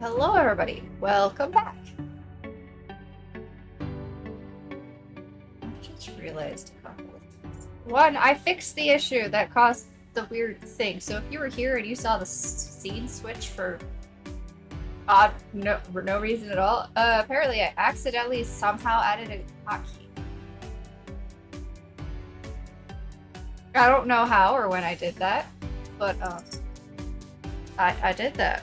Hello, everybody. Welcome back. I just realized a couple of things. One, I fixed the issue that caused the weird thing. So if you were here and you saw the scene switch for no reason at all, apparently I accidentally somehow added a hotkey. I don't know how or when I did that, but I did that.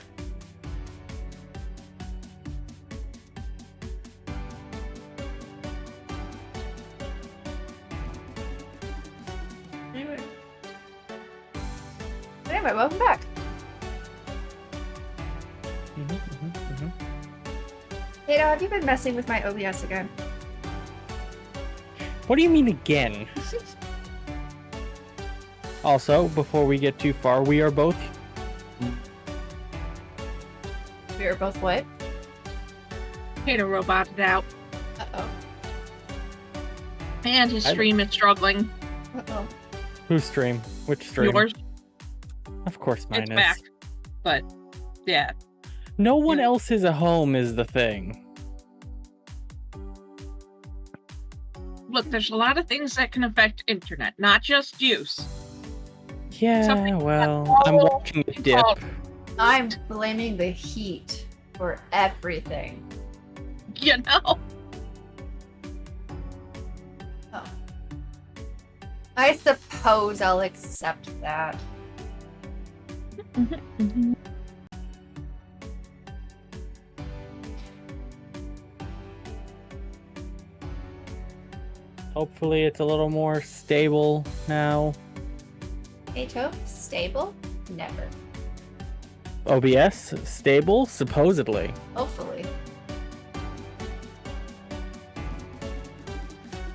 Anyway, welcome back. Hey, now, have you been messing with my OBS again? What do you mean again? Also, before we get too far, we are both... We are both what? Peter roboted out. Uh-oh. And his stream is struggling. Uh-oh. Whose stream? Which stream? Yours. Of course mine It's is. back. But, yeah. No one else is a home is the thing. Look, there's a lot of things that can affect internet, not just use. Yeah, well, I'm watching the dip. I'm blaming the heat for everything. You know? Oh. I suppose I'll accept that. Hopefully it's a little more stable now. Ato, stable? Never. OBS? Stable? Supposedly. Hopefully.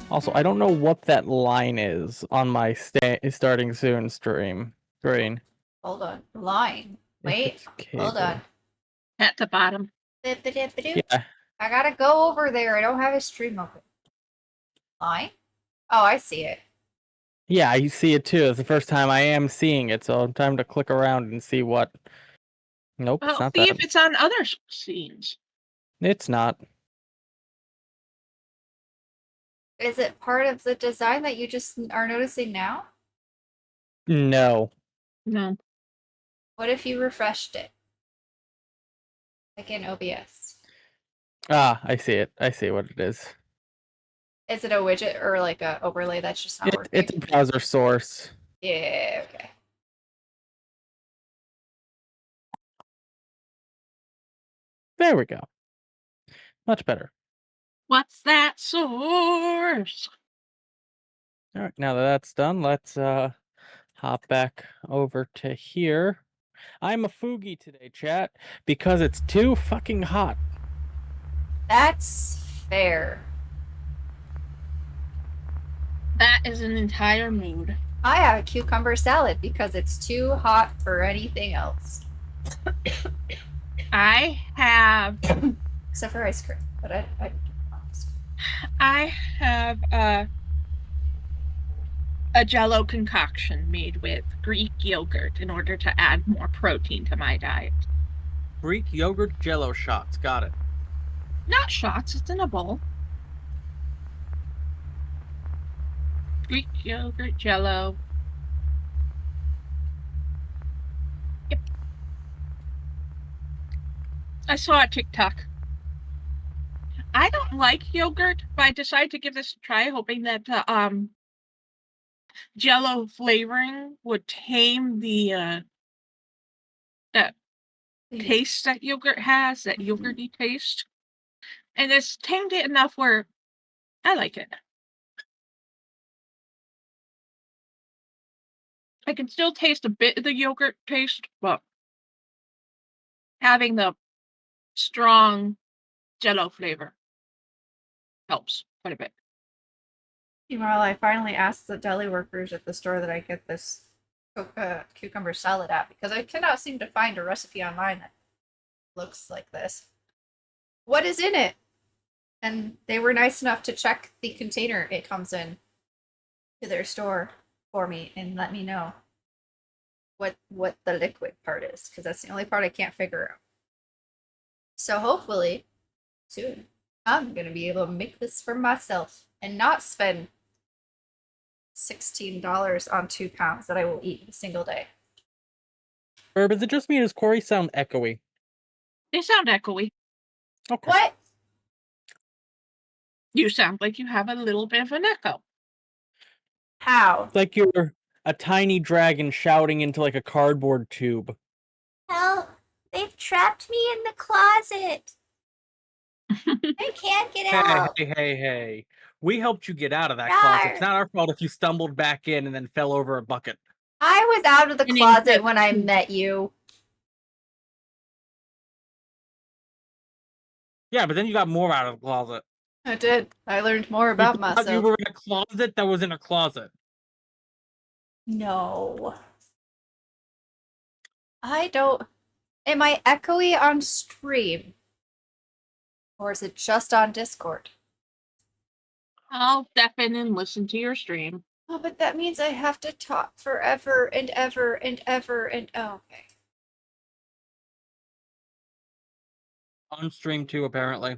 Also, I don't know what that line is on my starting soon stream. Green. Hold on. Line. Wait. Hold on. At the bottom. Yeah. I gotta go over there. I don't have a stream open. Line? Oh, I see it. Yeah, I see it too. It's the first time I am seeing it, so time to click around and see what... Nope, well, it's not see that. if it's on other scenes. It's not. Is it part of the design that you just are noticing now? No. No. What if you refreshed it? Like in OBS. Ah, I see it. I see what it is. Is it a widget or like a overlay that's just not working? It's a browser source. Yeah, okay. There we go. Much better. What's that source? All right, now that that's done, let's hop back over to here. I'm a Fugi today, chat, because it's too fucking hot. That's fair. That is an entire mood. I have a cucumber salad because it's too hot for anything else. I have... Except for ice cream, but I have a Jell-O concoction made with Greek yogurt in order to add more protein to my diet. Greek yogurt Jell-O shots, got it. Not shots, it's in a bowl. Greek yogurt Jell-O. Yep. I saw a TikTok. I don't like yogurt, but I decided to give this a try, hoping that Jell-O flavoring would tame the that taste that yogurt has, that yogurty taste. And it's tamed it enough where I like it. I can still taste a bit of the yogurt taste, but having the strong Jell-O flavor helps quite a bit. Meanwhile, I finally asked the deli workers at the store that I get this cucumber salad at because I cannot seem to find a recipe online that looks like this. What is in it? And they were nice enough to check the container it comes in to their store for me and let me know what the liquid part is, because that's the only part I can't figure out. So hopefully, soon, I'm gonna be able to make this for myself and not spend $16 on 2 pounds that I will eat in a single day. Herb, is it just me or does Corey sound echoey? They sound echoey. Okay. What? You sound like you have a little bit of an echo. How? It's like you're a tiny dragon shouting into like a cardboard tube. Help! They've trapped me in the closet. I can't get out. Hey. We helped you get out of that closet. It's Rar. not our fault if you stumbled back in and then fell over a bucket. I was out of the And closet instead- when I met you. Yeah, but then you got more out of the closet. I did. I learned more You about thought myself. You were in a closet that was in a closet. No. I don't. Am I echoey on stream? Or is it just on Discord? I'll step in and listen to your stream. Oh, but that means I have to talk forever and ever and ever and. Oh, okay. On stream too, apparently.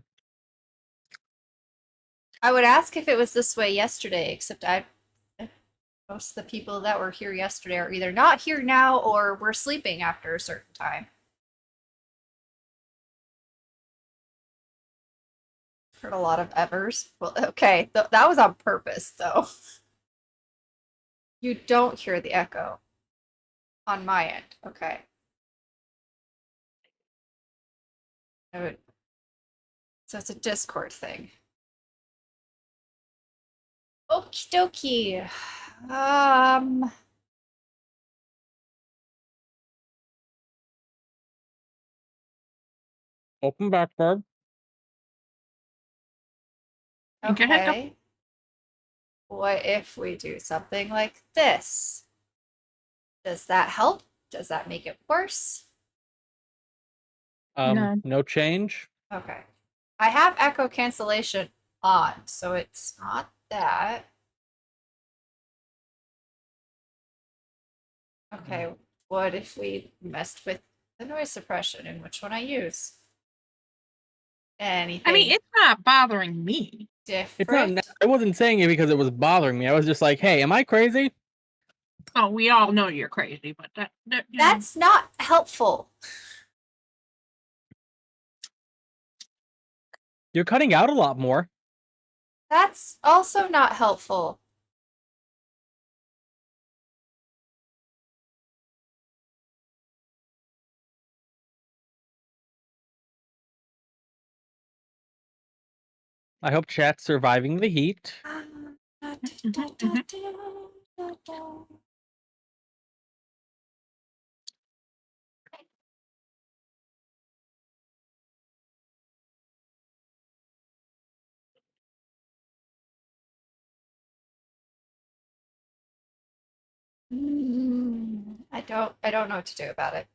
I would ask if it was this way yesterday, except most of the people that were here yesterday are either not here now or were sleeping after a certain time. Heard a lot of evers. Well, okay, that was on purpose, though. You don't hear the echo on my end. Okay. So it's a Discord thing. Okie dokie. Open back, Barb. Okay. Okay. What if we do something like this? Does that help? Does that make it worse? No. No change. Okay. I have echo cancellation on, so it's not that. Okay, what if we messed with the noise suppression and which one I use? Anything I mean, it's not bothering me. It's not. different? I wasn't saying it because it was bothering me. I was just like, hey, am I crazy? Oh, we all know you're crazy, but that you know. That's not helpful. You're cutting out a lot more. That's also not helpful. I hope chat's surviving the heat. I don't know what to do about it.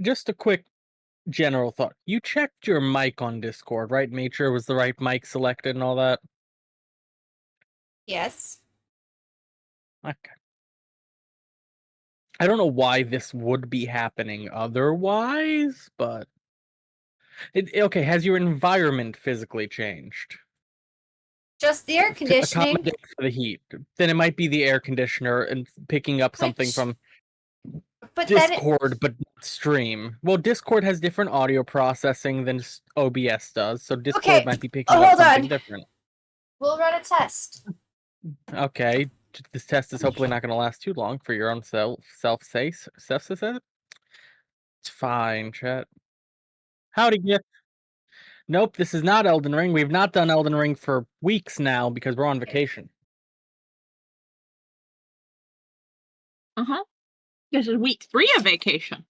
Just a quick general thought. You checked your mic on Discord, right? Made sure it was the right mic selected and all that. Yes. Okay. I don't know why this would be happening otherwise, but okay. Has your environment physically changed? Just the air To conditioning. accommodate for the heat? Then it might be the air conditioner and picking up something Which- from But then it, Discord, but not stream. Well, Discord has different audio processing than OBS does, so Discord Okay, might be picking up hold something on. different. we'll run a test. Okay, this test is hopefully not going to last too long for your own self-say. It's fine, chat. Howdy, gift. Nope, this is not Elden Ring. We've not done Elden Ring for weeks now because we're on vacation. This is week 3 of vacation.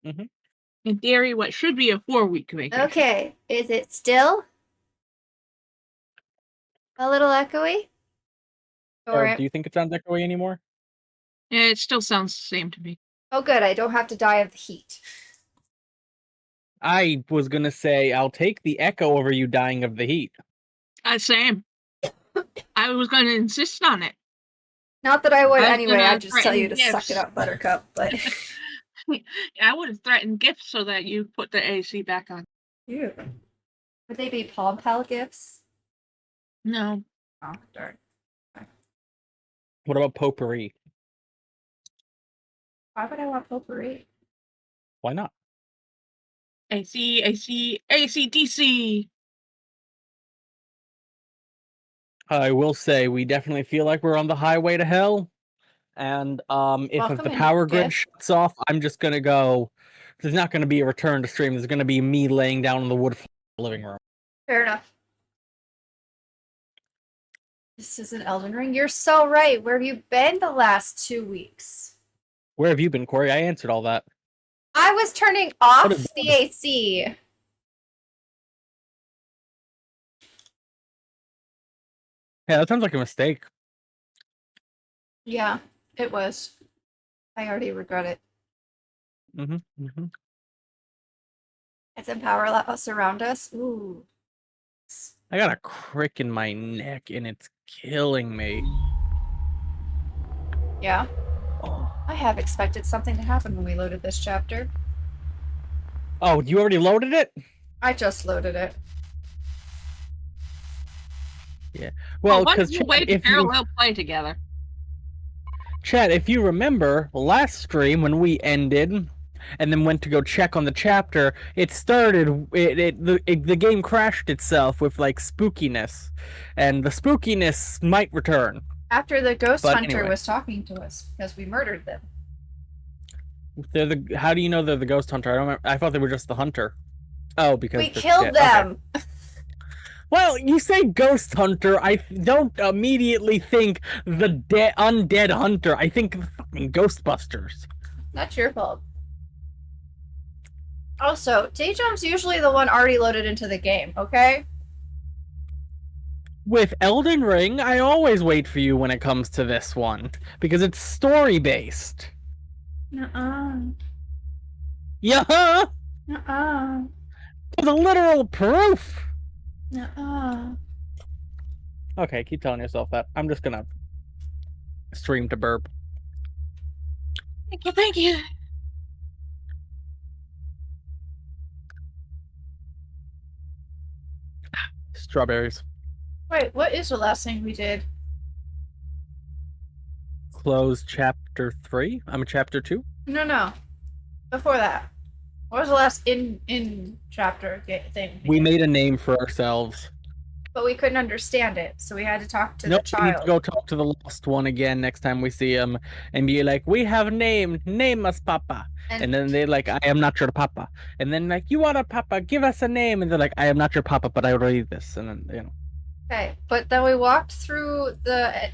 Mhm. In theory, what should be a 4-week vacation. Okay, is it still a little echoey? Or do you think it sounds echoey anymore? Yeah, it still sounds the same to me. Oh, good. I don't have to die of the heat. I was gonna say I'll take the echo over you dying of the heat. Same. I was going to insist on it. Not that I would I was anyway. gonna I'd just tell you to threaten suck it gifts. up, Buttercup. But I would have threatened gifts so that you put the AC back on. Ew. Would they be Palm Pal gifts? No. Oh, darn. What about potpourri? Why would I want potpourri? Why not? AC, AC, AC/DC. I will say we definitely feel like we're on the highway to hell. And if Welcome the in, power grid Giff. shuts off, I'm just gonna go. There's not gonna be a return to stream. There's gonna be me laying down on the wood floor in the living room. Fair enough. This is an Elden Ring. You're so right. Where have you been the last 2 weeks? Where have you been, Corey? I answered all that. I was turning off What is the AC. Yeah, that sounds like a mistake. Yeah, it was. I already regret it. It's in power us around us. Ooh. I got a crick in my neck and it's killing me. Yeah. Oh, I have expected something to happen when we loaded this chapter. oh, you already loaded it? I just loaded it. Well, what's because the way to parallel play together? Chad, if you remember last stream when we ended and then went to go check on the chapter, it started the game crashed itself with like spookiness, and the spookiness might return. After the ghost But hunter anyway. was talking to us because we murdered them. How do you know they're the ghost hunter? I don't remember. I thought they were just the hunter. Oh, because We they're killed dead. Okay. them. Well, you say ghost hunter, I don't immediately think the undead hunter. I think fucking Ghostbusters. That's your fault. Also, Day-Jump's usually the one already loaded into the game, okay? With Elden Ring, I always wait for you when it comes to this one because it's story based. Nuh-uh. Yeah, Nuh-uh. the literal proof. Nuh-uh. Okay, keep telling yourself that. I'm just gonna stream to burp. Thank you, thank you. Strawberries. Wait, what is the last thing we did? Close chapter 3. I'm chapter 2. No. Before that. What was the last in chapter thing? We made a name for ourselves. But we couldn't understand it, so we had to talk to Nope, the we need child. to go talk to the lost one again next time we see him and be like, we have a name, name us Papa. And then they're like, I am not your Papa. And then like, you are a Papa, give us a name. And they're like, I am not your Papa, but I will read this. And then, you know. Okay, but then we walked through the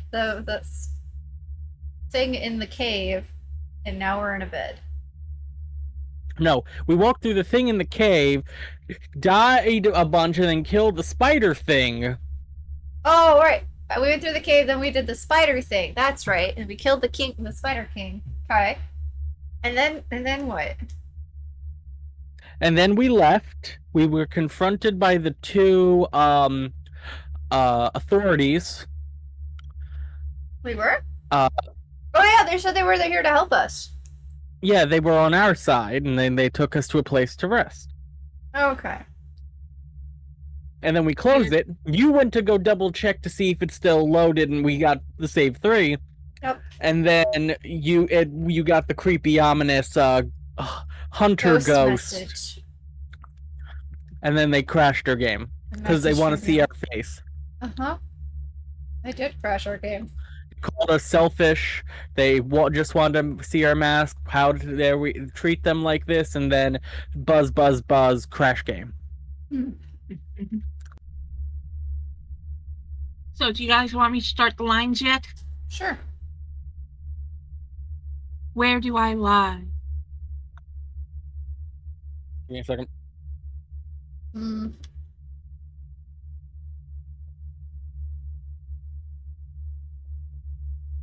thing in the cave, and now we're in a bed. No, we walked through the thing in the cave, died a bunch, and then killed the spider thing. Oh, right. We went through the cave, then we did the spider thing. That's right. And we killed the spider king. Okay. And then what? And then we left. We were confronted by the two authorities. We were? Oh yeah, they said they were here to help us. Yeah, they were on our side, and then they took us to a place to rest. Okay. And then we closed it. You went to go double check to see if it's still loaded, and we got the save 3. Yep. And then you got the creepy, ominous hunter ghost. Message. And then they crashed our game because they want to see our face. Uh-huh. They did crash our game. Called us selfish. They just wanted to see our mask. How dare we treat them like this? And then buzz, crash game. So, do you guys want me to start the lines yet? Sure. Where do I lie? Give me a second.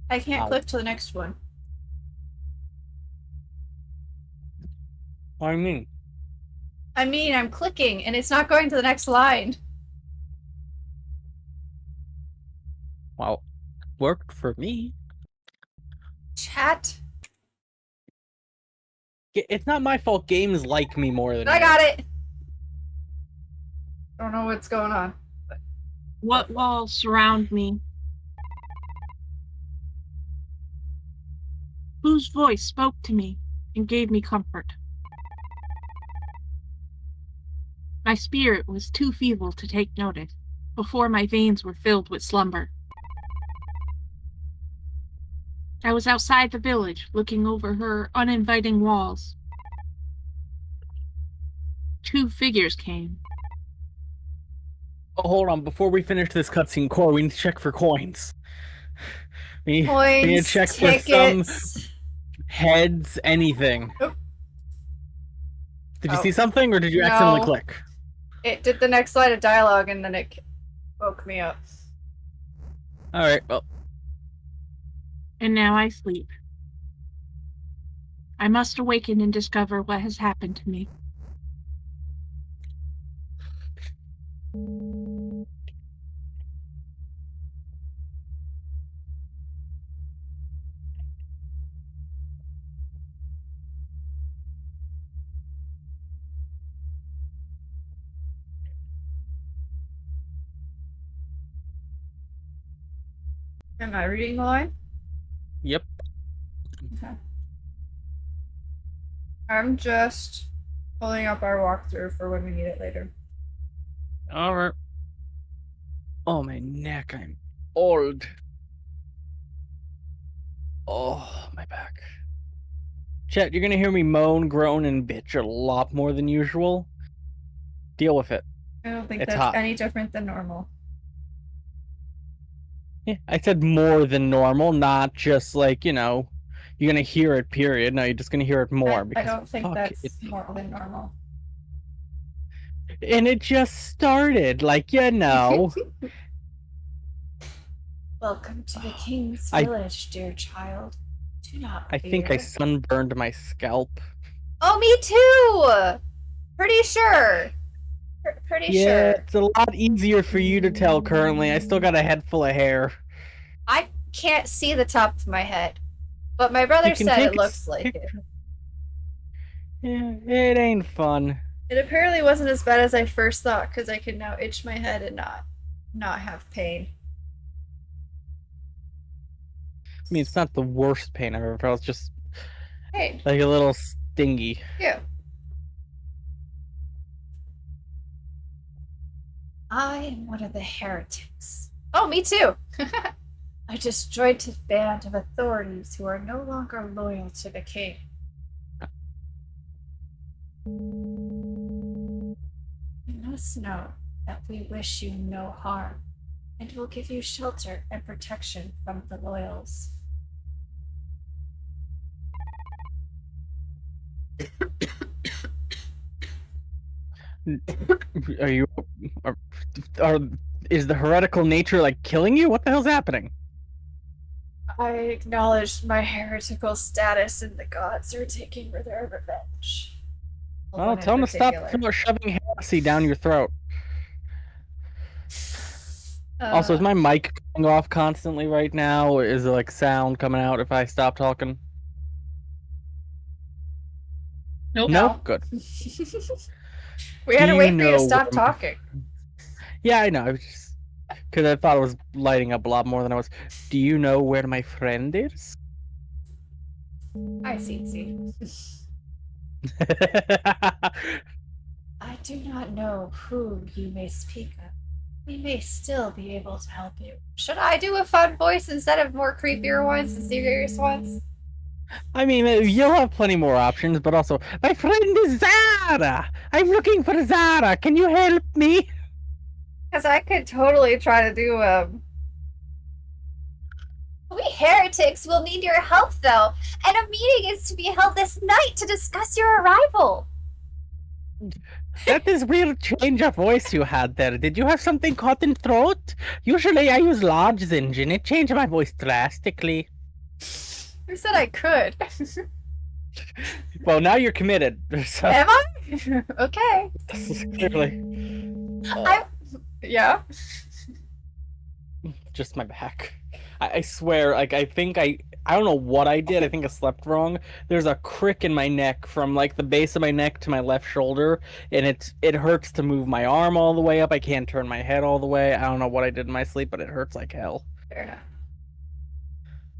I can't click to the next one. What do you mean? I mean, I'm clicking and it's not going to the next line. Well, worked for me. Chat It's not my fault games like me more than I you. got it. Don't know what's going on. What walls surround me? Whose voice spoke to me and gave me comfort? My spirit was too feeble to take notice before my veins were filled with slumber. I was outside the village, looking over her uninviting walls. 2 figures came. Oh, hold on, before we finish this cutscene, Core, we need to check for coins. We need to Coins, check for some tickets. heads, anything. Oop. Did you Oh. see something, or did you accidentally No. click? It did the next line of dialogue and then it woke me up. Alright, well, And now I sleep. I must awaken and discover what has happened to me. Am I reading the line? yep. Okay. I'm just pulling up our walkthrough for when we need it later. Alright. Oh, my neck, I'm old. Oh, my back. Chat, you're gonna hear me moan, groan, and bitch a lot more than usual. Deal with it. I don't think It's that's hot. any different than normal. Yeah, I said more than normal, not just like, you know, you're gonna hear it, period. No, you're just gonna hear it more I because don't think fuck that's it. more than normal. And it just started, like, you know. Welcome to the King's I- Village, dear child. Do not I think I fear. sunburned my scalp. Oh, me too! Pretty sure. Pretty Yeah, sure. it's a lot easier for you to tell currently. I still got a head full of hair. I can't see the top of my head, but my brother You can said take it a looks like it. picture. Yeah, it ain't fun. It apparently wasn't as bad as I first thought because I can now itch my head and not have pain. I mean, it's not the worst pain I've ever felt. It's just Hey, like a little stingy. you. I am one of the heretics. Oh, me too. I destroyed a band of authorities who are no longer loyal to the king. You must know that we wish you no harm and will give you shelter and protection from the loyals. Are you? Are is the heretical nature like killing you? What the hell's happening? I acknowledge my heretical status and the gods are taking their revenge. Well, One in tell him to stop particular. shoving heresy down your throat. Also, is my mic going off constantly right now? Or is there like sound coming out if I stop talking? Nope. No? Good. We had Do to wait you for you to know stop where my- talking. Yeah, I know. I was just because I thought it was lighting up a lot more than I was. Do you know where my friend is? I see. I do not know who you may speak of. We may still be able to help you. Should I do a fun voice instead of more creepier ones, the serious ones? I mean, you'll have plenty more options, but also, my friend is Zara! I'm looking for Zara! Can you help me? Because I could totally try to do We heretics will need your help, though, and a meeting is to be held this night to discuss your arrival. That is weird change of voice you had there. Did you have something caught in throat? Usually I use Lodge's engine. It changed my voice drastically. Who said I could? Well, now you're committed. So, Am I? Okay. clearly. Yeah. Just my back. I swear, like, I think I don't know what I did. I think I slept wrong. There's a crick in my neck from like the base of my neck to my left shoulder, and it hurts to move my arm all the way up. I can't turn my head all the way. I don't know what I did in my sleep, but it hurts like hell. Fair enough.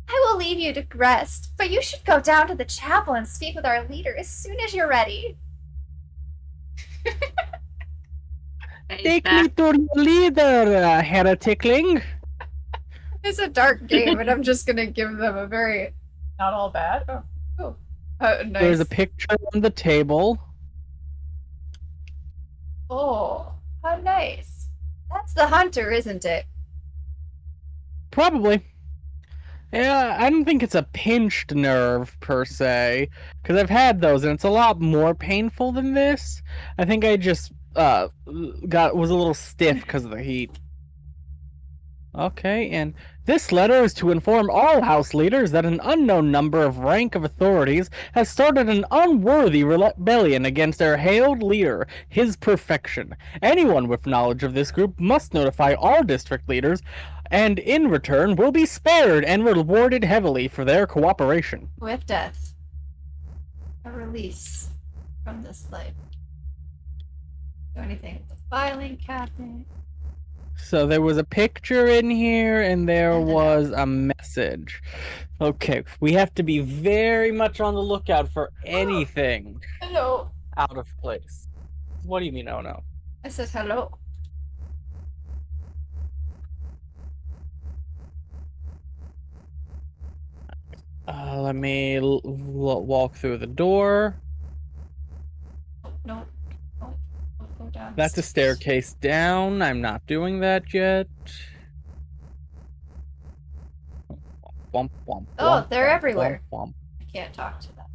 I will leave you to rest, but you should go down to the chapel and speak with our leader as soon as you're ready. Take me to your leader, hereticling. It's a dark game, and I'm just gonna give them a very not all bad. Oh, nice. There's a picture on the table. Oh, how nice. That's the hunter, isn't it? Probably. Yeah, I don't think it's a pinched nerve per se, because I've had those and it's a lot more painful than this. I think I just was a little stiff because of the heat. Okay, and this letter is to inform all house leaders that an unknown number of rank of authorities has started an unworthy rebellion against their hailed leader, His Perfection. Anyone with knowledge of this group must notify all district leaders, and in return will be spared and rewarded heavily for their cooperation. With death. A release from this life. Do anything with the filing cabinet. So there was a picture in here, and there was a message. Okay, we have to be very much on the lookout for anything Hello. out of place. What do you mean, oh no? I said hello. Let me walk through the door. No. Go down. That's a staircase down. I'm not doing that yet. Womp, womp, Oh, womp, they're womp, everywhere. womp, womp. I can't talk to them.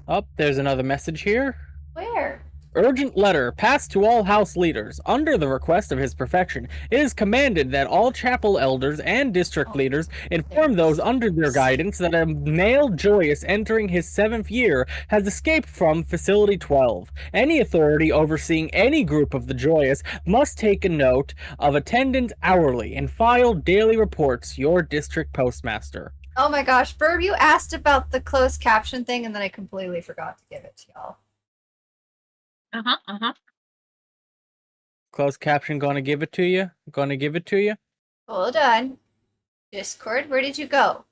Oh, there's another message here. Where? Urgent letter passed to all house leaders. Under the request of His Perfection, it is commanded that all chapel elders and district leaders inform those under their guidance that a male Joyous entering his 7th year has escaped from Facility 12. Any authority overseeing any group of the Joyous must take a note of attendance hourly and file daily reports. Your district postmaster. Oh my gosh, Burb, you asked about the closed caption thing, and then I completely forgot to give it to y'all. Closed caption gonna give it to you? Gonna give it to you? Hold on. Discord, where did you go?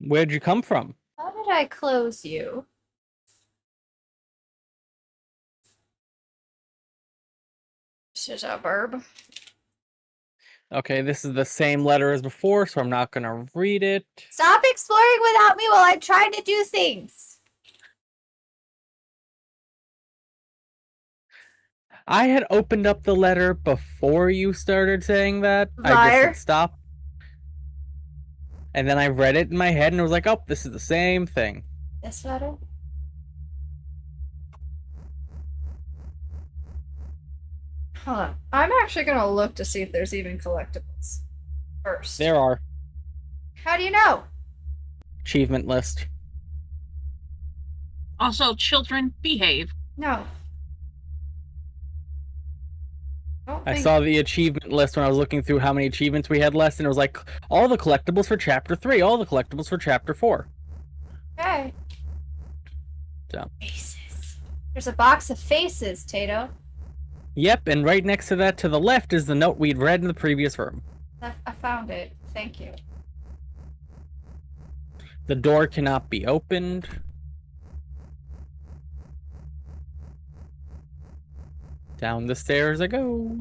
Where'd you come from? How did I close you? This is a Burb. Okay, this is the same letter as before, so I'm not gonna read it. Stop exploring without me while I'm trying to do things. I had opened up the letter before you started saying that. I just Liar. said stop. And then I read it in my head and it was like, oh, this is the same thing. This letter? Hold on. I'm actually gonna look to see if there's even collectibles first. There are. How do you know? Achievement list. Also, children behave. No. I saw the achievement list when I was looking through how many achievements we had left, and it was like, all the collectibles for Chapter 3, all the collectibles for Chapter 4. Okay. So. Faces. There's a box of faces, Tato. Yep, and right next to that to the left is the note we'd read in the previous room. I found it. Thank you. The door cannot be opened. Down the stairs I go.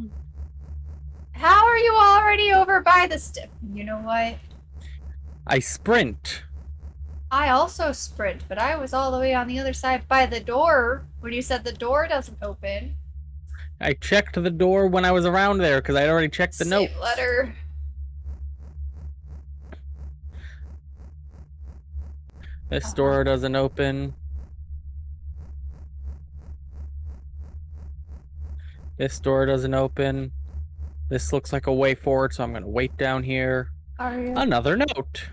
How are you already over by the step? You know what? I sprint. I also sprint, but I was all the way on the other side by the door when you said the door doesn't open. I checked the door when I was around there because I'd already checked the note. Same letter. This door doesn't open. This door doesn't open. This looks like a way forward, so I'm going to wait down here. Are you? Another note.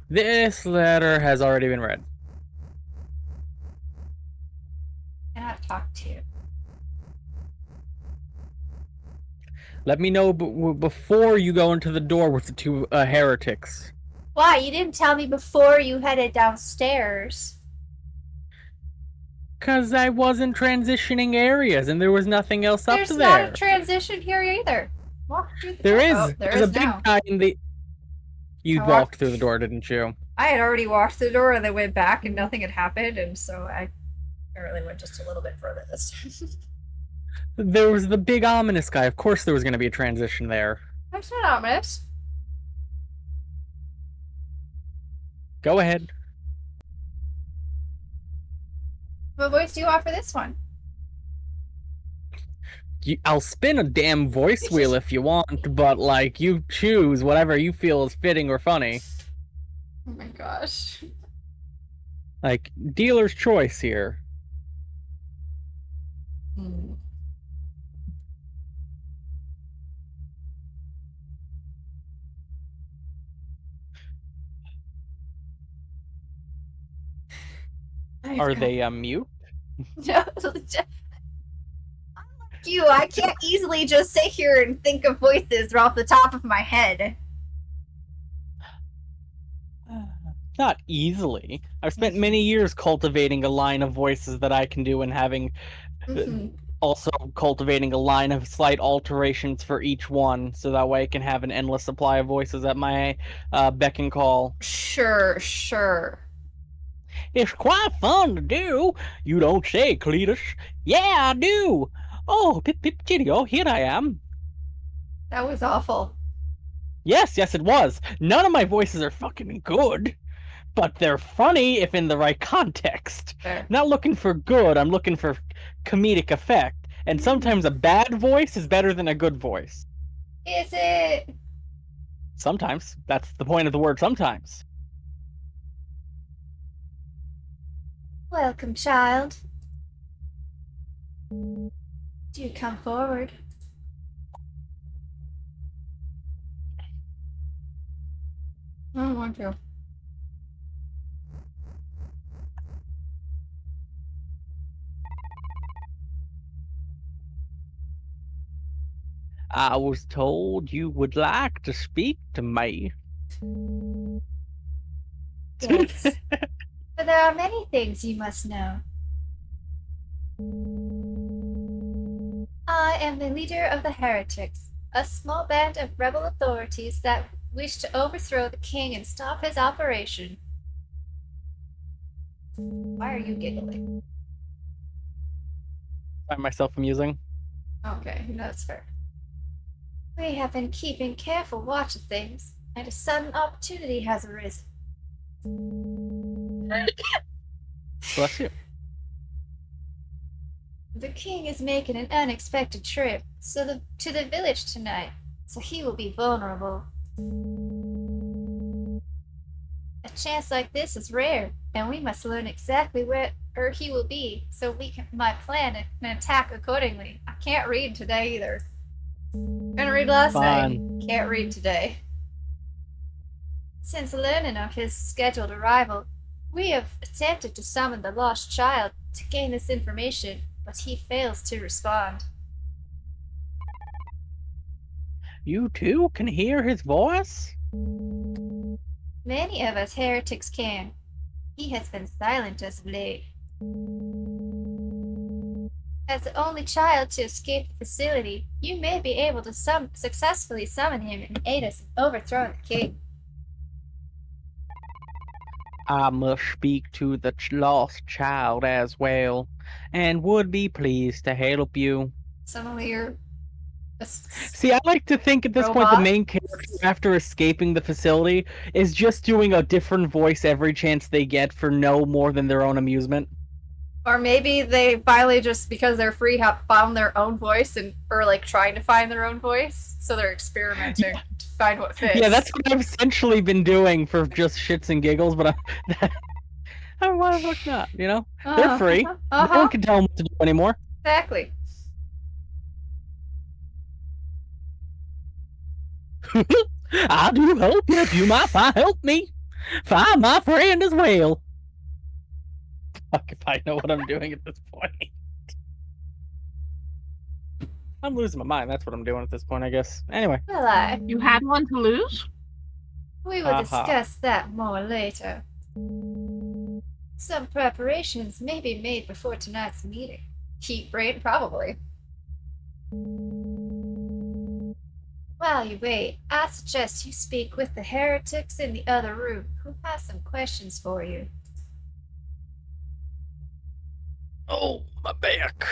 This letter has already been read. I cannot talk to you. Let me know before you go into the door with the two heretics. Why? You didn't tell me before you headed downstairs. Cause I wasn't transitioning areas and there was nothing else up There's there. not a transition here either. Walk through the There door. is. Oh, there There's is a big now. guy in the. You I walked walked- through the door, didn't you? I had already walked through the door and then went back and nothing had happened, and so I apparently went just a little bit further this time. There was the big ominous guy. Of course, there was going to be a transition there. That's not ominous. Go ahead. What voice do you want for this one? I'll spin a damn voice wheel if you want, but like you choose whatever you feel is fitting or funny. Oh my gosh. Like dealer's choice here. Hmm. Are they mute? No, you. I can't easily just sit here and think of voices off the top of my head. Not easily. I've spent many years cultivating a line of voices that I can do and having Mhm. also cultivating a line of slight alterations for each one, so that way I can have an endless supply of voices at my beck and call. Sure. It's quite fun to do. You don't say, Cletus. Yeah, I do. Oh, pip pip chitty-oh, here I am. That was awful. Yes, it was. None of my voices are fucking good, but they're funny if in the right context. Fair. Not looking for good, I'm looking for comedic effect. And sometimes a bad voice is better than a good voice. Is it? Sometimes. That's the point of the word sometimes. Welcome, child. Do come forward. I don't want to. I was told you would like to speak to me. Yes. But there are many things you must know. I am the leader of the heretics, a small band of rebel authorities that wish to overthrow the king and stop his operation. Why are you giggling? Find myself amusing. Okay, that's fair. We have been keeping careful watch of things, and a sudden opportunity has arisen. Bless you. The king is making an unexpected trip to the village tonight, so he will be vulnerable. A chance like this is rare, and we must learn exactly where he will be, so might plan an attack accordingly. I can't read today either. Couldn't read last night. Can't read today. Since learning of his scheduled arrival, we have attempted to summon the lost child to gain this information, but he fails to respond. You too can hear his voice? Many of us heretics can. He has been silent as of late. As the only child to escape the facility, you may be able to successfully summon him and aid us in overthrowing the king. I must speak to the lost child as well, and would be pleased to help you. Suddenly you're... See, I like to think at this point the Robot? main character, after escaping the facility, is just doing a different voice every chance they get for no more than their own amusement. Or maybe they finally just, because they're free, have found their own voice or like trying to find their own voice, so they're experimenting to find what fits. Yeah, that's what I've essentially been doing for just shits and giggles, but why the fuck not, you know? They're free. No one can tell them what to do anymore. Exactly. I do help you if you might help me. Find my friend as well. Fuck if I know what I'm doing at this point. I'm losing my mind. That's what I'm doing at this point, I guess. Anyway. Well, You had one to lose? we will Haha. discuss that more later. Some preparations may be made before tonight's meeting. Keep brain, probably. While you wait, I suggest you speak with the heretics in the other room, who have some questions for you. Oh, my back.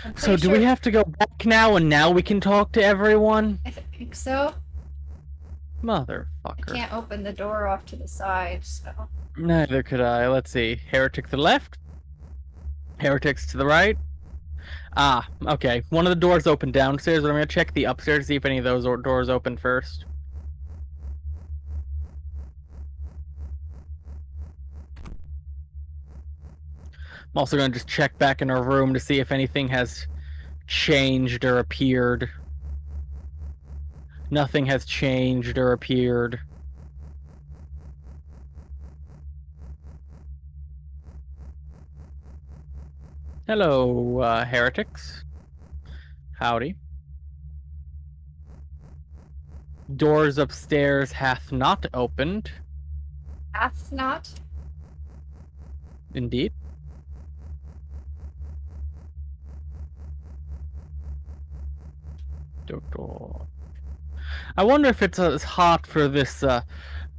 I'm So pretty do sure- we have to go back now and now we can talk to everyone? I think so. I Motherfucker. can't open the door off to the side, so. Neither could I. Let's see. Heretic to the left. Heretics to the right. Ah, okay. One of the doors open downstairs, but I'm gonna check the upstairs to see if any of those doors open first. I'm also gonna just check back in our room to see if anything has changed or appeared. Nothing has changed or appeared. Hello, heretics. Howdy. Doors upstairs hath not opened. Hath not? Indeed. Doctor. I wonder if it's as hot for this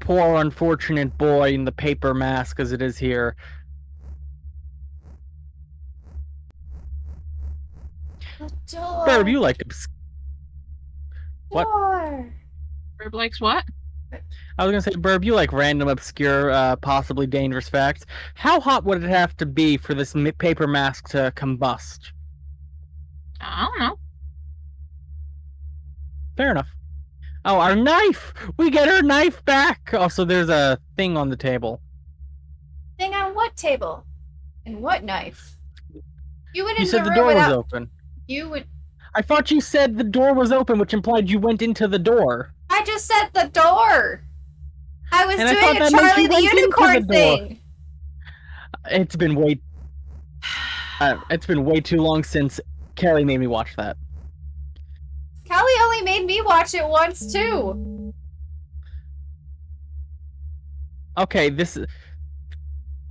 poor unfortunate boy in the paper mask as it is here. The door. Burb, you like what? Door. Herb likes what? I was gonna say, Burb, you like random, obscure, possibly dangerous facts. How hot would it have to be for this paper mask to combust? I don't know. Fair enough. Oh, our knife! We get our knife back! Also, there's a thing on the table. Thing on what table? And what knife? You went You into said the the room door was without. open. You would. I thought you said the door was open, which implied you went into the door. I just said the door. I was And I doing thought a that meant Charlie you the went into Unicorn the door. thing. It's been way. It's been way too long since Kelly made me watch that. Callie only made me watch it once too. Okay, this is.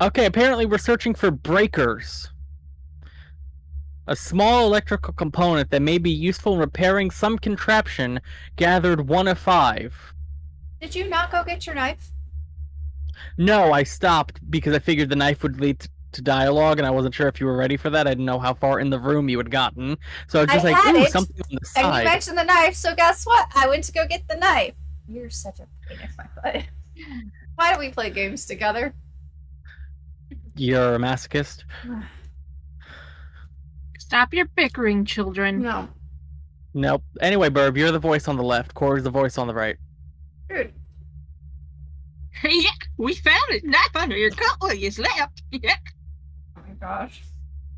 Okay, apparently we're searching for breakers. A small electrical component that may be useful in repairing some contraption gathered 1 of 5. Did you not go get your knife? No, I stopped because I figured the knife would lead to dialogue, and I wasn't sure if you were ready for that. I didn't know how far in the room you had gotten. So I was just I like, had ooh, it, something on the And you side. mentioned the knife, so guess what? I went to go get the knife. You're such a pain in my butt. Why do we play games together? You're a masochist? Stop your bickering, children. No. Nope. Anyway, Burb, you're the voice on the left. Corey's the voice on the right. Dude. Yeah, we found a knife under your coat while you slept. Yeah, Oh my gosh.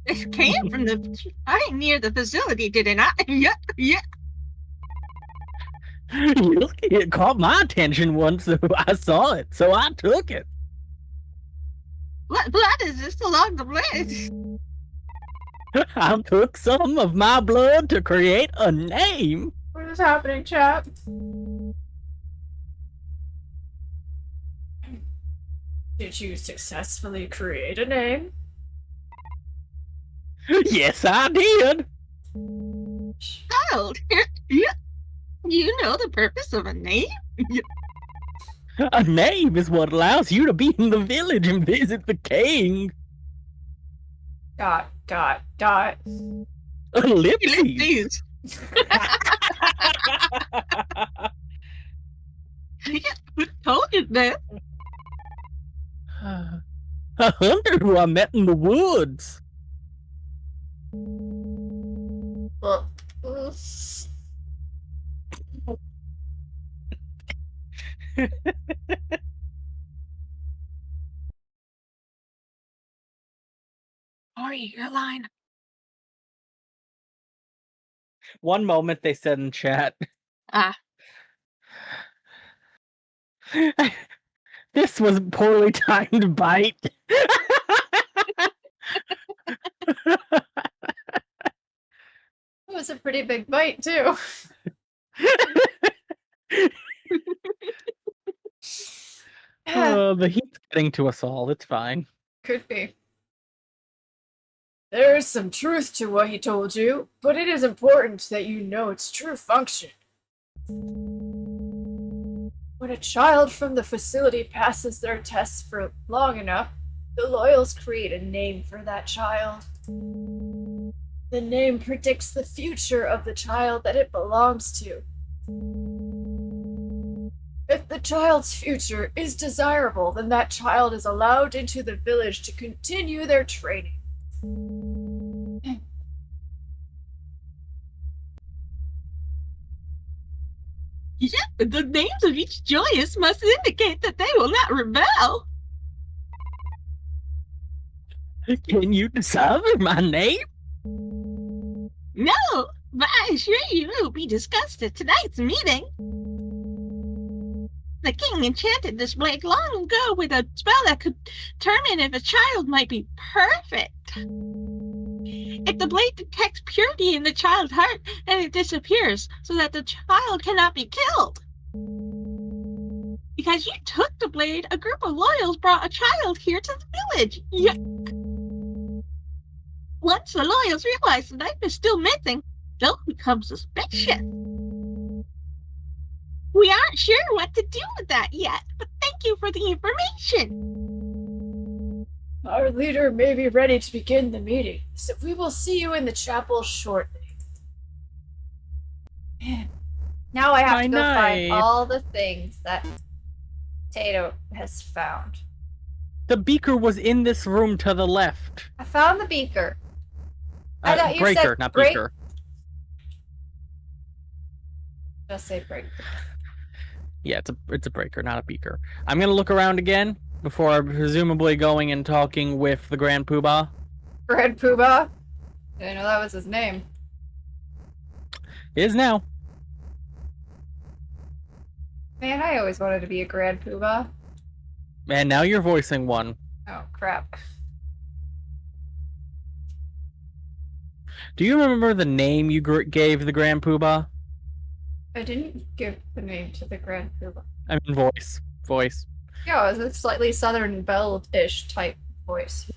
it came from the right near the facility, did it not? Yeah, yeah. It caught my attention once, so I saw it, so I took it. What blood is this along the blades? I took some of my blood to create a name. What is happening, chap? Did you successfully create a name? Yes, I did. Child, yeah. You know the purpose of a name? A name is what allows you to be in the village and visit the king. ... Ellipses. Ellipses. Yeah, who told you that? A hunter who I met in the woods. Well, Ori, your line. One moment, they said in chat. Ah, This was poorly timed bite. pretty big bite, too. The heat's getting to us all. It's fine. Could be. There is some truth to what he told you, but it is important that you know its true function. When a child from the facility passes their tests for long enough, the Loyals create a name for that child. The name predicts the future of the child that it belongs to. If the child's future is desirable, then that child is allowed into the village to continue their training. Yeah, the names of each Joyous must indicate that they will not rebel. Can you decipher my name? No, but I assure you it will be discussed at tonight's meeting. The king enchanted this blade long ago with a spell that could determine if a child might be perfect. If the blade detects purity in the child's heart, then it disappears so that the child cannot be killed. Because you took the blade, a group of Loyals brought a child here to the village. Yuck. Once the Loyals realize the knife is still missing, they'll become suspicious. We aren't sure what to do with that yet, but thank you for the information. Our leader may be ready to begin the meeting, so we will see you in the chapel shortly. Now I have to go find all the things that Tato has found. The beaker was in this room to the left. I found the beaker. I thought you breaker, said not break- beaker. Just say break. Yeah, it's a breaker, not a beaker. I'm gonna look around again before presumably going and talking with the Grand Poobah. Grand Poobah? Didn't know that was his name. It is now. Man, I always wanted to be a Grand Poobah. And now you're voicing one. Oh, crap. Do you remember the name you gave the Grand Poobah? I didn't give the name to the Grand Poobah. I mean voice. Voice. Yeah, it was a slightly Southern Belle-ish type voice.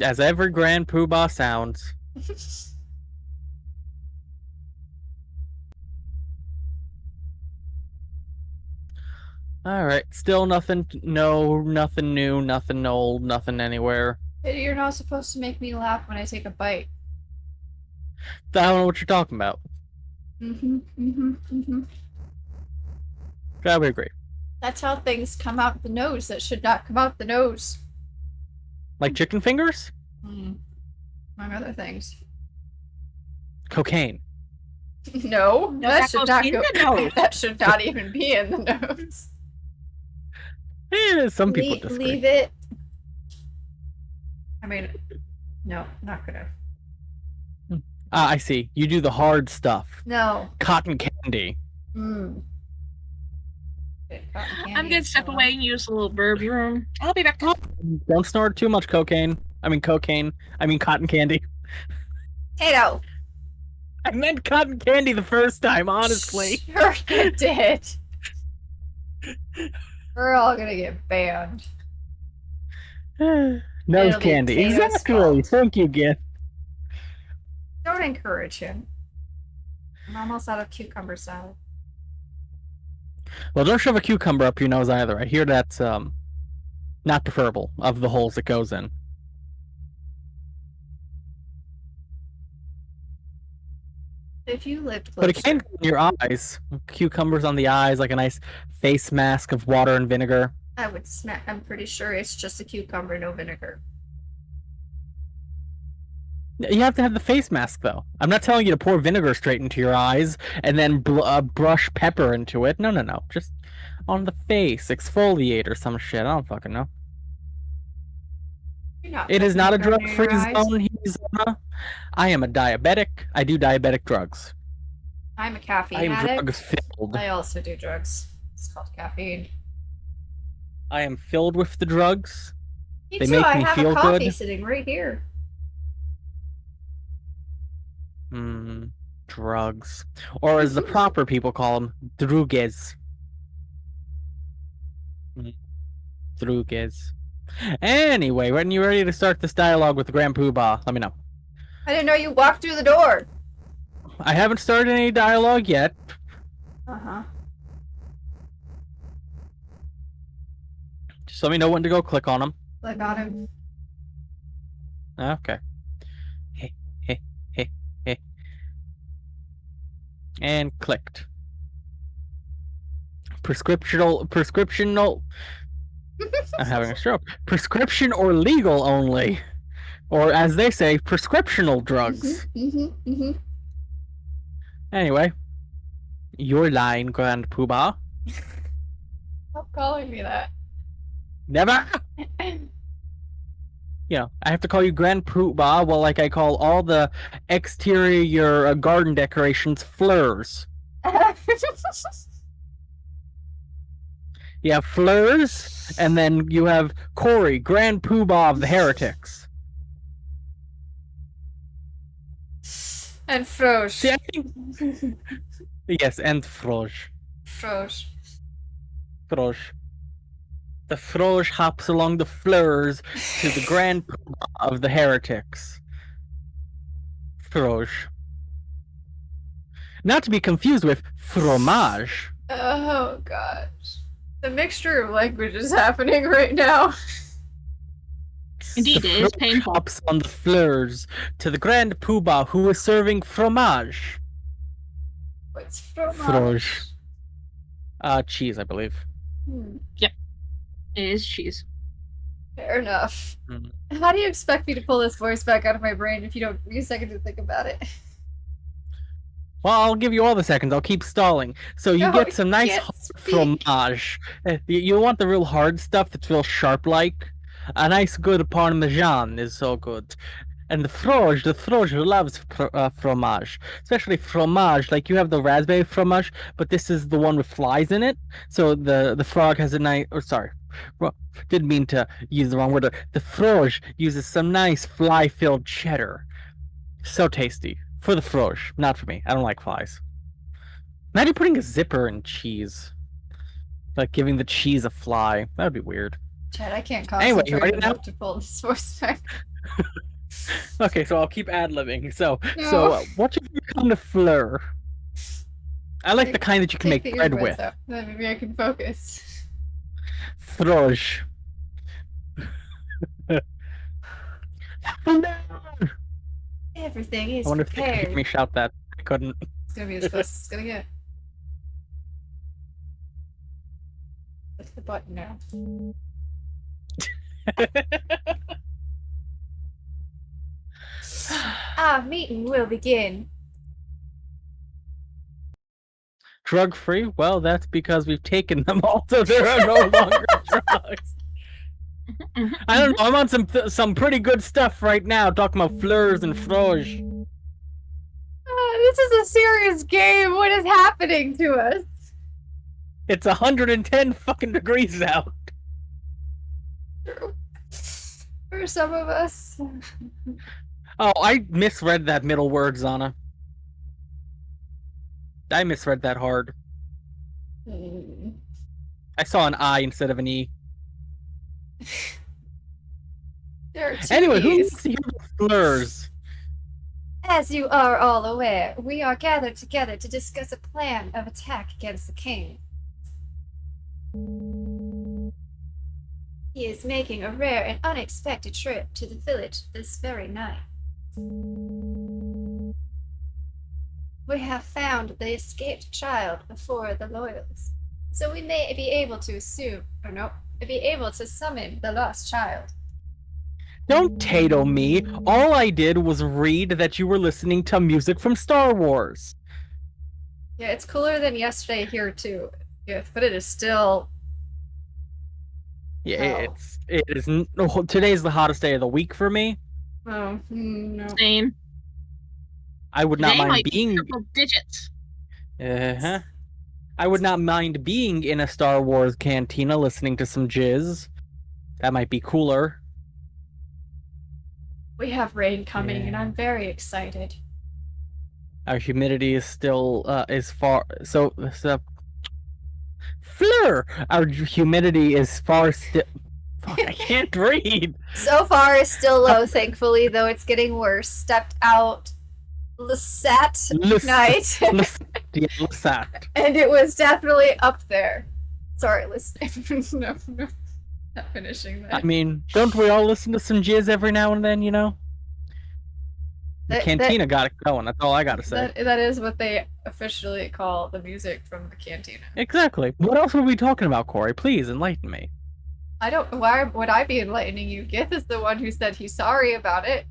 As every Grand Poobah sounds. Alright, still nothing, nothing new, nothing old, nothing anywhere. Hey, you're not supposed to make me laugh when I take a bite. I don't know what you're talking about. I would agree. That's how things come out the nose that should not come out the nose. Like chicken fingers? Among other things. Cocaine. No, that should not in go. the nose. That should not even be in the nose. Some people disagree. Leave it. I mean, no, not gonna. Ah, I see. You do the hard stuff. No. Cotton candy. Mm. I'm gonna step away and use a little Burby room. I'll be back. Don't snort too much cocaine. I mean cotton candy. Tato. I meant cotton candy the first time, honestly. Sure you did. We're all gonna get banned. Nose It'll be candy. Tato's Exactly. fault. Thank you, Git. Don't encourage him. I'm almost out of cucumber salad. Well, don't shove a cucumber up your nose either. I hear that's not preferable of the holes it goes in. If you lived But closer. it can go in your eyes. Cucumbers on the eyes, like a nice face mask of water and vinegar. I would smack. I'm pretty sure it's just a cucumber, no vinegar. You have to have the face mask, though. I'm not telling you to pour vinegar straight into your eyes and then brush pepper into it. No. Just on the face. Exfoliate or some shit. I don't fucking know. You're not It is putting not a vinegar in drug-free your eyes. zone. I am a diabetic. I do diabetic drugs. I'm a caffeine I am addict. drugs-filled. I also do drugs. It's called caffeine. I am filled with the drugs. Me They too. make I me have feel a coffee good. sitting right here. Drugs. Or as the proper people call them, druges. Druges. Anyway, when you're ready to start this dialogue with Grand Poobah, let me know. I didn't know you walked through the door. I haven't started any dialogue yet. Uh-huh. Just let me know when to go click on them. Click on him. Okay. Hey, hey, hey, hey. And clicked. Prescriptional. I'm having a stroke. Prescription or legal only. Or as they say, prescriptional drugs. Anyway. Your line, Grand Poobah. Stop calling me that. Never! You know, I have to call you Grand Poobah, well, like I call all the exterior garden decorations fleurs. You have fleurs, and then you have Corey, Grand Poobah of the Heretics. And Froge. See, I think... Yes, and Froge. Froge. Froge. The Froge hops along the fleurs to the Grand Poobah of the Heretics. Froge. Not to be confused with fromage. Oh gosh. The mixture of languages happening right now. Indeed, The it is Froge painful. hops on the fleurs to the Grand Poobah who is serving fromage. What's fromage? Froge. Cheese, I believe. It is cheese. Fair enough. Mm. How do you expect me to pull this voice back out of my brain if you don't give me a second to think about it? Well, I'll give you all the seconds. I'll keep stalling. So you No, get some you nice can't hard speak. fromage. You want the real hard stuff that's real sharp-like? A nice good parmesan is so good. And the Froge loves fromage. Especially fromage, like you have the raspberry fromage, but this is the one with flies in it. So the frog has a nice, or sorry, didn't mean to use the wrong word. The Froge uses some nice fly-filled cheddar. So tasty. For the Froge, not for me. I don't like flies. Imagine putting a zipper in cheese. Like giving the cheese a fly. That would be weird. Chad, I can't Anyway, concentrate you ready enough now? to pull this voice back. Okay, so I'll keep ad-libbing. So No. what should become the fleur? I like the kind that you can Take make the bread earbuds with. out, then maybe I can focus. Froge. Everything is I wonder if they could hear prepared. me shout that. I couldn't. It's gonna be as close as it's gonna get. What's the button now? Our meeting will begin. Drug-free? Well, that's because we've taken them all, so there are no longer drugs. I don't know. I'm on some pretty good stuff right now, talking about fleurs and froge. This is a serious game. What is happening to us? It's 110 fucking degrees out. For some of us. Oh, I misread that middle word, Zana. I misread that hard. I saw an I instead of an E. There are two Anyway, who E's. needs to hear the fleurs? As you are all aware, we are gathered together to discuss a plan of attack against the king. He is making a rare and unexpected trip to the village this very night. We have found the escaped child before the Loyals, so we may be able to summon the lost child. Don't tato me. All I did was read that you were listening to music from Star Wars. Yeah, it's cooler than yesterday here too, but it is still. Yeah, Oh. it is. Today's the hottest day of the week for me. Oh, no. Same. I would not Today mind might be being. triple digits. Uh-huh. I would not mind being in a Star Wars cantina listening to some jizz. That might be cooler. We have rain coming, and Yeah. I'm very excited. Our humidity is still is far so Fleur. Our humidity is far still. Fuck, I can't read. So far, it's still low, thankfully, though it's getting worse. Stepped out Lisette night, Lissat. and it was definitely up there. Sorry, listen. No, not finishing that. I mean, don't we all listen to some jizz every now and then? You know. The cantina got it going. That's all I gotta say. That is what they officially call the music from the cantina. Exactly. What else were we talking about, Corey? Please enlighten me. I don't. Why would I be enlightening you? Gith is the one who said he's sorry about it.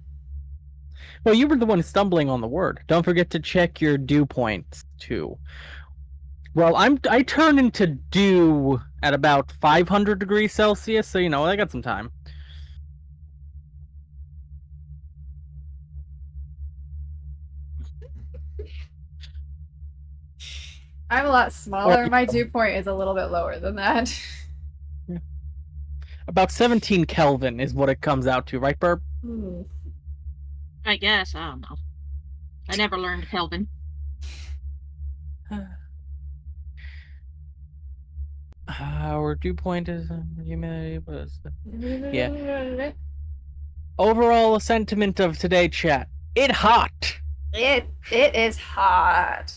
Well, you were the one stumbling on the word. Don't forget to check your dew points too. Well, I turn into dew at about 500 degrees Celsius, so you know I got some time. I'm a lot smaller. My dew point is a little bit lower than that. About 17 Kelvin is what it comes out to, right, Burp? I guess. I don't know. I never learned Kelvin. Our dew point is humidity was yeah. Overall sentiment of today, chat. It hot. It is hot.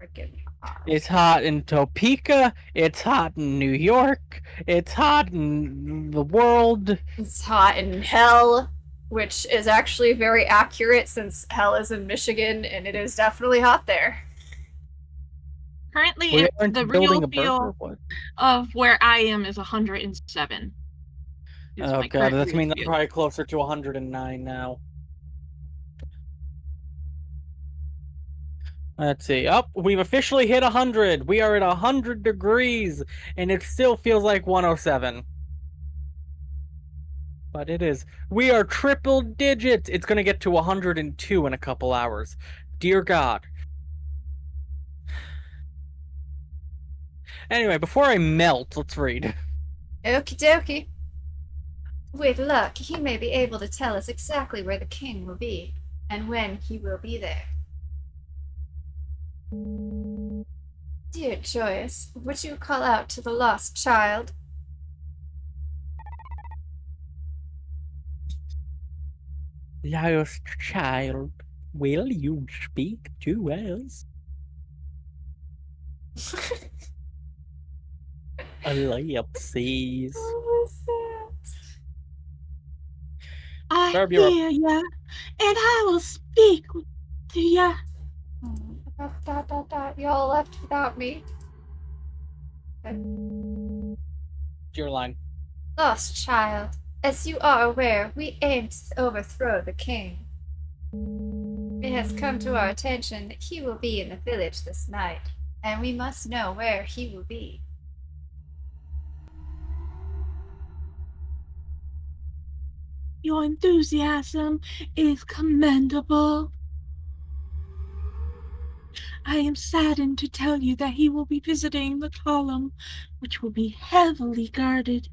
Freaking hot. It's hot in Topeka. It's hot in New York. It's hot in the world. It's hot in hell, which is actually very accurate since hell is in Michigan and it is definitely hot there. Currently, the real feel of where I am is 107. Oh god, that means I'm probably closer to 109 now. Let's see. Oh, we've officially hit 100. We are at 100 degrees, and it still feels like 107. But it is. We are triple digits. It's going to get to 102 in a couple hours. Dear God. Anyway, before I melt, let's read. Okie dokie. With luck, he may be able to tell us exactly where the king will be, and when he will be there. Dear Joyous, would you call out to the lost child? Lost child, will you speak to us? Ellipses. What was that? I hear ya, and I will speak to ya. Y'all left without me. Your line. Lost child, as you are aware, we aim to overthrow the king. It has come to our attention that he will be in the village this night, and we must know where he will be. Your enthusiasm is commendable. I am saddened to tell you that he will be visiting the column, which will be heavily guarded.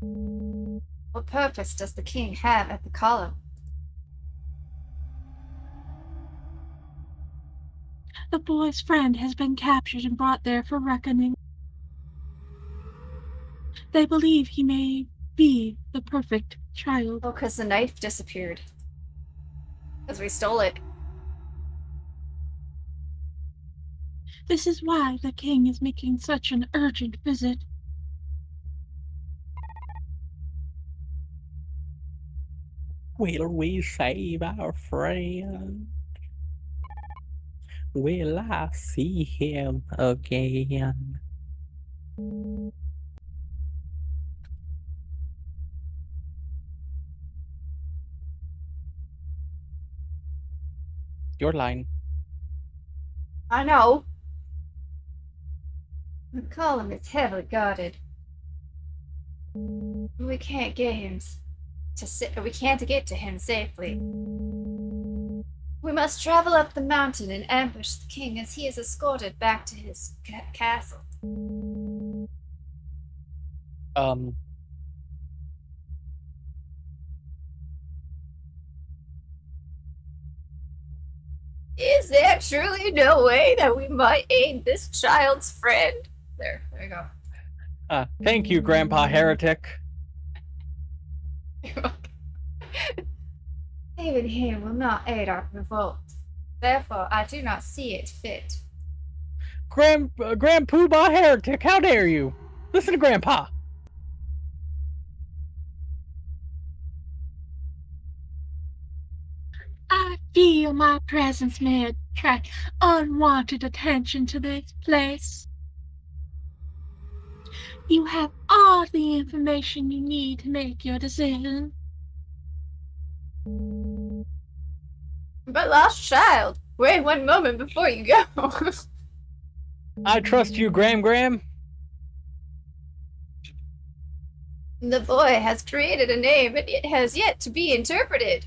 What purpose does the king have at the column? The boy's friend has been captured and brought there for reckoning. They believe he may be the perfect child. Oh, because the knife disappeared. Because we stole it. This is why the king is making such an urgent visit. Will we save our friend? Will I see him again? Your line. I know. The column is heavily guarded. We can't get him we can't get to him safely. We must travel up the mountain and ambush the king as he is escorted back to his castle. Is there truly no way that we might aid this child's friend? There you go. Thank you, Grandpa Heretic. Even he will not aid our revolt. Therefore, I do not see it fit. Grand Poobah Heretic, how dare you? Listen to Grandpa. I feel my presence may attract unwanted attention to this place. You have all the information you need to make your decision. But lost child, wait one moment before you go. I trust you, Graham. The boy has created a name, but it has yet to be interpreted.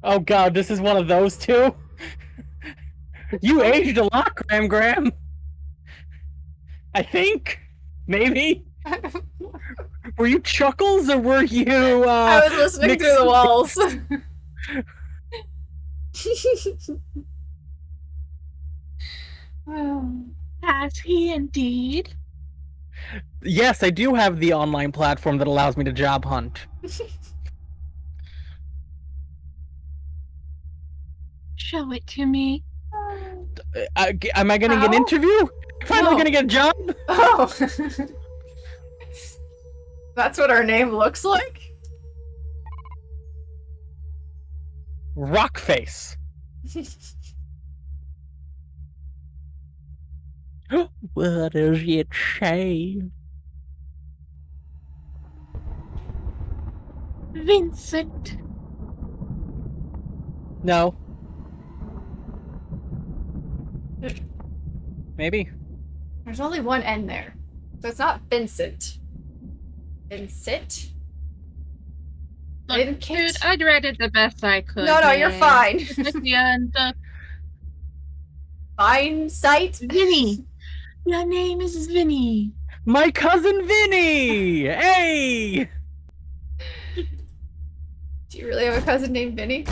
Oh god, this is one of those two? You aged a lot, Graham. I think? Maybe? Were you Chuckles or were you, I was listening through the walls. Has he indeed? Yes, I do have the online platform that allows me to job hunt. Show it to me. Am I gonna get an interview? Finally No. gonna get a job? Oh! That's what our name looks like? Rockface. What does it say? Vincent. No. Maybe. There's only one N there. So it's not Vincent. Vincent? Look, Vincent? dude, I read it the best I could. No, you're man. fine. At the end, Fine sight? Vinny. Your name is Vinny. My cousin Vinny! Hey! Do you really have a cousin named Vinny?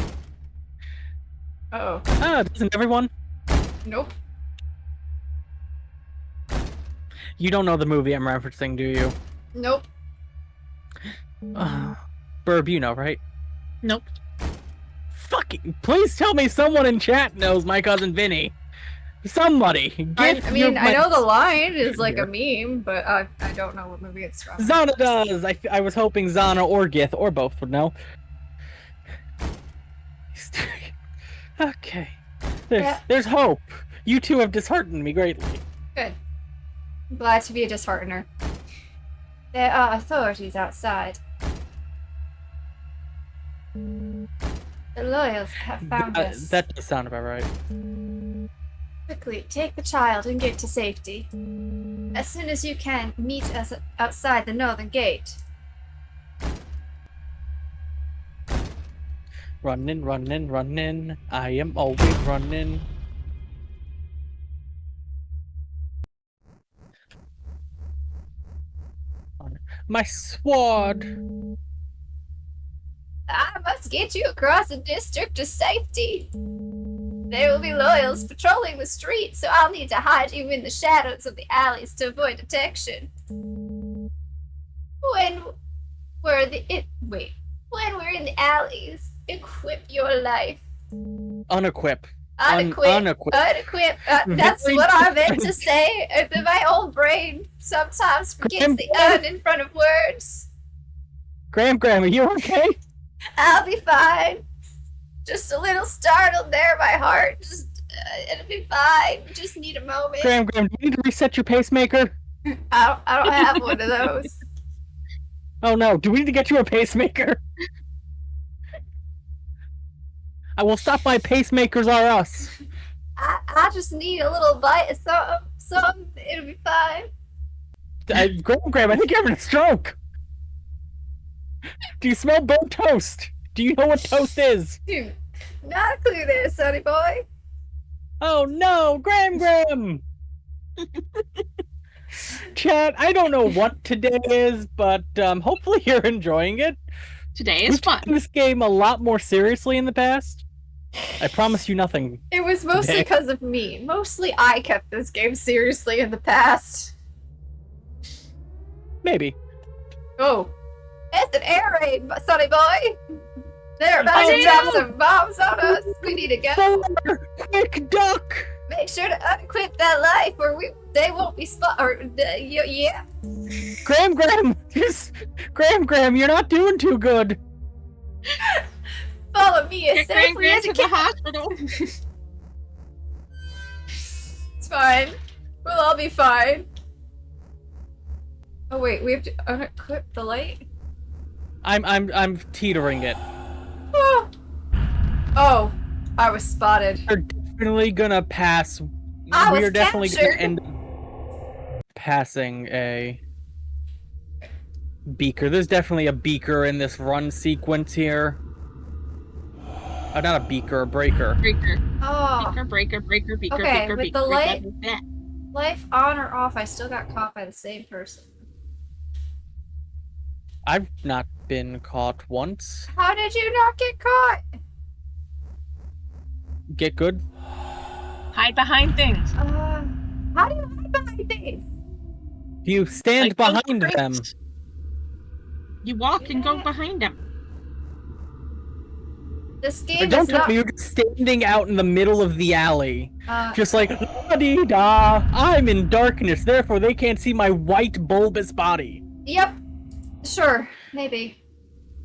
Uh-oh. Ah, doesn't everyone? Nope. You don't know the movie I'm referencing, do you? Nope. Burb, you know, right? Nope. Fucking, please tell me someone in chat knows my cousin Vinny. Somebody. I mean, I know the line is like a meme, but I don't know what movie it's from. Zana does! I was hoping Zana or Gith, or both would know. Okay. There's hope. You two have disheartened me greatly. Good. I'm glad to be a disheartener. There are authorities outside. The loyals have found us. That does sound about right. Quickly, take the child and get to safety. As soon as you can, meet us outside the northern gate. Running. I am always running. My sword. I must get you across the district to safety. There will be loyals patrolling the streets, so I'll need to hide you in the shadows of the alleys to avoid detection. When we're in the alleys, equip your life. Unequip. Unequip. That's Very what I meant to different. say. My old brain sometimes forgets the un in front of words. Graham, are you okay? I'll be fine. Just a little startled there, my heart. It'll be fine. Just need a moment. Graham, do you need to reset your pacemaker? I don't have one of those. Oh no, do we need to get you a pacemaker? I will stop by Pacemakers R Us. I just need a little bite of something. It'll be fine. Graham, I think you're having a stroke. Do you smell burnt toast? Do you know what toast is? Not a clue there, sonny boy. Oh no, Graham! Chat, I don't know what today is, but hopefully you're enjoying it. Today is We've fun. taken this game a lot more seriously in the past. I promise you nothing. It was mostly Today. because of me. Mostly I kept this game seriously in the past. Maybe. Oh. It's an air raid, Sonny boy! They're about to Oh, drop no. some bombs on us! We need to go! Thor, quick duck! Make sure to unequip that life or they won't be yeah. Graham, just Graham, you're not doing too good. Follow me as Get safely Gran as you to the can. hospital. It's fine. We'll all be fine. Oh wait, we have to unequip the light? I'm teetering it. Oh. Oh, I was spotted. We're definitely gonna pass. I was We're definitely captured. gonna end up passing a beaker. There's definitely a beaker in this run sequence here. Not a beaker, a breaker. Breaker. Oh, Breaker, beaker, Okay, beaker, with beaker. the light- beaker. life on or off, I still got caught by the same person. I've not been caught once. How did you not get caught? Get good? Hide behind things. How do you hide behind things? You stand Like those behind them. crates. You walk and go Yeah. behind them. This But game don't is tell not. me you're just standing out in the middle of the alley. Uh, Just like, la-dee-da, I'm in darkness, therefore they can't see my white bulbous body. Yep. Sure, maybe.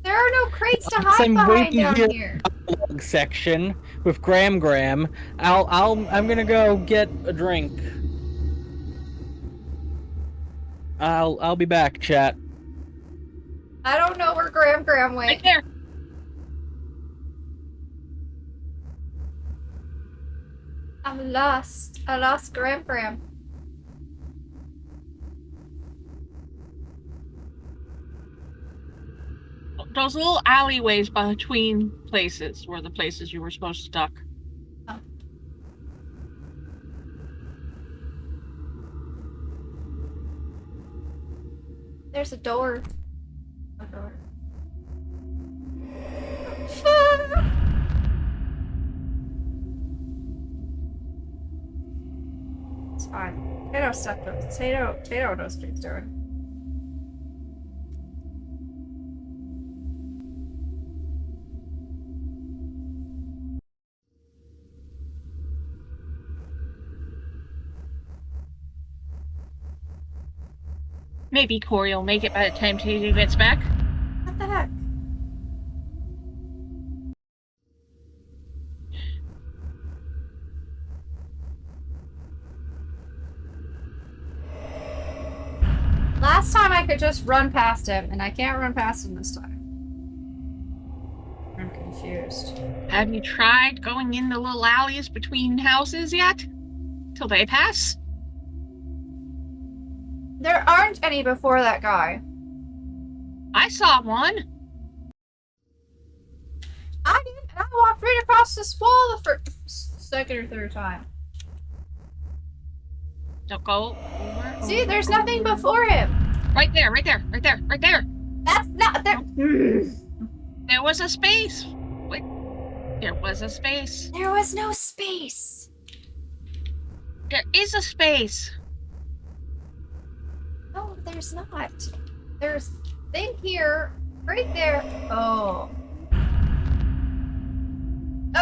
There are no crates to Yes, hide I'm behind waiting down here. here. Log section with Graham. I'm gonna go get a drink. I'll be back, chat. I don't know where Graham Right went. there. I'm lost. I lost Graham. Those little alleyways between places were the places you were supposed to duck. There's a door. A door. It's fine. Tato stuck those. Tato knows what he's doing. Maybe Corey will make it by the time Tato gets back. What the heck? Last time I could just run past him, and I can't run past him this time. I'm confused. Have you tried going in the little alleys between houses yet? Till they pass? There aren't any before that guy. I saw one. I didn't. I walked right across this wall the second or third time. Don't go over. See, over, there's nothing over. before him. Right there. That's not there. There was a space. Wait. There was a space. There was no space. There is a space. No, there's not. There's thing here, right there. Oh.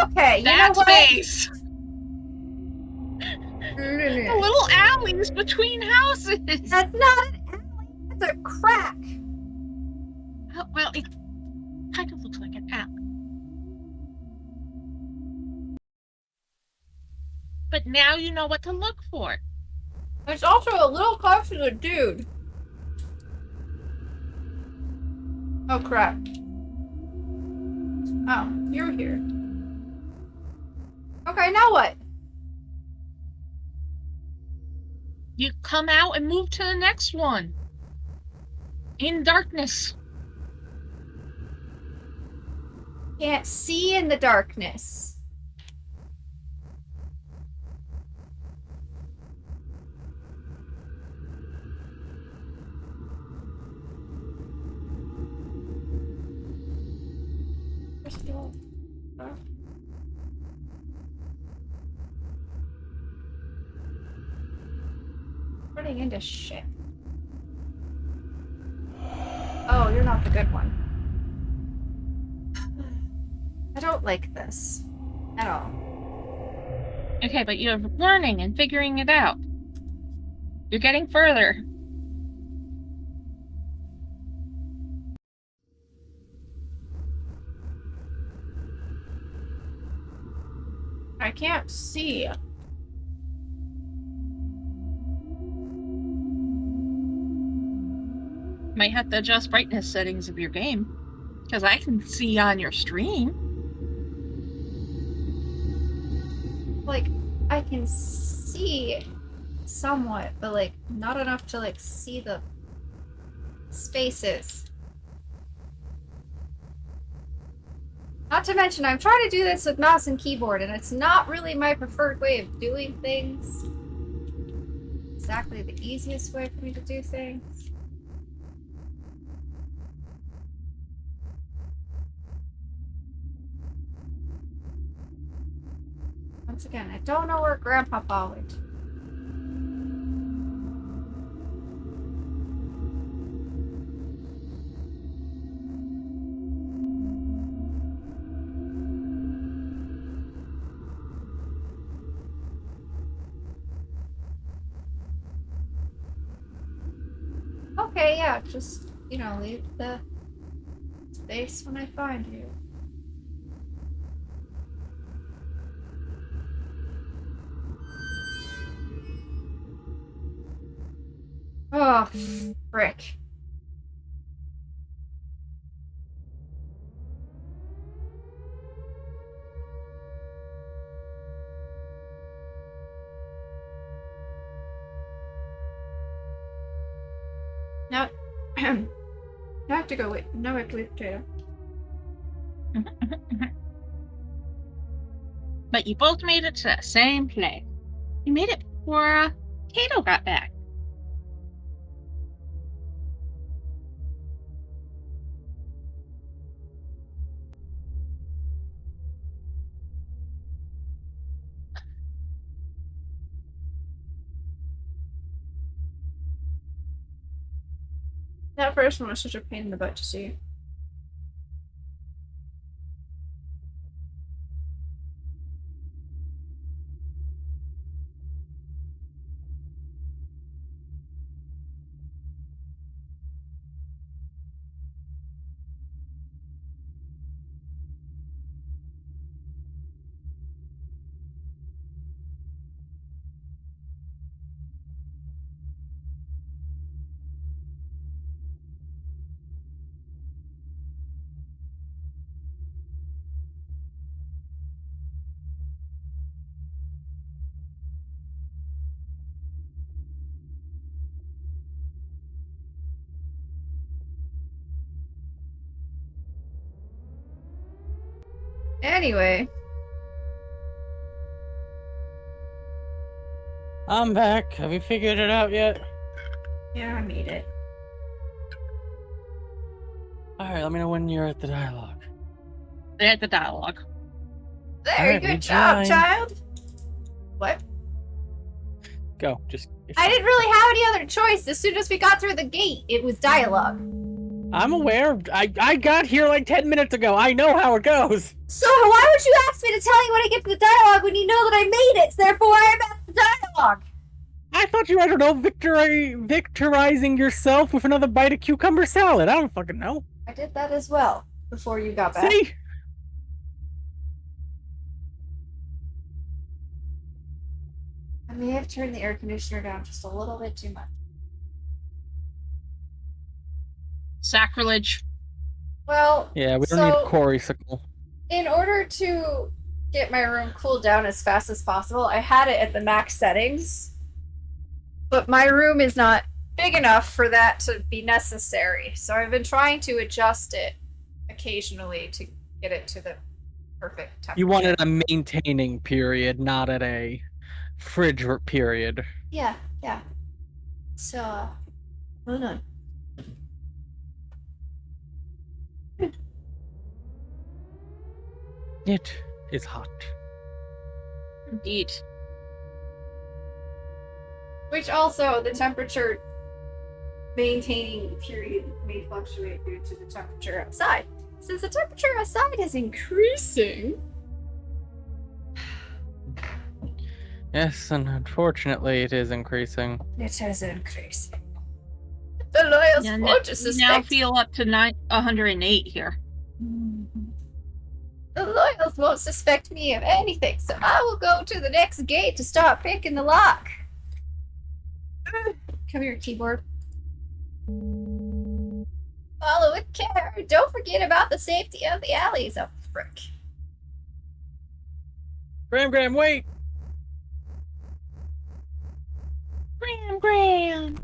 Okay, you know That what? space. The little alleys between houses. That's not an alley. That's a crack. Oh, well, it kind of looks like an alley. But now you know what to look for. It's also a little close to the dude. Oh crap. Oh, you're here. Okay, now what? You come out and move to the next one. In darkness. Can't see in the darkness. Where's the door? Door? running into shit. Oh, you're not the good one. I don't like this at all. Okay, but you're learning and figuring it out. You're getting further. I can't see. Might have to adjust brightness settings of your game. Because I can see on your stream. Like, I can see somewhat, but like not enough to like see the spaces. Not to mention, I'm trying to do this with mouse and keyboard, and it's not really my preferred way of doing things. Exactly the easiest way for me to do things. Once again, I don't know where Grandpa Paul went. Okay, yeah, just, you know, leave the space when I find you. Oh, frick. Now, now I have to go wait. Now I have to wait potato. But you both made it to that same place. You made it before Kato got back. That first one was such a pain in the butt to see. Anyway. I'm back. Have you figured it out yet? Yeah, I made it. Alright, let me know when you're at the dialogue. They had the dialogue. Very Alright, good we job, joined. child. What? Go, just... I didn't really have any other choice. As soon as we got through the gate, it was dialogue. I'm aware. I got here like 10 minutes ago. I know how it goes. So why would you ask me to tell you when I get to the dialogue when you know that I made it? Therefore, I am at the dialogue. I thought you, I don't know, victorizing yourself with another bite of cucumber salad. I don't fucking know. I did that as well before you got back. See? I may have turned the air conditioner down just a little bit too much. Sacrilege. Well, Yeah, we don't need a Coreysicle. in order to get my room cooled down as fast as possible, I had it at the max settings. But my room is not big enough for that to be necessary. So I've been trying to adjust it occasionally to get it to the perfect temperature. You wanted a maintaining period, not at a fridge period. Yeah, yeah. So, hold on. It is hot. Indeed. Which also, the temperature maintaining period may fluctuate due to the temperature outside. Since the temperature outside is increasing. Yes, and unfortunately, it is increasing. It is increasing. The loyals Yeah, won't we suspect. now feel up to 108 here. Mhm. The loyals won't suspect me of anything, so I will go to the next gate to start picking the lock. Come here, keyboard. Follow with care. Don't forget about the safety of the alleys. Oh, frick. Graham, wait! Graham.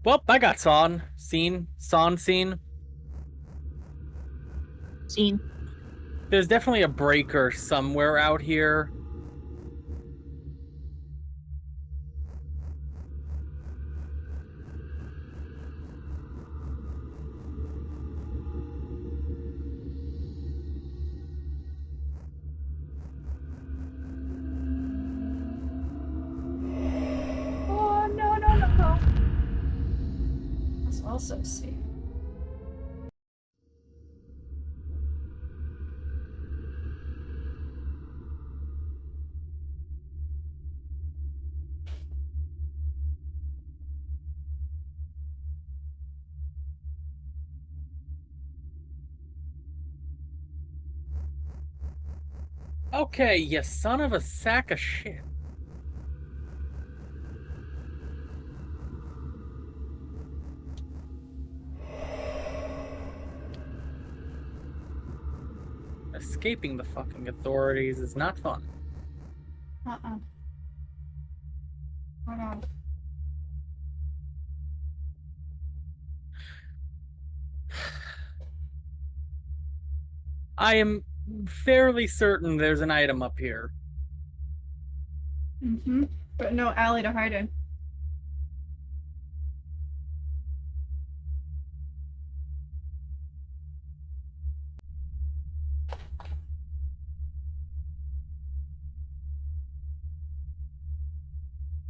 Well, I got seen. Scene. There's definitely a breaker somewhere out here. Oh, no. Let's also see. Okay, you son of a sack of shit. Escaping the fucking authorities is not fun. Hold on. I am fairly certain there's an item up here. Mm-hmm. But no alley to hide in.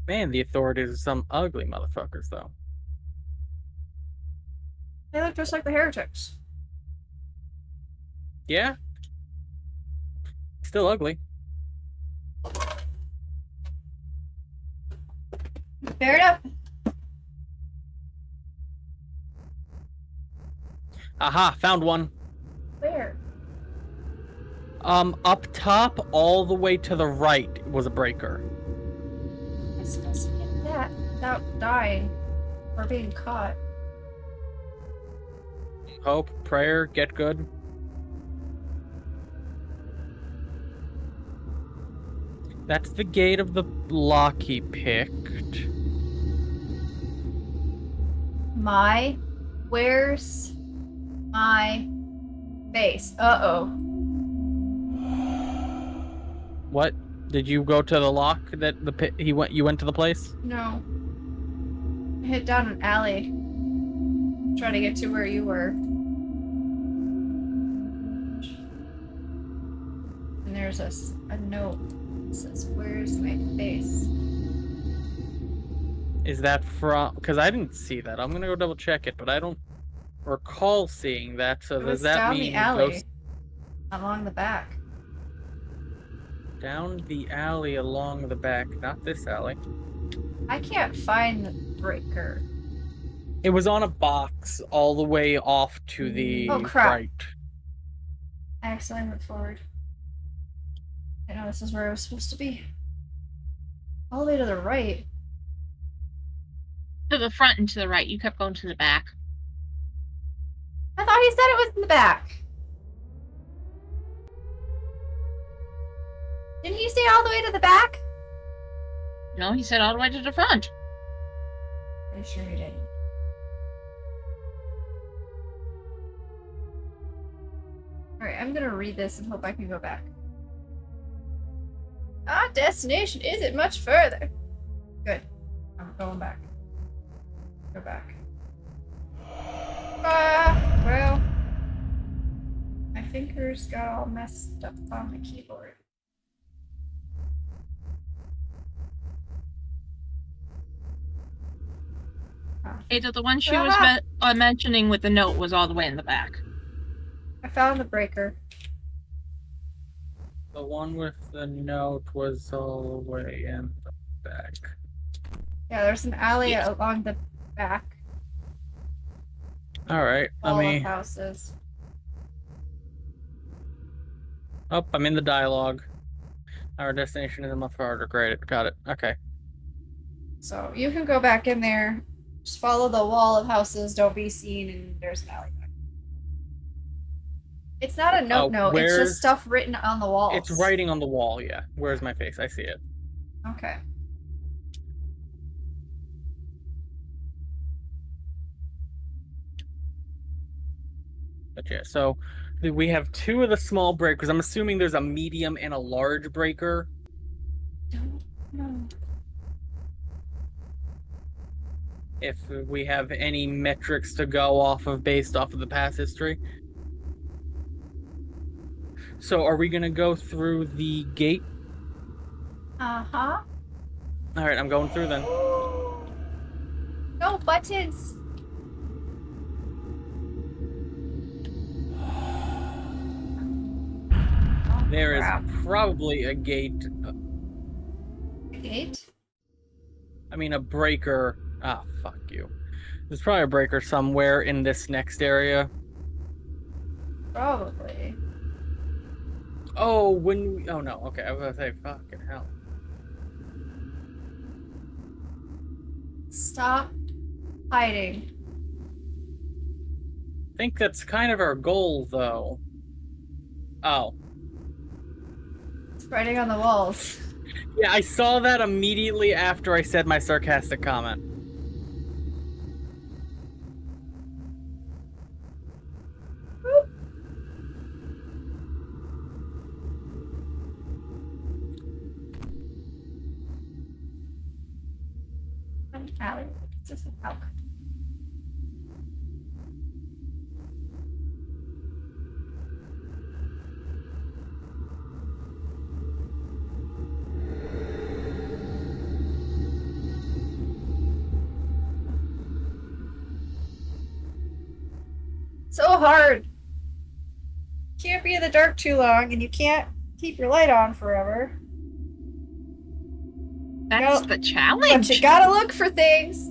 Man, the authorities are some ugly motherfuckers, though. They look just like the heretics. Yeah? Still ugly. Fair enough. Aha, found one. Where? Up top, all the way to the right was a breaker. I'm supposed to get that without dying or being caught. Hope, prayer, get good. That's the gate of the lock he picked. Where's my base? Uh-oh. What? Did you go to the lock that you went to the place? No. I hit down an alley. Trying to get to where you were. And there's a note that says, "Where's my base?" Is that from? Because I didn't see that. I'm gonna go double check it, but I don't recall seeing that. So It was does that down mean the alley. ghost Along the back. down the alley along the back? Not this alley. I can't find the breaker. It was on a box all the way off to the Oh, crap. right. I accidentally went forward. I know this is where I was supposed to be. All the way to the right. To the front and to the right. You kept going to the back. I thought he said it was in the back. Didn't he say all the way to the back? No, he said all the way to the front. Pretty sure he didn't. Alright, I'm gonna read this and hope I can go back. Our destination isn't much further. Good. I'm going back. Go back. Well, my fingers got all messed up on the keyboard. Ada, the one she was mentioning with the note was all the way in the back. I found the breaker. The one with the note was all the way in the back. Yeah, there's an alley along the back. Alright, let All of me... houses. Oh, I'm in the dialogue. Our destination is a month farther. Great, got it. Okay. So you can go back in there. Just follow the wall of houses. Don't be seen, and there's an alley back. It's not a note. It's just stuff written on the walls. It's writing on the wall. Yeah. Where's my face? I see it. Okay. But yeah, so we have two of the small breakers. I'm assuming there's a medium and a large breaker. Don't know. If we have any metrics to go off of based off of the past history. So are we gonna go through the gate? Uh-huh. Alright, I'm going through then. No buttons. There is probably a gate. A gate? I mean, a breaker. Ah, fuck you. There's probably a breaker somewhere in this next area. Probably. Oh, when we... Oh, no. Okay, I was gonna say, fucking hell. Stop hiding. I think that's kind of our goal, though. Oh. It's writing on the walls. Yeah, I saw that immediately after I said my sarcastic comment. Alley. It's just an alley. So hard. Can't be in the dark too long, and you can't keep your light on forever. That's the challenge. But you gotta look for things.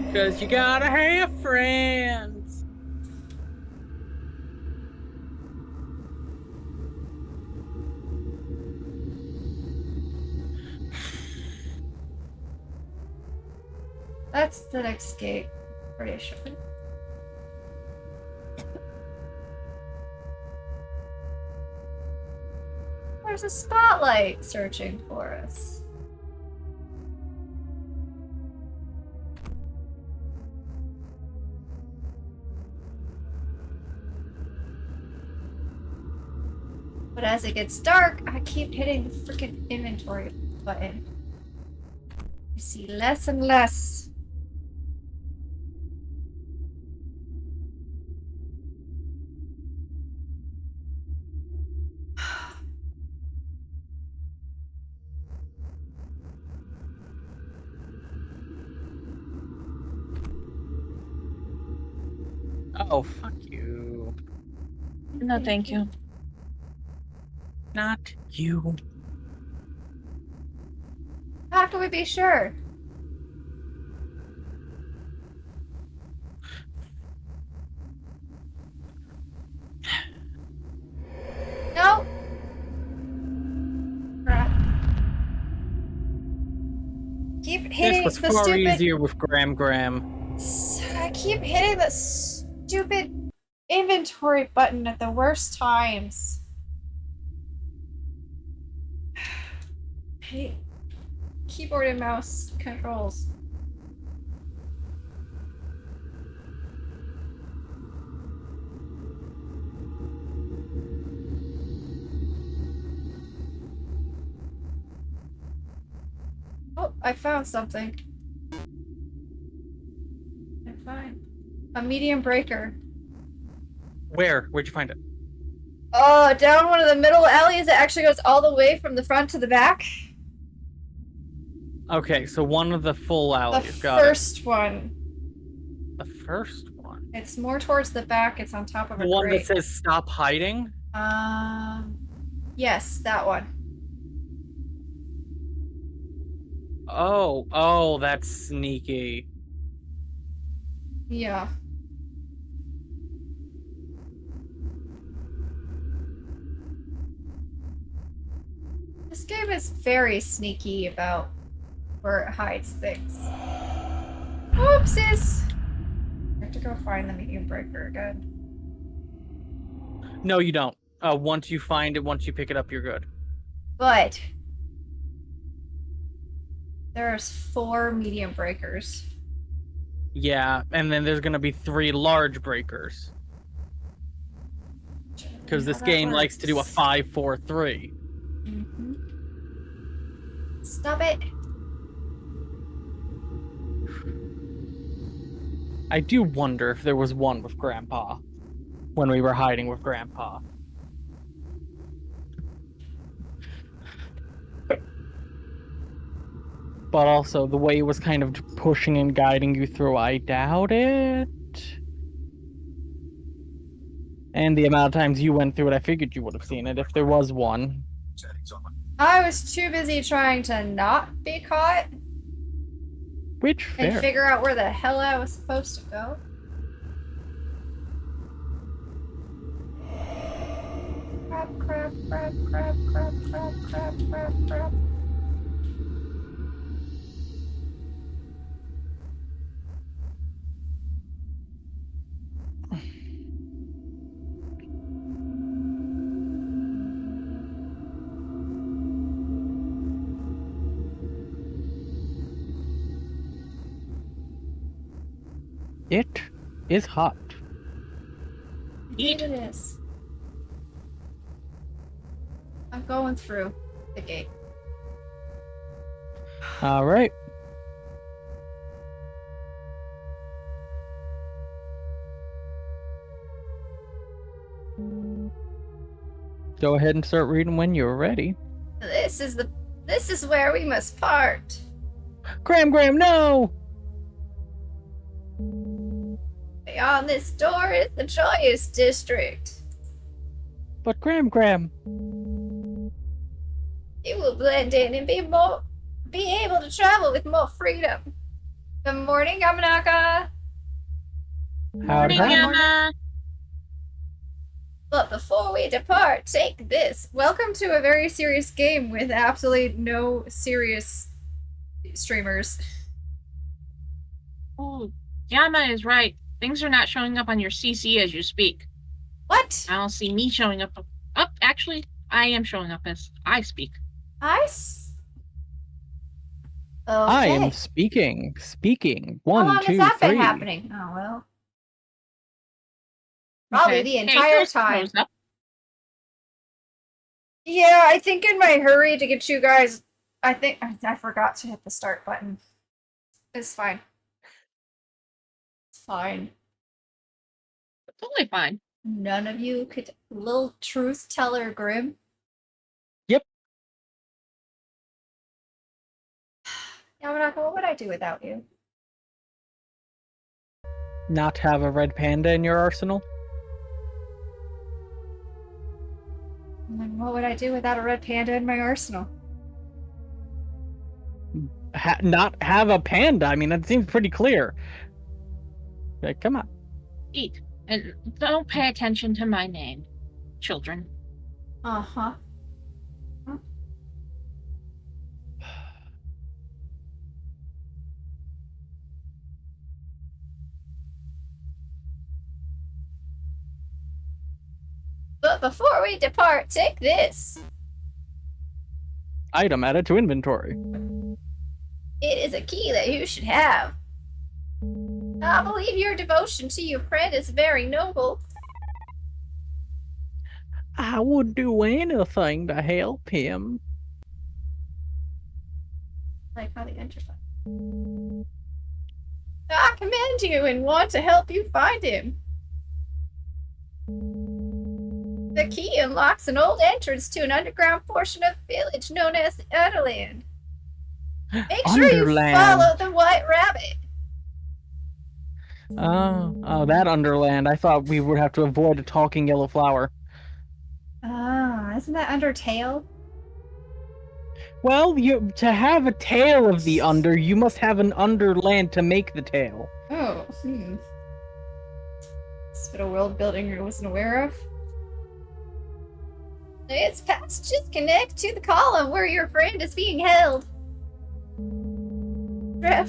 Because you gotta have friends. That's the next gate. Pretty sure. There's a spotlight searching for us. But as it gets dark, I keep hitting the freaking inventory button. I see less and less. Oh, fuck you. No, thank you. Not you. How can we be sure? No. Crap. Keep hitting This was the far stupid. easier with Graham. I keep hitting the stupid inventory button at the worst times. Hey, keyboard and mouse controls. Oh, I found something. I'm fine. A medium breaker. Where? Where'd you find it? Oh, down one of the middle alleys that actually goes all the way from the front to the back. Okay, so one of the full The alleys. Got first one. it. The first one. It's more towards the back. It's on top of The a one that crate. says "Stop hiding." Yes, that one. Oh, that's sneaky. Yeah. This game is very sneaky about where it hides things. Oopsies! I have to go find the medium breaker again. No, you don't. Once you find it, once you pick it up, you're good. But there's 4 medium breakers. Yeah, and then there's gonna be 3 large breakers. Because this game likes to do a 5-4-3. Mm-hmm. Stop it! I do wonder if there was one with Grandpa. When we were hiding with Grandpa. But also, the way it was kind of pushing and guiding you through, I doubt it. And the amount of times you went through it, I figured you would have seen it if there was one. I was too busy trying to not be caught Which, and fair. figure out where the hell I was supposed to go. Crap, crap, crap, crap, crap, crap, crap, crap, crap. It is hot. Eat. It is. I'm going through the gate. Alright. Go ahead and start reading when you're ready. This is where we must part. Graham, no! Beyond this door is the Joyous District. But Graham. You will blend in and be able to travel with more freedom. Good morning, Yamanaka. Howdy, Morning, howdy. Emma. But before we depart, take this. Welcome to a very serious game with absolutely no serious streamers. Oh, Yama is right. Things are not showing up on your CC as you speak. What? I don't see me showing up. Actually, I am showing up as I speak. Okay. I am speaking. How 1, long 2, has that 3. been happening? Oh, well. Probably Okay. the Hey, entire Toast time. rose up. Yeah, I think in my hurry to get you guys, I think I forgot to hit the start button. It's fine. It's fine. Totally fine. None of you could. Little truth teller Grim. Yep. Yamanaka, what would I do without you? Not have a red panda in your arsenal? And what would I do without a red panda in my arsenal? Not have a panda? I mean, that seems pretty clear. Like, come on. Eat. And don't pay attention to my name, children. Uh-huh. But before we depart, take this. Item added to inventory. It is a key that you should have. I believe your devotion to your friend is very noble. I would do anything to help him. Like how the enter I commend you and want to help you find him. The key unlocks an old entrance to an underground portion of the village known as the Underland. Make sure you Underland. follow the white rabbit. Oh, that Underland. I thought we would have to avoid a talking yellow flower. Ah, isn't that Undertale? Well, to have a tale of the Under, you must have an Underland to make the tale. Oh, It's a bit of world building I wasn't aware of. Its passages connect to the column where your friend is being held. I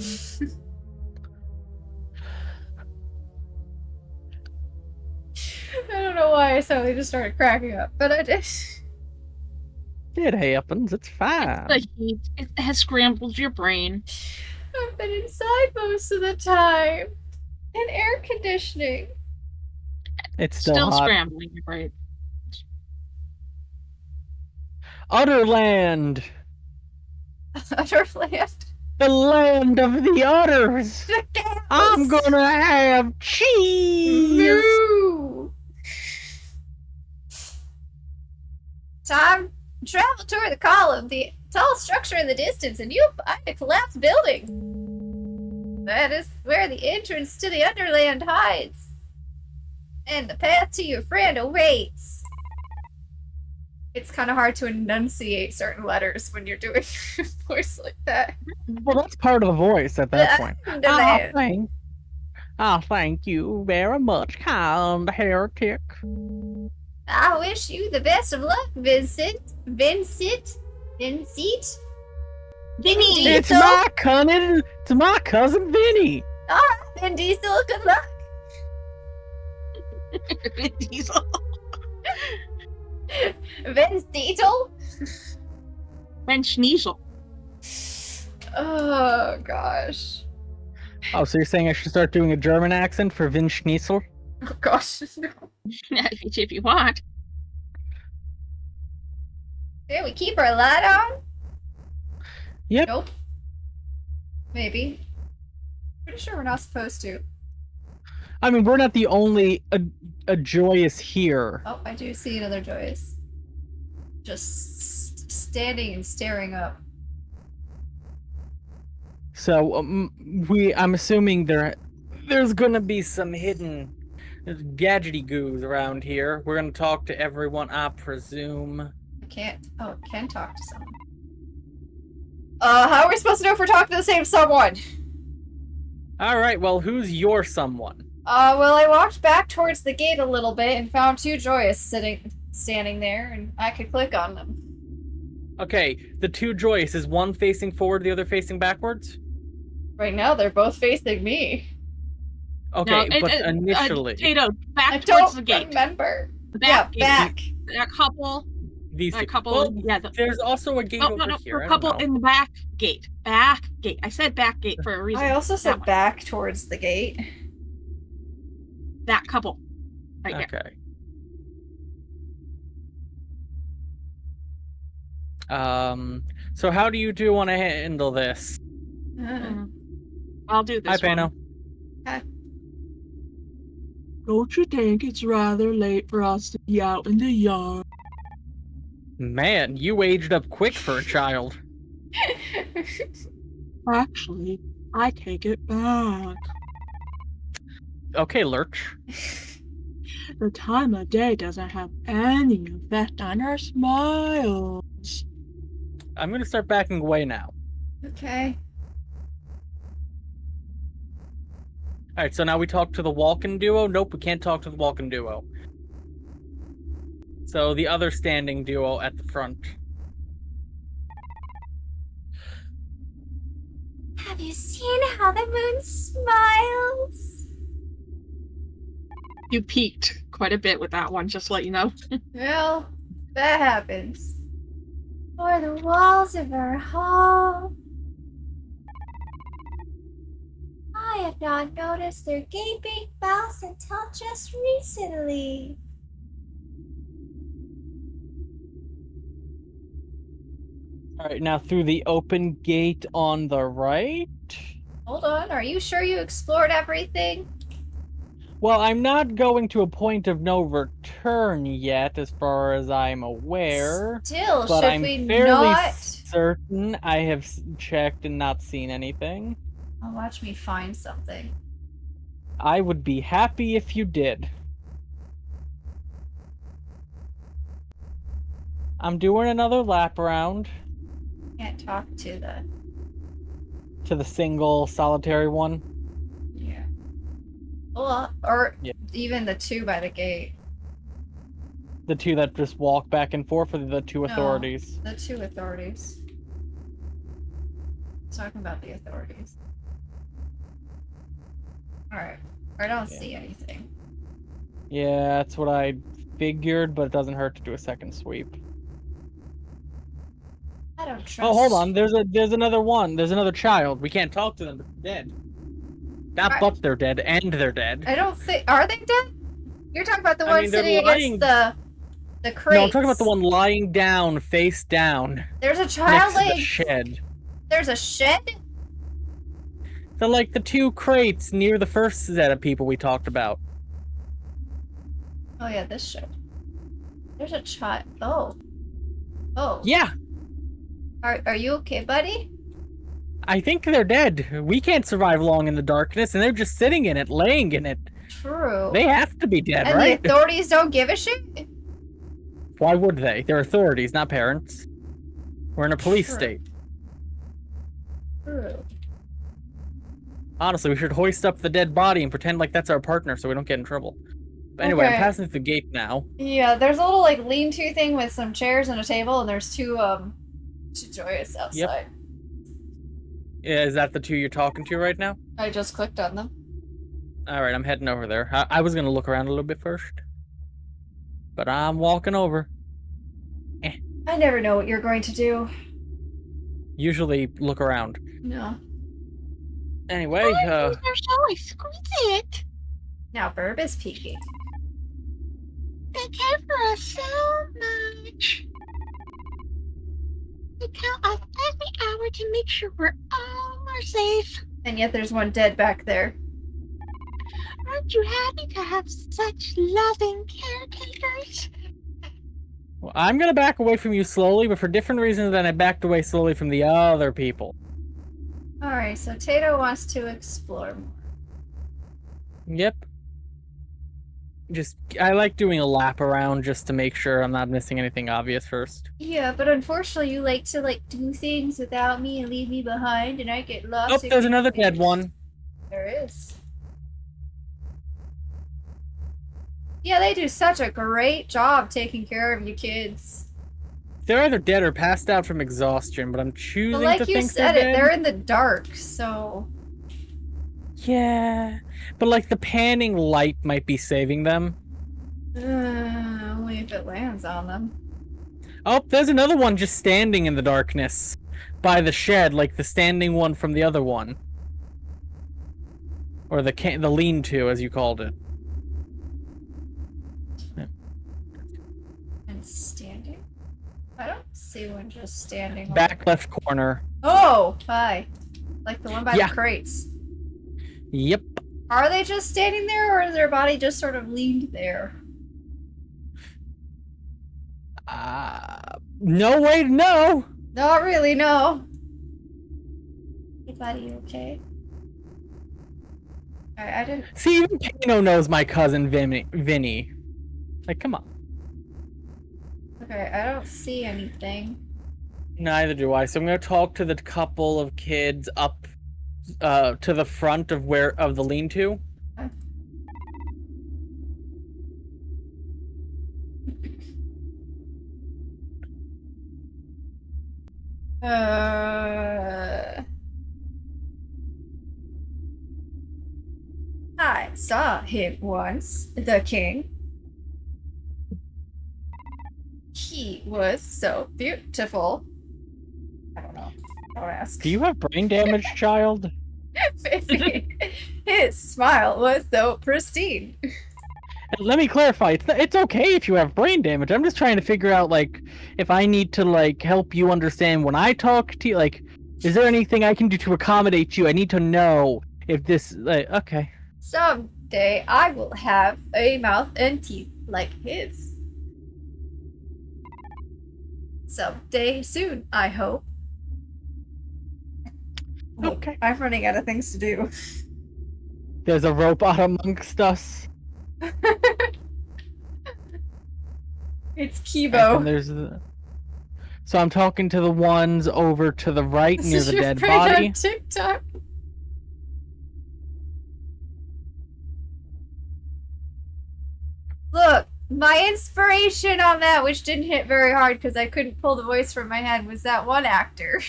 don't know why I suddenly just started cracking up, but I did. It happens. It's fine. The heat, it has scrambled your brain. I've been inside most of the time. And air conditioning. It's still hot. Scrambling your brain. Udderland! Underland. The land of the udders! I'm gonna have cheese! Moo! Time to travel toward the column, the tall structure in the distance, and you'll find a collapsed building. That is where the entrance to the Underland hides. And the path to your friend awaits. It's kind of hard to enunciate certain letters when you're doing a voice like that. Well, that's part of the voice at that point. Underland. Thank you very much, kind heretic. I wish you the best of luck, Vincent. Vincent? Vinny! It's my cousin Vinny. Alright, Vin Diesel, good luck. Vin Diesel. Vince Diesel? Vin Schniesel. Oh, gosh. Oh, so you're saying I should start doing a German accent for Vin Schniesel? Oh, gosh. No. If you want. Can we keep our light on? Yep. Nope. Maybe. Pretty sure we're not supposed to. I mean, we're not the only a joyous here. Oh, I do see another Joyous. Just standing and staring up. So I'm assuming there's gonna be some hidden gadgety goos around here. We're gonna talk to everyone, I presume. I can't. Oh, I can talk to someone. How are we supposed to know if we're talking to the same someone? All right. Well, who's your someone? Well, I walked back towards the gate a little bit and found two Joyous standing there, and I could click on them. Okay, the two Joyous, is one facing forward, the other facing backwards? Right now, they're both facing me. Okay, No, but initially... Tato, back I towards don't the gate. remember. Back Yeah, gate. back. A couple. These A two. couple. Well, Yeah. there's also a gate over here. A I couple don't know. in the back gate. Back gate. I said back gate for a reason. I also said That one. back towards the gate. That couple. Right there. Okay. So how do you two want to handle this? I'll do this. Hi, Pano. Don't you think it's rather late for us to be out in the yard? Man, you aged up quick for a child. Actually, I take it back. Okay, Lurch. The time of day doesn't have any effect on our smiles. I'm gonna start backing away now. Okay. Alright, so now we talk to the Walken duo? Nope, we can't talk to the Walken duo. So the other standing duo at the front. Have you seen how the moon smiles? You peaked quite a bit with that one, just to let you know. Well, that happens. Or the walls of our home. I have not noticed their gaping mouths until just recently. Alright, now through the open gate on the right? Hold on, are you sure you explored everything? Well, I'm not going to a point of no return yet, as far as I'm aware. Still, But should I'm we fairly not? certain I have checked and not seen anything. Oh, watch me find something. I would be happy if you did. I'm doing another lap around Can't talk to to the single solitary one. yeah. Well, or Yeah. even the two by the gate. The two that just walk back and forth are the two No. authorities. The two authorities. Talking about the authorities. Alright. I don't Yeah. see anything. Yeah, that's what I figured, but it doesn't hurt to do a second sweep. I don't trust. Oh, hold on. There's another one. There's another child. We can't talk to them. They're dead. Not Right. but they're dead, and they're dead. I don't think. Are they dead? You're talking about the I one mean, they're sitting lying- against the crates. No, I'm talking about the one lying down, face down, There's a next child to the laying. shed. There's a shed. They're like the two crates near the first set of people we talked about. Oh yeah, this shed. There's a child. Oh. Oh. Yeah, Are you okay, buddy? I think they're dead. We can't survive long in the darkness, and they're just sitting in it, laying in it. True. They have to be dead, and right? the authorities don't give a shit. Why would they? They're authorities, not parents. We're in a police True. state. True. Honestly, we should hoist up the dead body and pretend like that's our partner so we don't get in trouble. But anyway, Okay. I'm passing through the gate now. Yeah, there's a little like lean-to thing with some chairs and a table, and there's two Joyous outside. Yeah, is that the two you're talking to right now? I just clicked on them. Alright, I'm heading over there. I was gonna look around a little bit first. But I'm walking over. I never know what you're going to do. Usually look around. No. Anyway, They're so exquisite. Now Burb is peeking. They care for us so much. They count us every hour to make sure we're all are safe. And yet there's one dead back there. Aren't you happy to have such loving caretakers? well, I'm gonna back away from you slowly, but for different reasons than I backed away slowly from the other people. Alright, so Tato wants to explore more. Yep. I like doing a lap around just to make sure I'm not missing anything obvious first. Yeah, but unfortunately you like to do things without me and leave me behind, and I get lost. Oh, in there's another confused. dead one. There is. Yeah, they do such a great job taking care of you kids. They're either dead or passed out from exhaustion, but I'm choosing But like to you think said they're it, dead. they're in the dark, so Yeah, but like the panning light might be saving them. only if it lands on them. Oh, there's another one just standing in the darkness by the shed, like the standing one from the other one, or the lean-to, as you called it. And standing? I don't see one just standing. Back left corner. Oh, hi. Like the one by Yeah. the crates. Yep. Are they just standing there, or is their body just sort of leaned there? No way to know. Not really, no. Hey, buddy, you okay? I didn't. See, even Pino knows my cousin Vinny. Like, come on. Okay, I don't see anything. Neither do I. So I'm gonna talk to the couple of kids up to the front of the lean-to. I saw him once, the king. He was so beautiful. I don't know. Don't ask. Do you have brain damage, child? His smile was so pristine. Let me clarify. It's okay if you have brain damage. I'm just trying to figure out, like, if I need to, like, help you understand when I talk to you. Like, is there anything I can do to accommodate you? I need to know if this. Okay. Someday I will have a mouth and teeth like his. Someday soon, I hope. Look, Okay. I'm running out of things to do. There's a robot amongst us. It's And Kibo. there's so I'm talking to the ones over to the right This near is the your dead friend body. on TikTok. Look, my inspiration on that, which didn't hit very hard because I couldn't pull the voice from my head, was that one actor.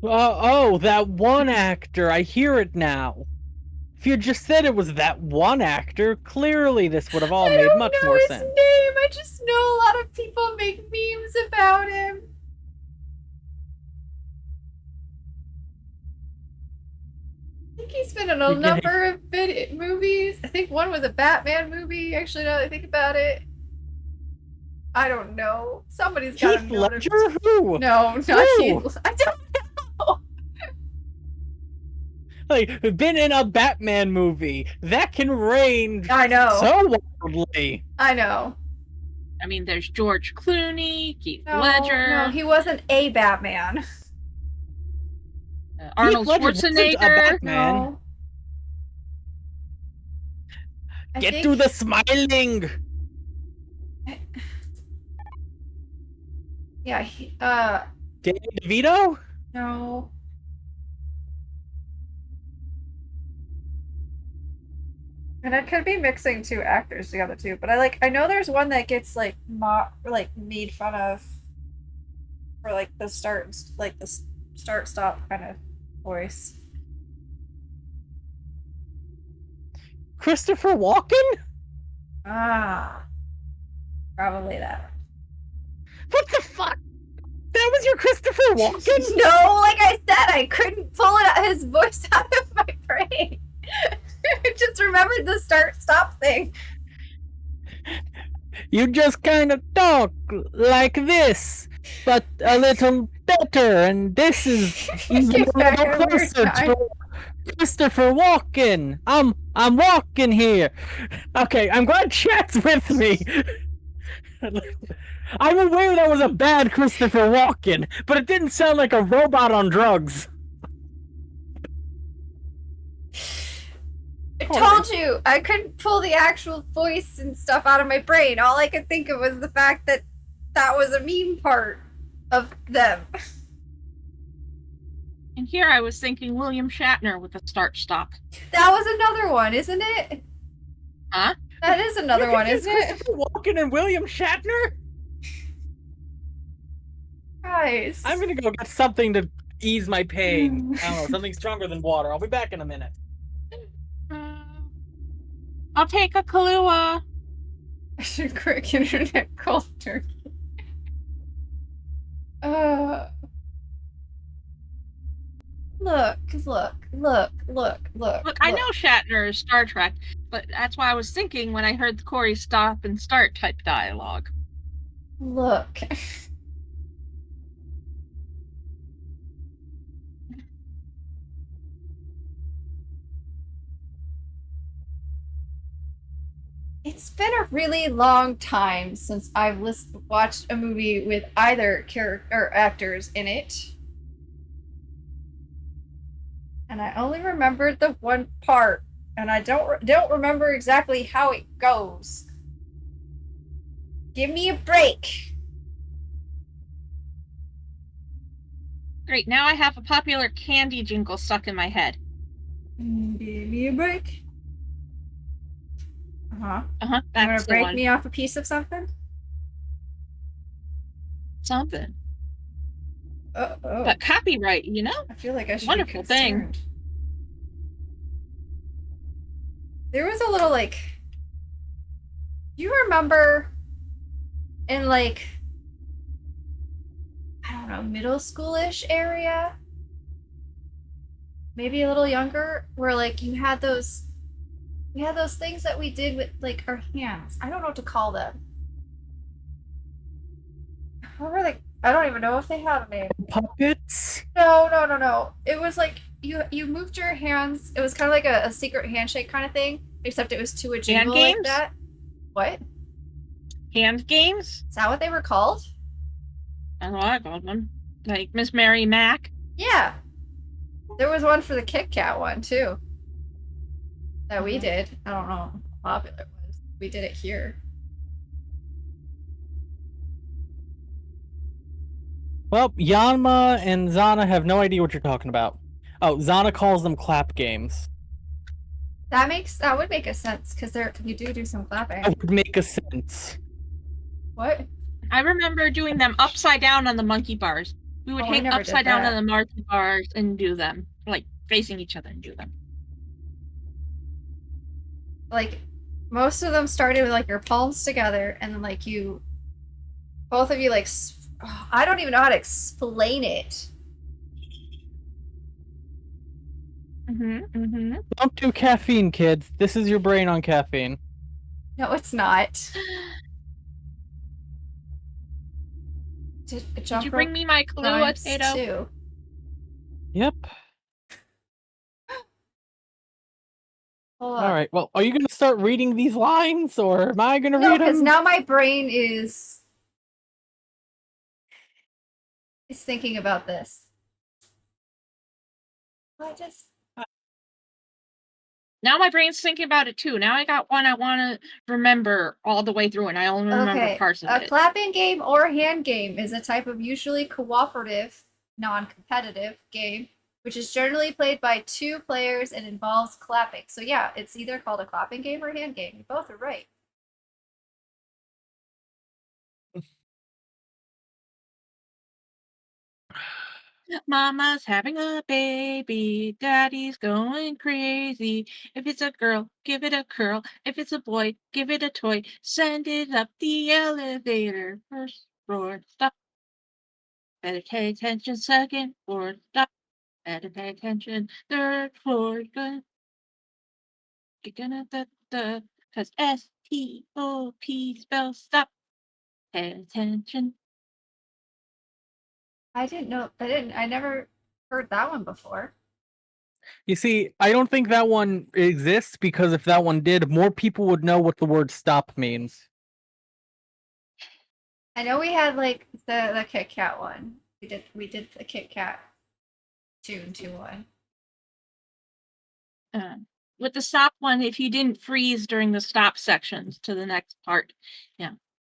Oh, that one actor. I hear it now. If you just said it was that one actor, clearly this would have all I made don't much know more his sense. name. I just know a lot of people make memes about him. I think he's been in a You're getting- number of movies. I think one was a Batman movie, actually, now that I think about it. I don't know. Somebody's got Heath to know. Ledger? Who? No, not Who? Heath. I don't know. Like, been in a Batman movie. That can range I know. so wildly. I know. I mean, there's George Clooney, Heath No, Ledger, no, he wasn't a Batman. Arnold Ledger wasn't a Schwarzenegger. Batman. No. I Get think- to the smiling. Yeah, Danny DeVito? no. And I could be mixing two actors together too, but I know there's one that gets made fun of for like the start stop kind of voice. Christopher Walken? Ah, probably that. What the fuck? That was your Christopher Walken? No, like I said, I couldn't pull his voice out of my brain. I just remembered the start stop thing. You just kind of talk like this, but a little better, and this is even Get a back little over closer time. to Christopher Walken. I'm walking here. Okay, I'm glad chat's with me. I'm aware that was a bad Christopher Walken, but it didn't sound like a robot on drugs. I told you I couldn't pull the actual voice and stuff out of my brain. All I could think of was the fact that that was a meme part of them. And here I was thinking William Shatner with a start stop. That was another one, isn't it? Huh? That is another one, It's isn't it? Christopher Walken and William Shatner? Guys. I'm gonna go get something to ease my pain. I don't know, something stronger than water. I'll be back in a minute. I'll take a Kahlua. I should quick internet cold turkey. Look. Look, I know Shatner is Star Trek, but that's why I was thinking when I heard the Corey stop and start type dialogue. Look. It's been a really long time since I've watched a movie with either character or actors in it. And I only remembered the one part, and I don't remember exactly how it goes. Give me a break. Great, now I have a popular candy jingle stuck in my head. Give me a break. Uh-huh. Uh-huh, You want that's to the break one. me off a piece of something? Something. Oh. But copyright, you know? I feel like I should Wonderful be thing. concerned. There was a little you remember in I don't know, middle schoolish area? Maybe a little younger, where we had those things that we did with our hands. I don't know what to call them. What were they? I don't even know if they had a name. Puppets? No. It was you moved your hands. It was kind of like a secret handshake kind of thing, except it was to a jingle like games? that. What? Hand games? Is that what they were called? I don't know what I called them. Like Miss Mary Mac. Yeah. There was one for the Kit Kat one too. That we did. I don't know how popular it was. We did it here. Well, Yanma and Zana have no idea what you're talking about. Oh, Zana calls them clap games. That would make a sense because you do some clapping. That would make a sense. What? I remember doing them upside down on the monkey bars. We would Oh, I hang never did upside down that. on the monkey bars and do them, like facing each other and do them. Like most of them started with like your palms together and then like both of you like I don't even know how to explain it. Don't do caffeine, kids. This is your brain on caffeine. No, it's not. Did you bring me my clue, Potato? Too. Yep. Hold All on. right. Well, are you going to start reading these lines, or am I going to read because them? now my brain is thinking about this. Now my brain's thinking about it too. Now I got one I want to remember all the way through, and I only remember parts of it. A clapping game or hand game is a type of usually cooperative, non-competitive game, which is generally played by 2 players and involves clapping. So yeah, it's either called a clapping game or a hand game. You both are right. Mama's having a baby, daddy's going crazy. If it's a girl, give it a curl. If it's a boy, give it a toy. Send it up the elevator. First floor, stop. Better pay attention, second floor, stop. Better pay attention, third floor, good. You're gonna cause S-T-O-P spells stop. Pay attention. I never heard that one before. You see, I don't think that one exists because if that one did, more people would know what the word stop means. I know we had like the Kit Kat one. We did the Kit Kat tune to one. With the stop one, if you didn't freeze during the stop sections to the next part,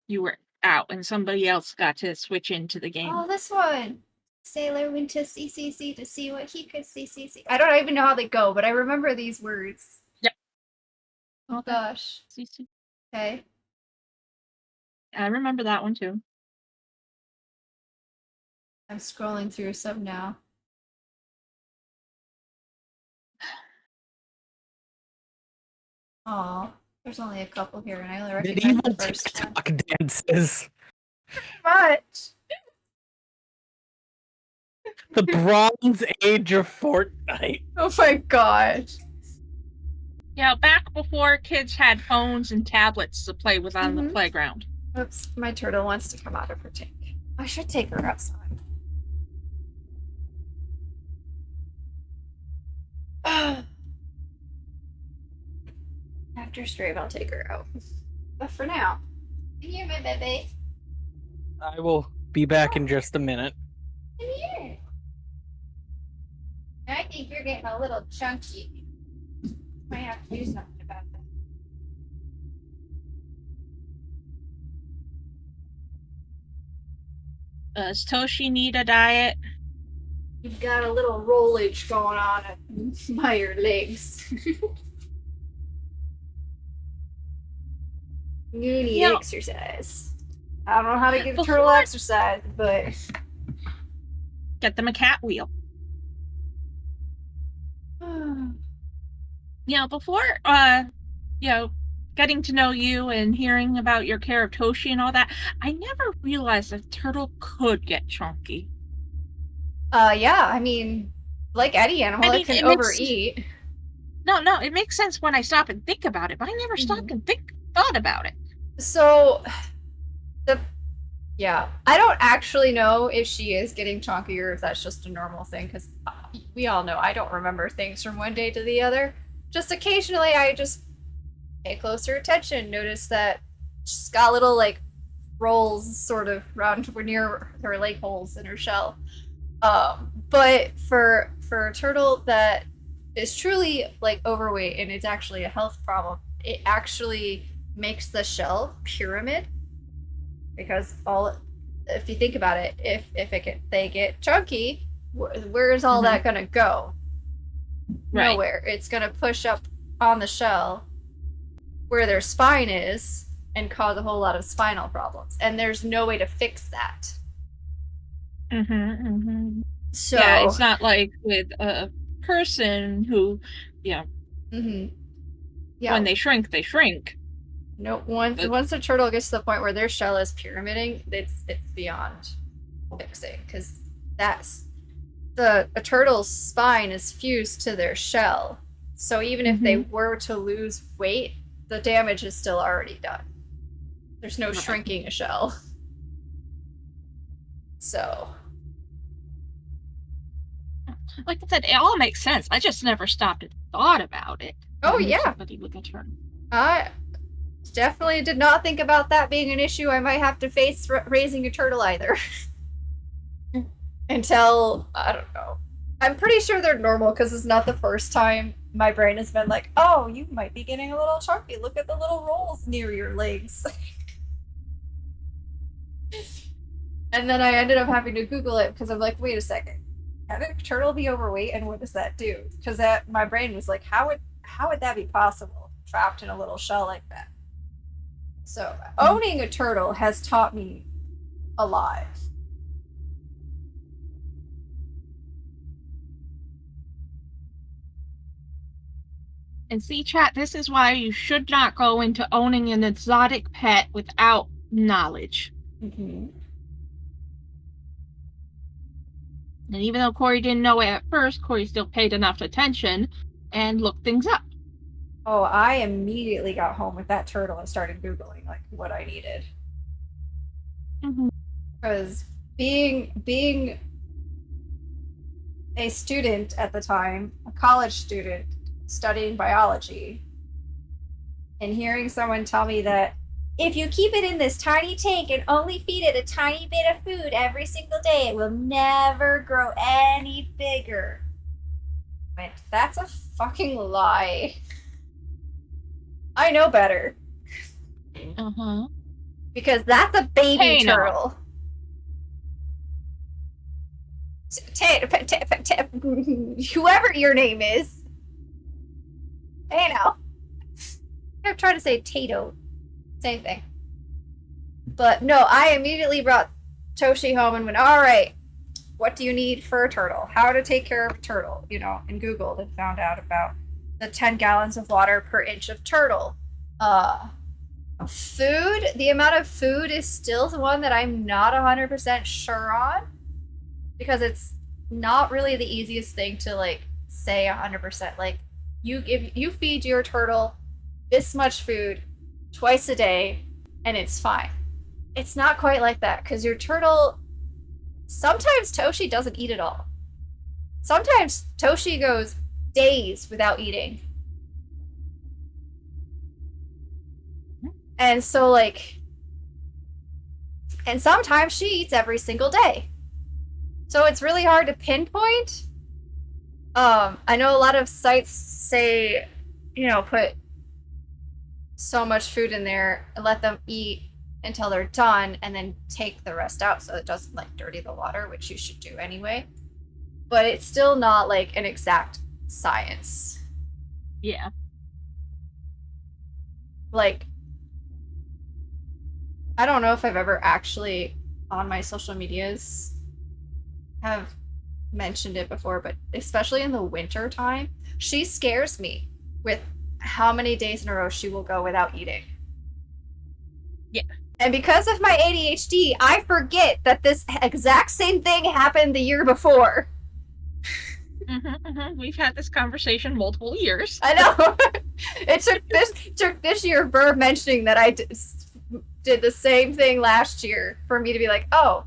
you were out and somebody else got to switch into the game. Oh, this one. Sailor went to CCC to see what he could see. I don't even know how they go, but I remember these words. Yep. Oh gosh. CC. Okay. I remember that one too. I'm scrolling through some now. Oh, there's only a couple here, and I only recognize Medieval the first TikTok dances. Much. The Bronze Age of Fortnite. Oh my god. Yeah, back before kids had phones and tablets to play with on the playground. Oops, my turtle wants to come out of her tank. I should take her outside. After stream, I'll take her out. But for now, come here, my baby. I will be back in just a minute. Come here. I think you're getting a little chunky. Might have to do something about that. Does Toshi need a diet? You've got a little rollage going on by your legs. You need exercise. I don't know how to get a turtle exercise, but get them a cat wheel. Before getting to know you and hearing about your care of Toshi and all that, I never realized a turtle could get chunky. Yeah, I mean, like any animal, it can overeat. No, it makes sense when I stop and think about it, but I never stopped and thought about it. So, I don't actually know if she is getting chunky or if that's just a normal thing, because we all know I don't remember things from one day to the other. Just occasionally, I just pay closer attention, notice that she's got little like rolls sort of around near her leg holes in her shell. But for a turtle that is truly like overweight and it's actually a health problem, it actually makes the shell pyramid because all if you think about it, if they get chunky, where is all that gonna go? Right. Nowhere. It's gonna push up on the shell where their spine is and cause a whole lot of spinal problems. And there's no way to fix that. So Yeah, it's not like with a person who, yeah, yeah. when they shrink, they shrink. No, once the turtle gets to the point where their shell is pyramiding, it's beyond fixing because a turtle's spine is fused to their shell. So even if they were to lose weight, the damage is still already done. There's no shrinking a shell. So, like I said, it all makes sense. I just never stopped and thought about it. oh I knew yeah, somebody with a turtle. I definitely did not think about that being an issue I might have to face raising a turtle either. Until, I don't know. I'm pretty sure they're normal because it's not the first time my brain has been like, oh, you might be getting a little chunky. Look at the little rolls near your legs. And then I ended up having to Google it because I'm like, wait a second. How did a turtle be overweight and what does that do? Because my brain was like, how would that be possible trapped in a little shell like that? So owning a turtle has taught me a lot. And see, chat, this is why you should not go into owning an exotic pet without knowledge. Mm-hmm. And even though Corey didn't know it at first, Corey still paid enough attention and looked things up. Oh, I immediately got home with that turtle and started Googling like what I needed. Because being a student at the time, a college student studying biology, and hearing someone tell me that if you keep it in this tiny tank and only feed it a tiny bit of food every single day, it will never grow any bigger. I went, that's a fucking lie. I know better. Because that's a baby turtle. Whoever your name is. Hey now. I'm trying to say Tato. Same thing. But no, I immediately brought Toshi home and went, all right, what do you need for a turtle? How to take care of a turtle, and Googled and found out about the 10 gallons of water per inch of turtle. Food, the amount of food is still the one that I'm not 100% sure on because it's not really the easiest thing to like say 100%. Like you feed your turtle this much food twice a day and it's fine. It's not quite like that because your turtle, sometimes Toshi doesn't eat at all. Sometimes Toshi goes days without eating. And so and sometimes she eats every single day. So it's really hard to pinpoint. I know a lot of sites say, put so much food in there and let them eat until they're done and then take the rest out so it doesn't dirty the water, which you should do anyway. But it's still not an exact science. Yeah. I don't know if I've ever actually on my social medias have mentioned it before, but especially in the winter time, she scares me with how many days in a row she will go without eating. Yeah. And because of my ADHD, I forget that this exact same thing happened the year before. We've had this conversation multiple years. I know. It took this year of Burr mentioning that I did the same thing last year for me to be like, oh,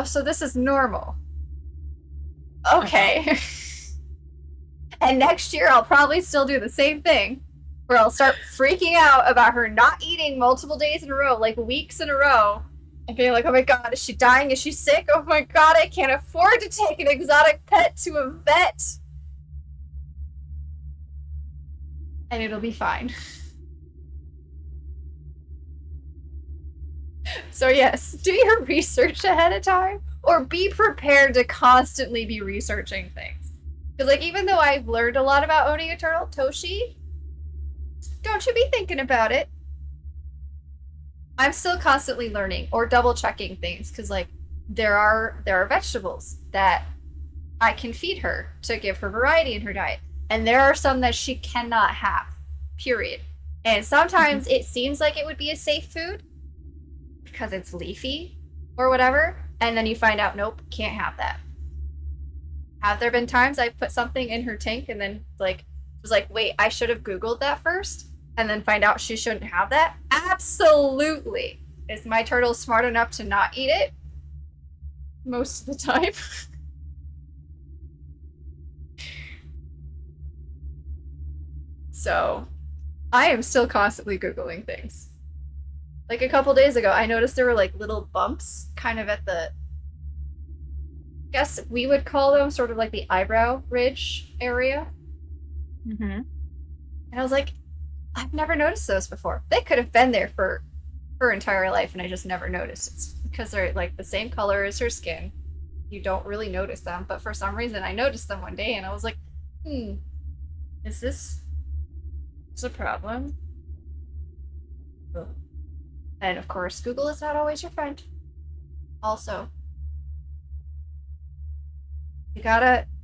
so this is normal. Okay. And next year, I'll probably still do the same thing, where I'll start freaking out about her not eating multiple days in a row, like weeks in a row, and being like, oh my god, is she dying? Is she sick? Oh my god, I can't afford to take an exotic pet to a vet. And it'll be fine. So yes, do your research ahead of time, or be prepared to constantly be researching things. Because, like, even though I've learned a lot about owning a turtle, Toshi, don't you be thinking about it. I'm still constantly learning or double checking things, because, like, there are vegetables that I can feed her to give her variety in her diet, and there are some that she cannot have. Period. And sometimes it seems like it would be a safe food because it's leafy or whatever, and then you find out, nope, can't have that. Have there been times I've put something in her tank and then like was like, wait, I should have Googled that first, and then find out she shouldn't have that? Absolutely. Is my turtle smart enough to not eat it? Most of the time. So, I am still constantly Googling things. Like a couple days ago, I noticed there were like little bumps kind of at the, I guess we would call them sort of like the eyebrow ridge area. Mm-hmm. And I was like, I've never noticed those before. They could have been there for her entire life and I just never noticed. It's because they're like the same color as her skin. You don't really notice them, but for some reason I noticed them one day and I was like, is this a problem? Ugh. And of course, Google is not always your friend. Also,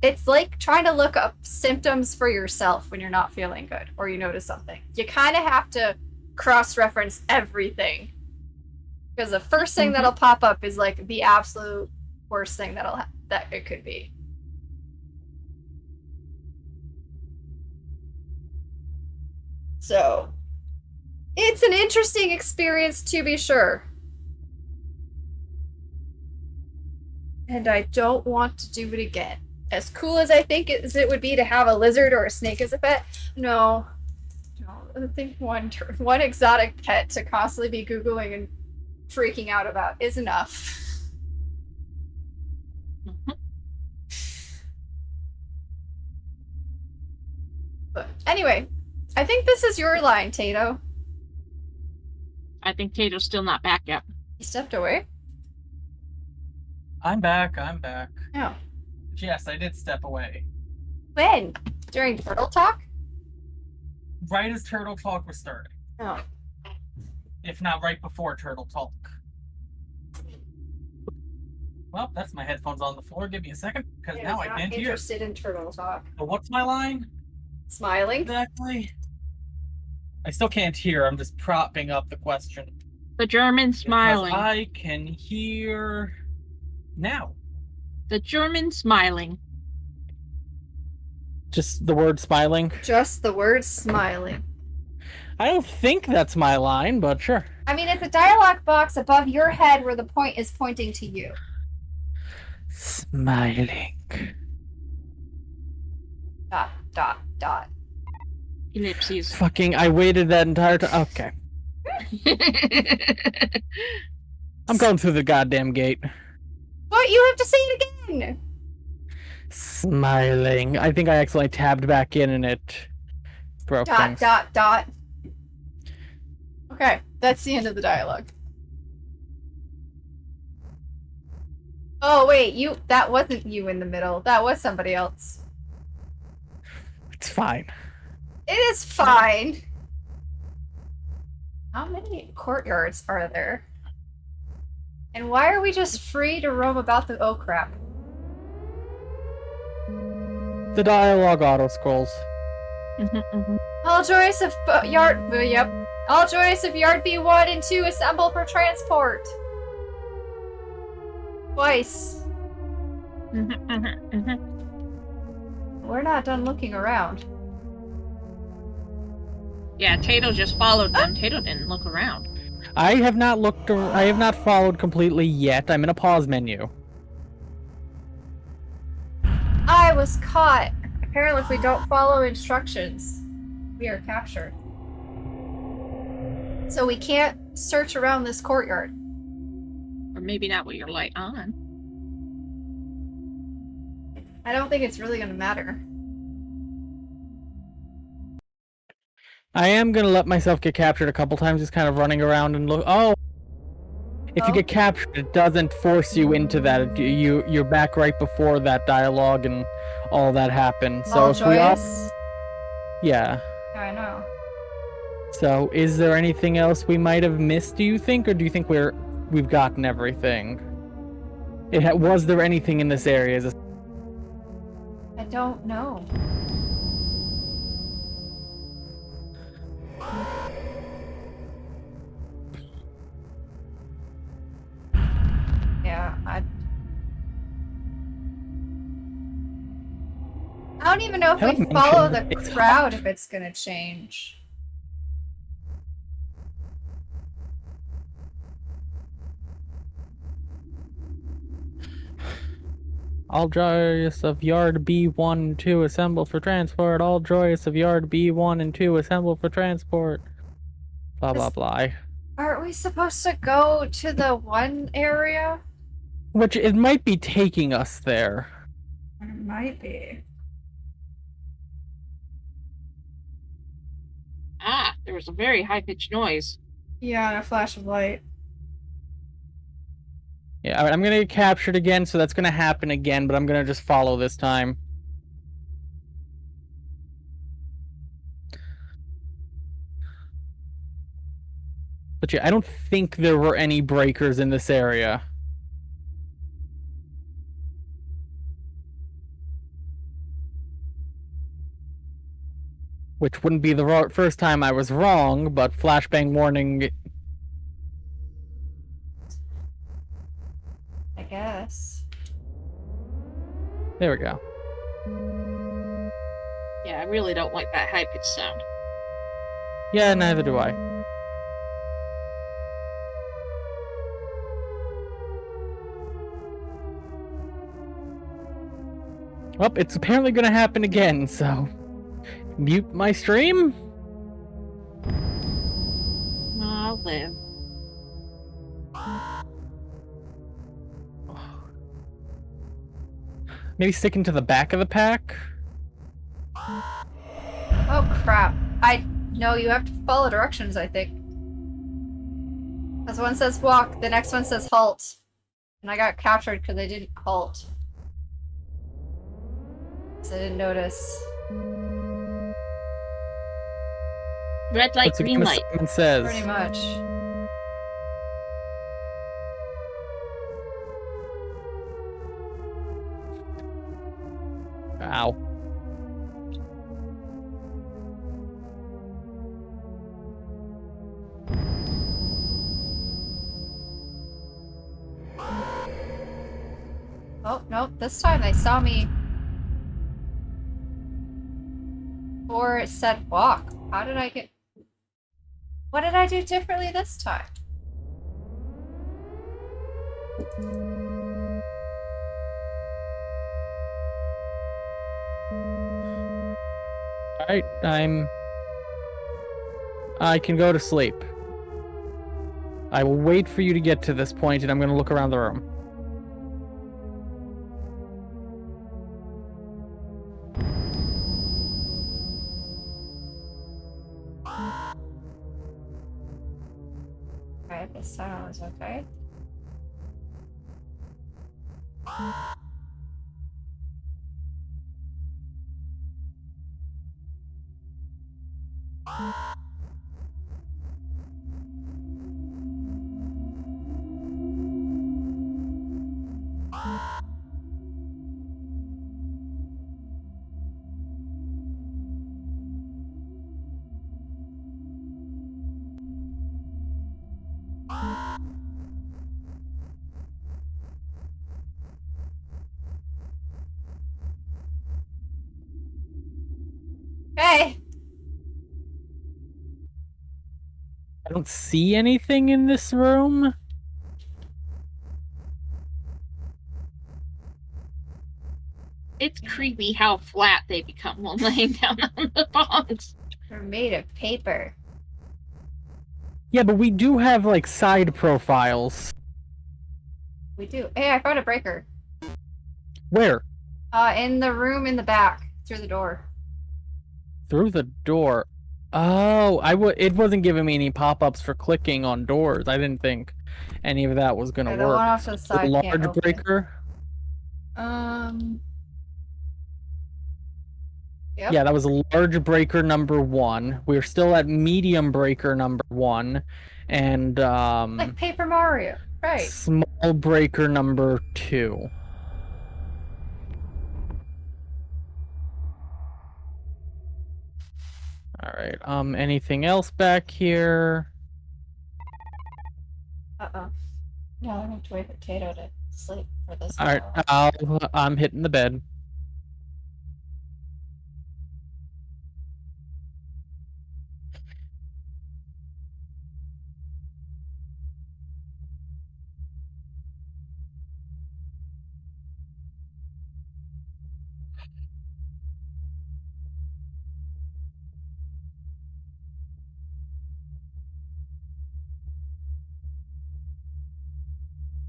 it's like trying to look up symptoms for yourself when you're not feeling good or you notice something. You kind of have to cross-reference everything. Because the first thing that'll pop up is like the absolute worst thing that it could be. So, it's an interesting experience to be sure. And I don't want to do it again. As cool as I think it would be to have a lizard or a snake as a pet, no. I think one exotic pet to constantly be Googling and freaking out about is enough. But anyway, I think this is your line, Tato. I think Tato's still not back yet. He stepped away? I'm back. No. Yes, I did step away. When? During Turtle Talk? Right as Turtle Talk was starting. Oh. If not right before Turtle Talk. Well, that's my headphones on the floor. Give me a second, because now I can't hear. Interested in Turtle Talk. But what's my line? Smiling? Exactly. I still can't hear. I'm just propping up the question. The German smiling. Because I can hear now. The German smiling. Just the word smiling? Just the word smiling. I don't think that's my line, but sure. I mean, it's a dialogue box above your head where the point is pointing to you. Smiling. ... Ellipses. Fucking, I waited that entire time. Okay. I'm going through the goddamn gate. But you have to say it again! Smiling. I think I accidentally tabbed back in and it broke things. ... Okay, that's the end of the dialogue. Oh, wait, that wasn't you in the middle. That was somebody else. It's fine. It is fine. How many courtyards are there? And why are we just free to roam about the— oh crap. The dialogue auto scrolls. All joys of All joys of Yard B1 and 2 assemble for transport. Twice. We're not done looking around. Yeah, Tato just followed them. Tato didn't look around. I have not looked. I have not followed completely yet. I'm in a pause menu. was caught. Apparently, if we don't follow instructions, we are captured. So we can't search around this courtyard. Or maybe not with your light on. I don't think it's really going to matter. I am gonna let myself get captured a couple times, just kind of running around and look. Oh, if you Oh. get captured, it doesn't force you into that. You're back right before that dialogue and all that happened. So All if we all, joyous? yeah. Yeah, I know. So is there anything else we might have missed? Do you think, or do you think we've gotten everything? Was there anything in this area? I don't know. Yeah, I don't even know if we Haven't follow the mentioned it's crowd if it's gonna change. All joyous of yard B1 and 2 assemble for transport. All joyous of yard B1 and 2 assemble for transport. Blah blah blah. Aren't we supposed to go to the one area? Which it might be taking us there. It might be. Ah, there was a very high-pitched noise. Yeah, and a flash of light. Yeah, alright, I'm gonna get captured again, so that's gonna happen again, but I'm gonna just follow this time. But yeah, I don't think there were any breakers in this area. Which wouldn't be the first time I was wrong, but flashbang warning. I guess. There we go. Yeah, I really don't like that high-pitched sound. Yeah, neither do I. Well, it's apparently gonna happen again, so... Mute my stream? I'll live. Maybe sticking to the back of the pack? Oh crap. No, you have to follow directions, I think. Because one says walk, the next one says halt. And I got captured because I didn't halt. Because I didn't notice. Red light, What's the green light. assignment says? Pretty much. Ow. Oh, nope. This time they saw me. Or it said walk. How did I get... What did I do differently this time? Alright, I can go to sleep. I will wait for you to get to this point, and I'm gonna look around the room. Okay, this time I was okay. Hey! I don't see anything in this room. It's creepy how flat they become while laying down on the bonds. They're made of paper. Yeah, but we do have like side profiles. We do. Hey, I found a breaker. Where? In the room in the back, through the door. Through the door. Oh, it wasn't giving me any pop-ups for clicking on doors. I didn't think any of that was gonna Okay, the work. one off to the side The can't large open. breaker. Yep. Yeah, that was large breaker number 1. We're still at medium breaker number 1, and Like Paper Mario, right? small breaker number 2. All right. Anything else back here? No, I need to wait for Tato to sleep for this. All right. I'm hitting the bed.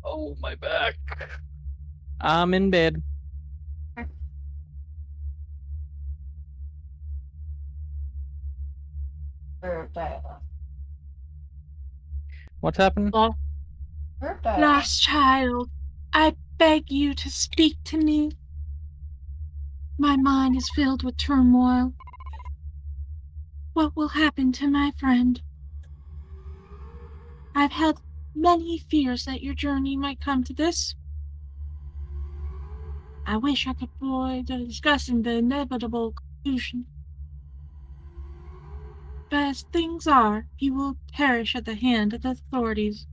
Oh, my back. I'm in bed. Verb dialogue. What's happened? Well, Verb dialogue. lost child, I beg you to speak to me. My mind is filled with turmoil. What will happen to my friend? I've had many fears that your journey might come to this. I wish I could avoid discussing the inevitable conclusion. But as things are, he will perish at the hand of the authorities.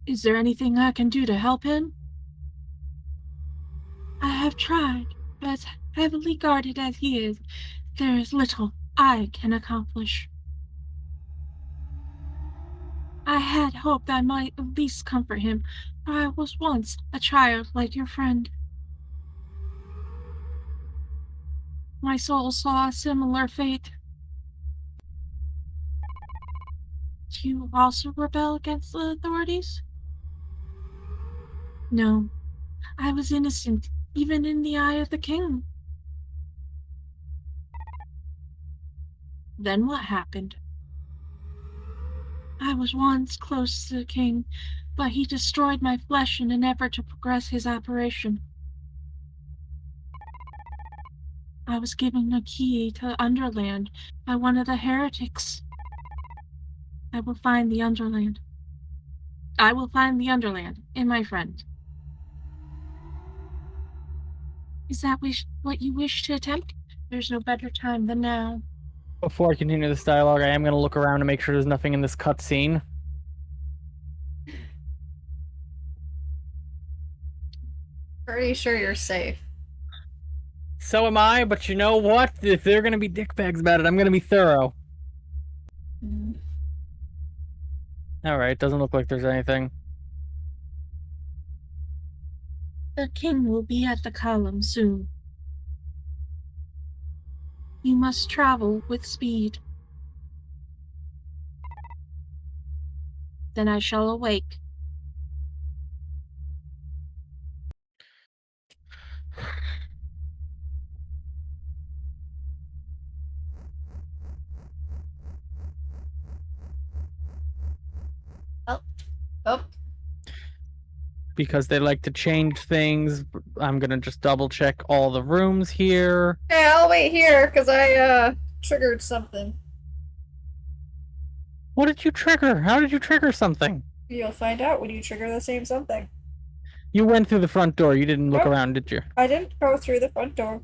Is there anything I can do to help him? I have tried, but as heavily guarded as he is, there is little I can accomplish. I had hoped I might at least comfort him, for I was once a child like your friend. My soul saw a similar fate. Do you also rebel against the authorities? No, I was innocent, even in the eye of the king. Then what happened? I was once close to the king, but he destroyed my flesh in an effort to progress his operation. I was given a key to Underland by one of the heretics. I will find the Underland. I will find the Underland and my friend. Is that what you wish to attempt? There's no better time than now. Before I continue this dialogue, I am going to look around to make sure there's nothing in this cutscene. Pretty sure you're safe. So am I, but you know what? If they're going to be dickbags about it, I'm going to be thorough. Alright, doesn't look like there's anything. The king will be at the column soon. You must travel with speed. Then I shall awake. Oh, Because they like to change things, I'm going to just double check all the rooms here. hey, I'll wait here because I triggered something. What did you trigger? How did you trigger something? You'll find out when you trigger the same something. You went through the front door. You didn't look Nope. around, did you? I didn't go through the front door.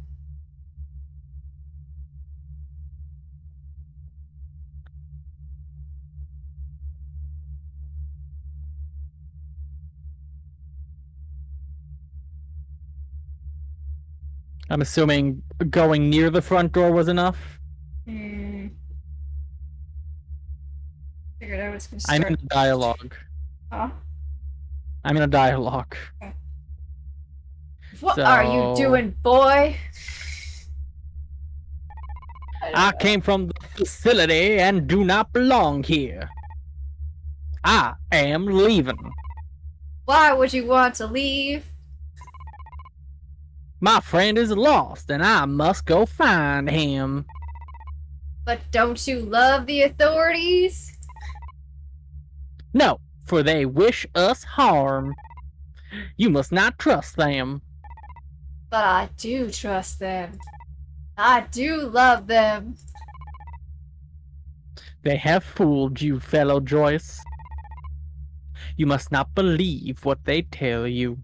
I'm assuming going near the front door was enough. Figured I was gonna I'm start. in the dialogue. Huh? I'm in a dialogue. What are you So- doing, boy? I came from the facility and do not belong here. I am leaving. Why would you want to leave? My friend is lost and I must go find him. But don't you love the authorities? No, for they wish us harm. You must not trust them. But I do trust them. I do love them. They have fooled you, fellow Joyce. You must not believe what they tell you.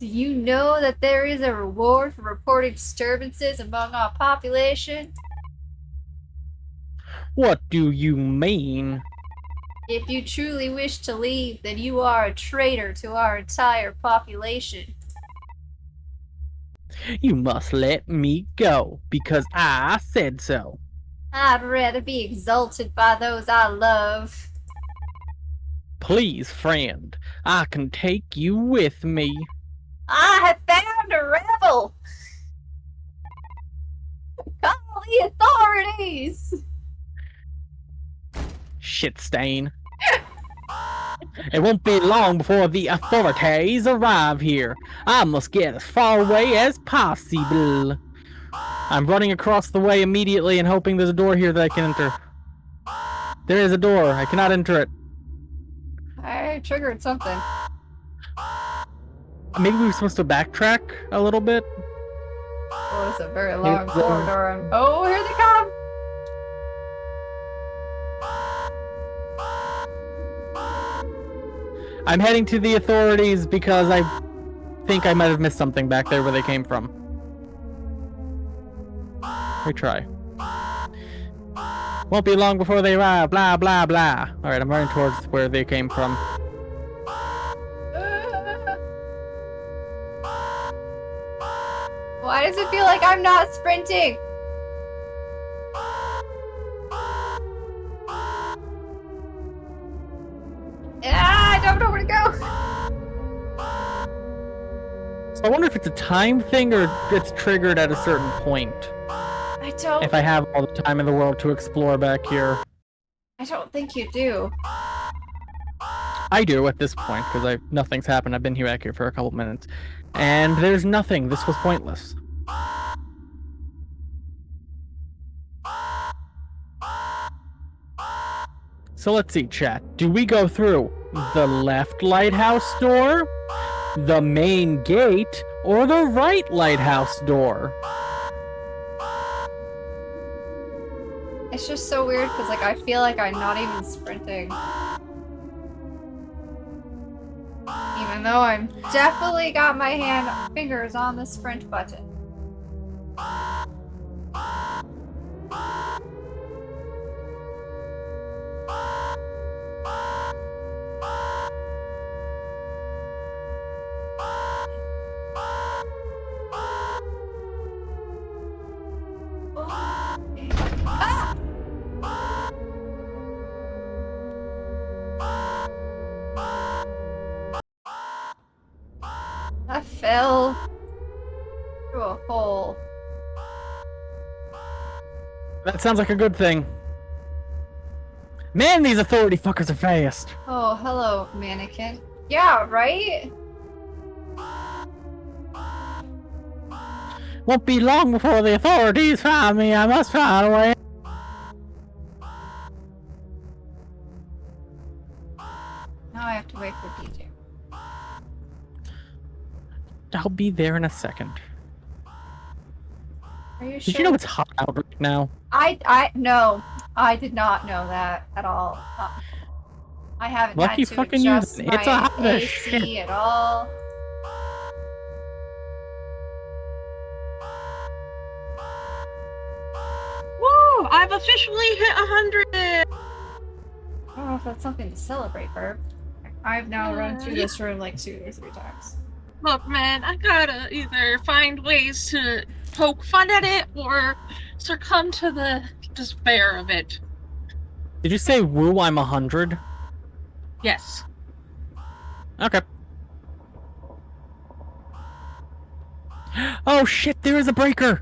Do you know that there is a reward for reporting disturbances among our population? What do you mean? If you truly wish to leave, then you are a traitor to our entire population. You must let me go, because I said so. I'd rather be exalted by those I love. Please, friend, I can take you with me. I have found a rebel! Call the authorities! Shit stain. It won't be long before the authorities arrive here. I must get as far away as possible. I'm running across the way immediately and hoping there's a door here that I can enter. There is a door. I cannot enter it. I triggered something. Maybe we were supposed to backtrack a little bit. Oh, it's a very long Here's the- corridor. Oh, here they come! I'm heading to the authorities because I think I might have missed something back there where they came from. Retry. Won't be long before they arrive, blah blah blah. Alright, I'm running towards where they came from. Why does it feel like I'm not sprinting? Ah, I don't know where to go. So I wonder if it's a time thing or it's triggered at a certain point. I don't. If I have all the time in the world to explore back here. I don't think you do. I do at this point, because nothing's happened. I've been here back here for a couple minutes. And there's nothing. This was pointless. So let's see, chat. Do we go through the left lighthouse door, the main gate, or the right lighthouse door? It's just so weird because, like, I feel like I'm not even sprinting. Even though I'm definitely got my fingers on the sprint button. Ah! I fell through a hole. That sounds like a good thing. Man, these authority fuckers are fast. Oh, hello, mannequin. Yeah, right? Won't be long before the authorities find me. I must find a way. Now I have to wait for DJ. I'll be there in a second. Are you Did sure? you know it's hot out right now? No, I did not know that at all. I haven't Lucky had to fucking you, adjust then. my It's a hot as AC shit. at all. Woo! I've officially hit 100! I don't know if that's something to celebrate, Burp. I've now run through this room like 2 or 3 times. Look, man, I gotta either find ways to poke fun at it or succumb to the despair of it. Did you say woo? I'm 100. Yes. Okay. Oh shit! There is a breaker.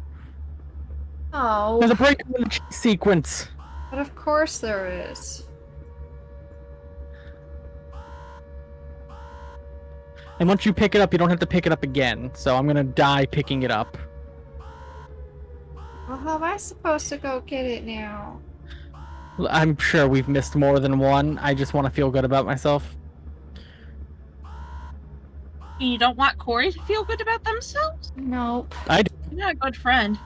There's Oh, a breaker in the chase sequence. but of course there is. And once you pick it up, you don't have to pick it up again. So I'm gonna die picking it up. Well, how am I supposed to go get it now? I'm sure we've missed more than one. I just want to feel good about myself. You don't want Corey to feel good about themselves? Nope. I do. You're not a good friend.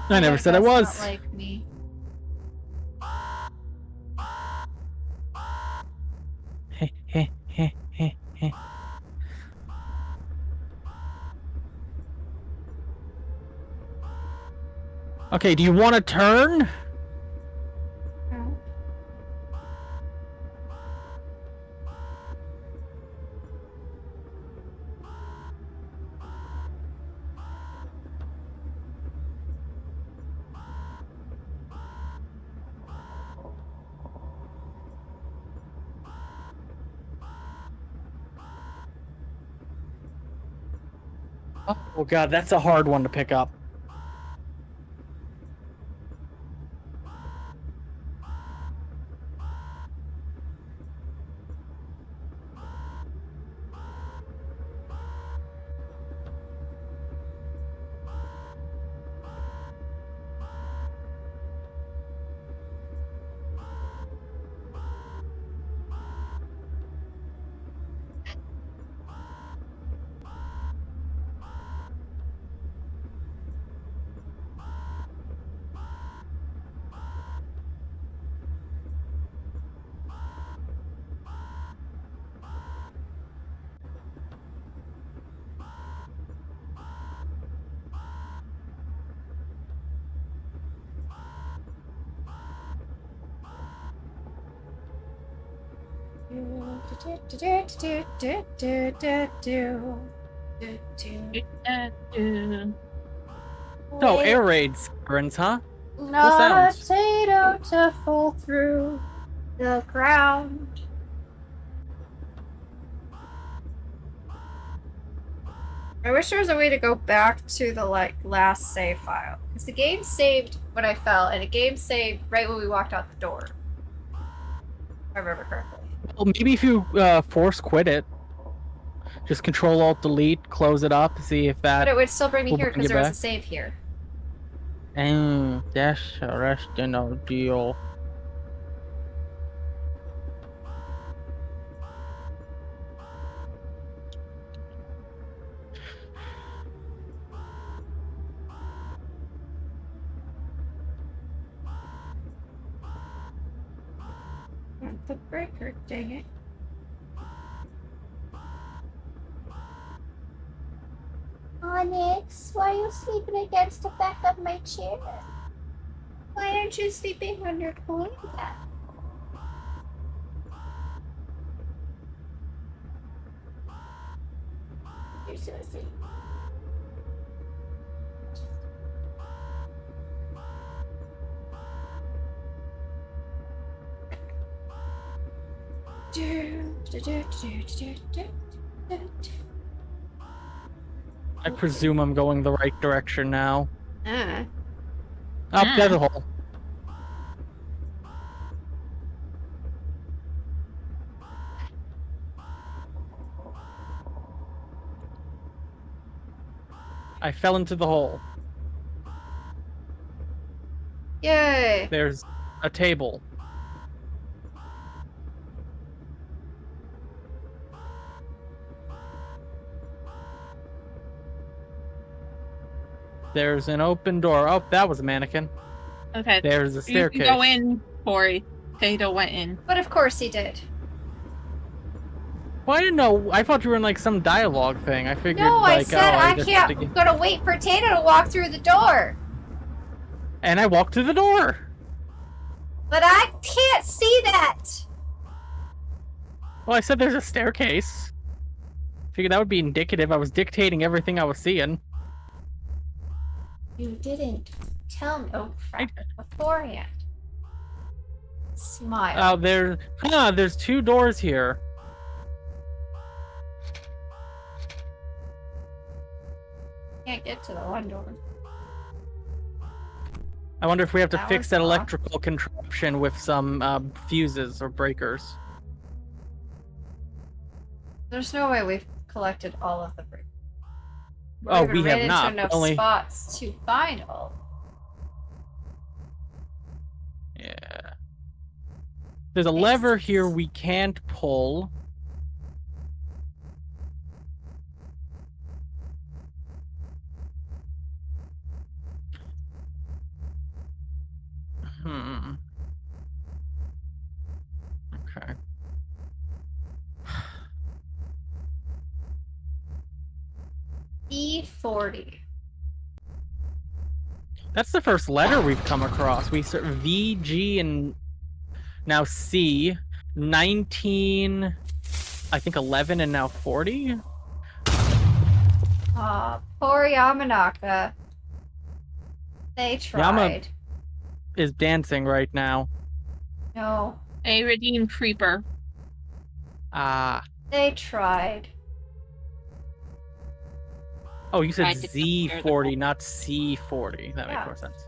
I never said I That's was. Not like me. Heh, heh, heh, heh, heh. Okay, do you want to turn? No. Oh god, that's a hard one to pick up. So, air raid sirens, huh? Not a sounds? potato to fall through the ground. I wish there was a way to go back to the last save file, because the game saved when I fell, and the game saved right when we walked out the door. If I remember correctly. Well, maybe if you force quit it, just Control Alt Delete, close it up, see if that. But it would still bring me We'll here bring because you there was a back. save here. That's the rest of no deal. Not the breaker, dang it. Onyx, why are you sleeping against the back of my chair? Why aren't you sleeping on your toilet? You're so sweet. I presume I'm going the right direction now. Ah. Up there's a hole. I fell into the hole. Yay! There's a table. There's an open door. Oh, that was a mannequin. Okay. There's a You staircase. can go in, Corey. Potato went in. But of course he did. Well, I didn't know. I thought you were in like some dialogue thing. I figured No, I like, said oh, I just can't. have to I'm gonna wait for Tato to walk through the door. And I walked through the door. But I can't see that. Well, I said there's a staircase. Figured that would be indicative. I was dictating everything I was seeing. You didn't tell me. Oh, crap. Beforehand. Smile. There's two doors here. Can't get to the one door. I wonder if we have to That fix was that off. electrical contraption with some fuses or breakers. There's no way we've collected all of the bricks. Oh, Even we ran have not. into enough Only spots to find all. yeah. There's a Makes lever here sense. we can't pull. Hmm. Okay. E40. That's the first letter we've come across. We start V, G, and now C. 19, I think 11, and now 40? Poor Yamanaka. They tried. Is dancing right now. No, A redeemed creeper. Ah. they tried. Oh, you said Tried to compare the Z40, not C40. That makes Yeah. more sense.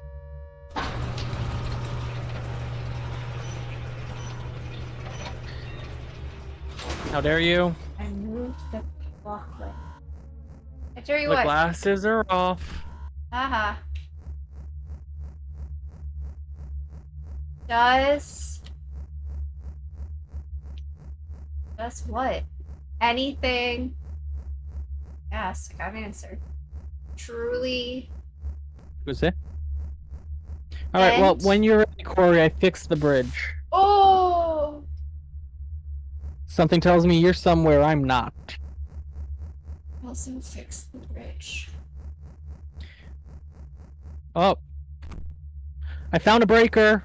How dare you? I moved the walkway. I tell you The what. glasses are off. Haha. Does what? Anything? Yes, I got an answer. Truly. Who's it? Alright, well, And- when you're ready, Corey, I fixed the bridge. Oh! Something tells me you're somewhere I'm not. Wilson fixed the bridge. Oh. I found a breaker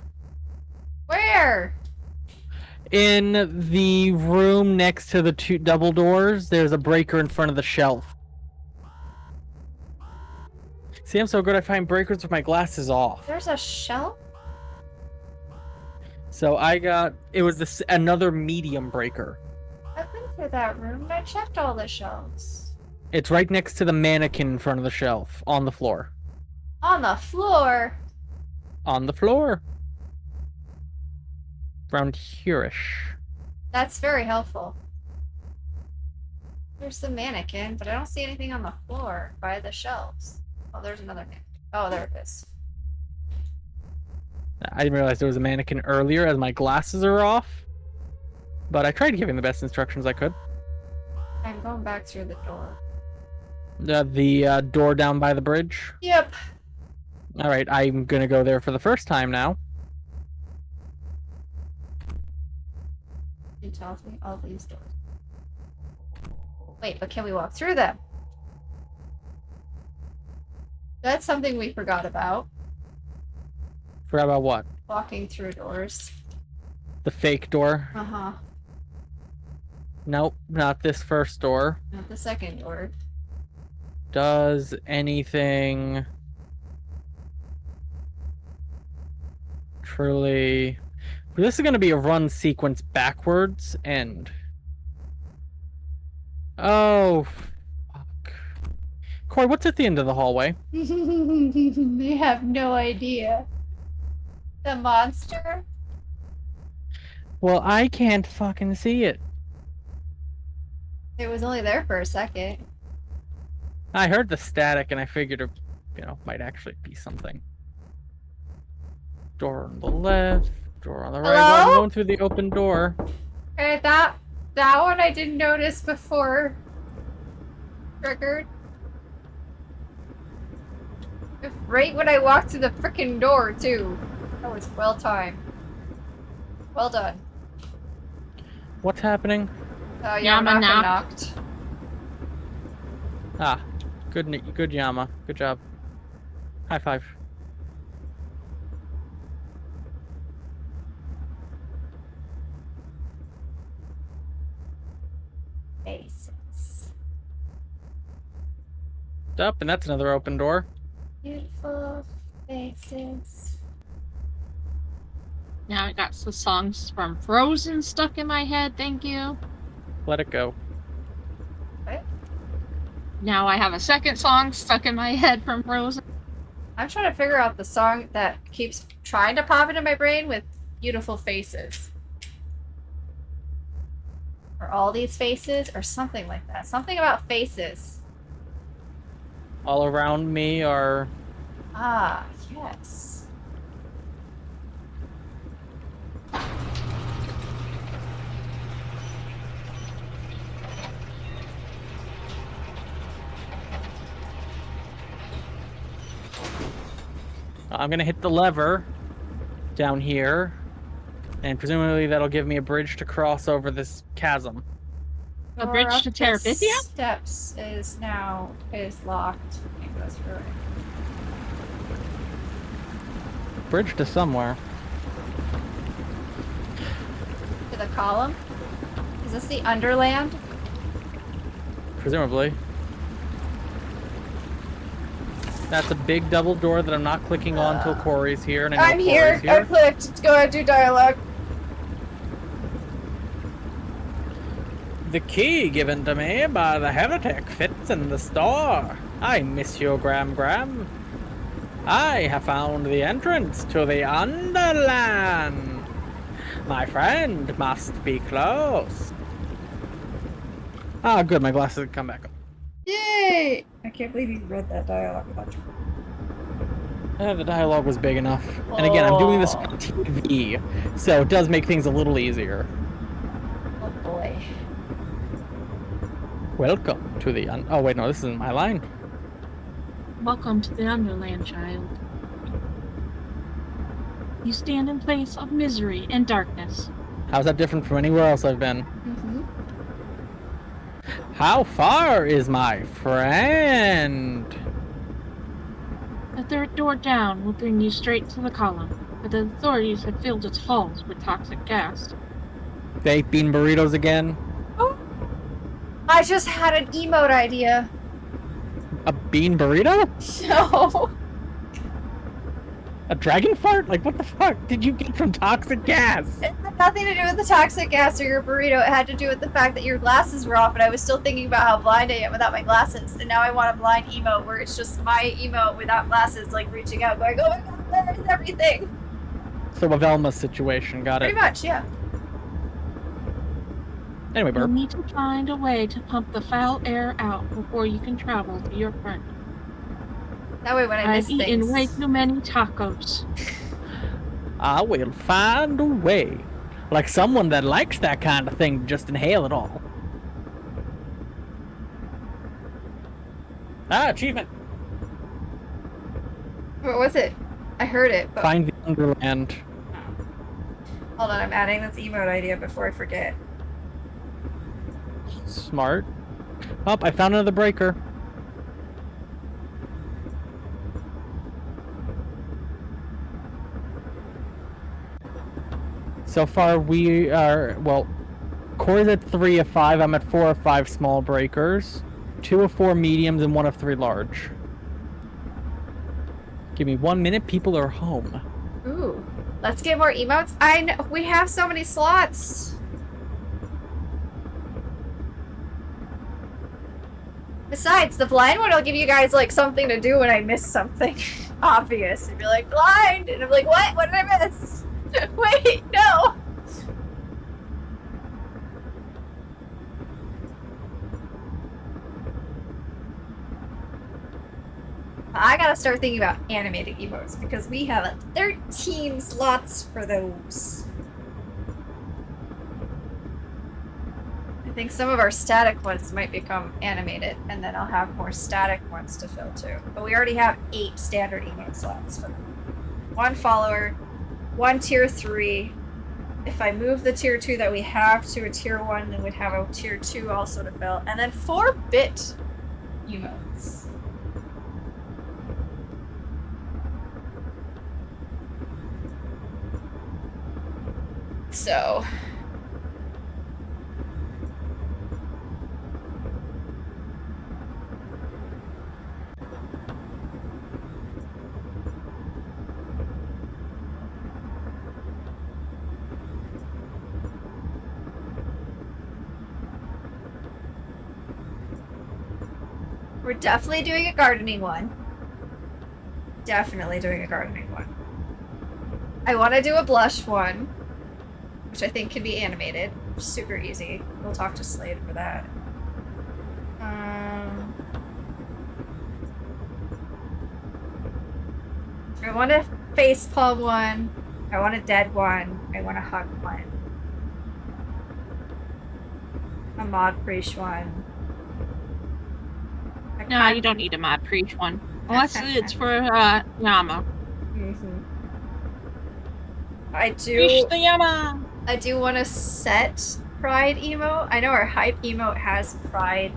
Where? in the room next to the two double doors. There's a breaker in front of the shelf. See, I'm so good I find breakers with my glasses off. There's a shelf? So it was another medium breaker. I've been through that room and I checked all the shelves. It's right next to the mannequin in front of the shelf, on the floor. On the floor? On the floor. Around here-ish. That's very helpful. There's the mannequin, but I don't see anything on the floor by the shelves. Oh, there's another mannequin. Oh, there it is. I didn't realize there was a mannequin earlier as my glasses are off. But I tried giving the best instructions I could. I'm going back through the door. The door down by the bridge. Yep. Alright, I'm gonna go there for the first time now. It tells me all these doors. Wait, but can we walk through them? That's something we forgot about. Forgot about what? Walking through doors. The fake door. Uh-huh. Nope, not this first door. Not the second door. Does anything truly... This is going to be a run sequence backwards, and... Oh, fuck. Corey, what's at the end of the hallway? They have no idea. The monster? Well, I can't fucking see it. It was only there for a second. I heard the static, and I figured it, might actually be something. Door on the left, door on the right. Well, I'm Hello? going through the open door. Okay, that one I didn't notice before. Triggered. Right when I walked through the freaking door, too. That was well timed. Well done. What's happening? Oh, Yama Yamanaka knocked. knocked. Ah, good Yama. Good job. High five. Faces. Up, and that's another open door. Beautiful faces. Now I got the songs from Frozen stuck in my head, thank you. Let it go. What? Now I have a second song stuck in my head from Frozen. I'm trying to figure out the song that keeps trying to pop into my brain with beautiful faces. Or all these faces, or something like that. Something about faces. All around me are... Ah, yes. I'm gonna hit the lever down here, and presumably that'll give me a bridge to cross over this chasm. A bridge to Terabithia? Steps is locked. Can't go through it. Bridge to somewhere. To the column? Is this the Underland? Presumably. That's a big double door that I'm not clicking on till Corey's here, and I know I'm here. Corey's I clicked. Go ahead, do dialogue. The key given to me by the heretic fits in the store. I miss you, Gram. I have found the entrance to the Underland. My friend must be close. Ah, good. My glasses have come back up. Yay! I can't believe you read that dialogue without The dialogue was big enough. And again, I'm doing this on TV, so it does make things a little easier. Oh boy. Welcome to the oh wait, no, this isn't my line. Welcome to the Underland, child. You stand in place of misery and darkness. How's that different from anywhere else I've been? Mm-hmm. How far is my friend? The third door down will bring you straight to the column, but the authorities have filled its halls with toxic gas. Baked bean burritos again? Oh. I just had an emote idea. A bean burrito? No. A dragon fart? Like, what the fuck did you get from toxic gas? It had nothing to do with the toxic gas or your burrito. It had to do with the fact that your glasses were off, and I was still thinking about how blind I am without my glasses. And now I want a blind emote where it's just my emote without glasses, like reaching out, going, "Oh my god, where is everything?" So a Velma situation, got Pretty it. much, yeah. Anyway, You'll Burp. need to find a way to pump the foul air out before you can travel to your friend. That way, when I miss I've eaten things, way too many tacos. I will find a way. Like someone that likes that kind of thing, just inhale it all. Ah, achievement. what was it? I heard it. But... Find the Underland. Hold on, I'm adding this emote idea before I forget. Smart. Oh, I found another breaker. So far, we are, well, Corey's at 3 of 5. I'm at 4 of 5 small breakers, 2 of 4 mediums, and 1 of 3 large. Give me 1 minute. People are home. Ooh, let's get more emotes. I know we have so many slots. Besides, the blind one will give you guys like something to do when I miss something obvious. You'd be like, blind! And I'm like, what? What did I miss? Wait, no! I gotta start thinking about animated emotes because we have 13 slots for those. I think some of our static ones might become animated, and then I'll have more static ones to fill too. But we already have 8 standard emote slots for them. 1 follower, 1 tier 3. If I move the tier 2 that we have to a tier 1, then we'd have a tier 2 also to fill. And then 4-bit emotes. So... We're definitely doing a gardening one. Definitely doing a gardening one. I want to do a blush one, which I think can be animated. Super easy. We'll talk to Slade for that. I want a facepalm one. I want a dead one. I want a hug one. A mod preach one. No, you don't need a mod preach one. Unless it's for Yama. Mm-hmm. I Preach the Yama! I do want to set Pride emote. I know our hype emote has Pride,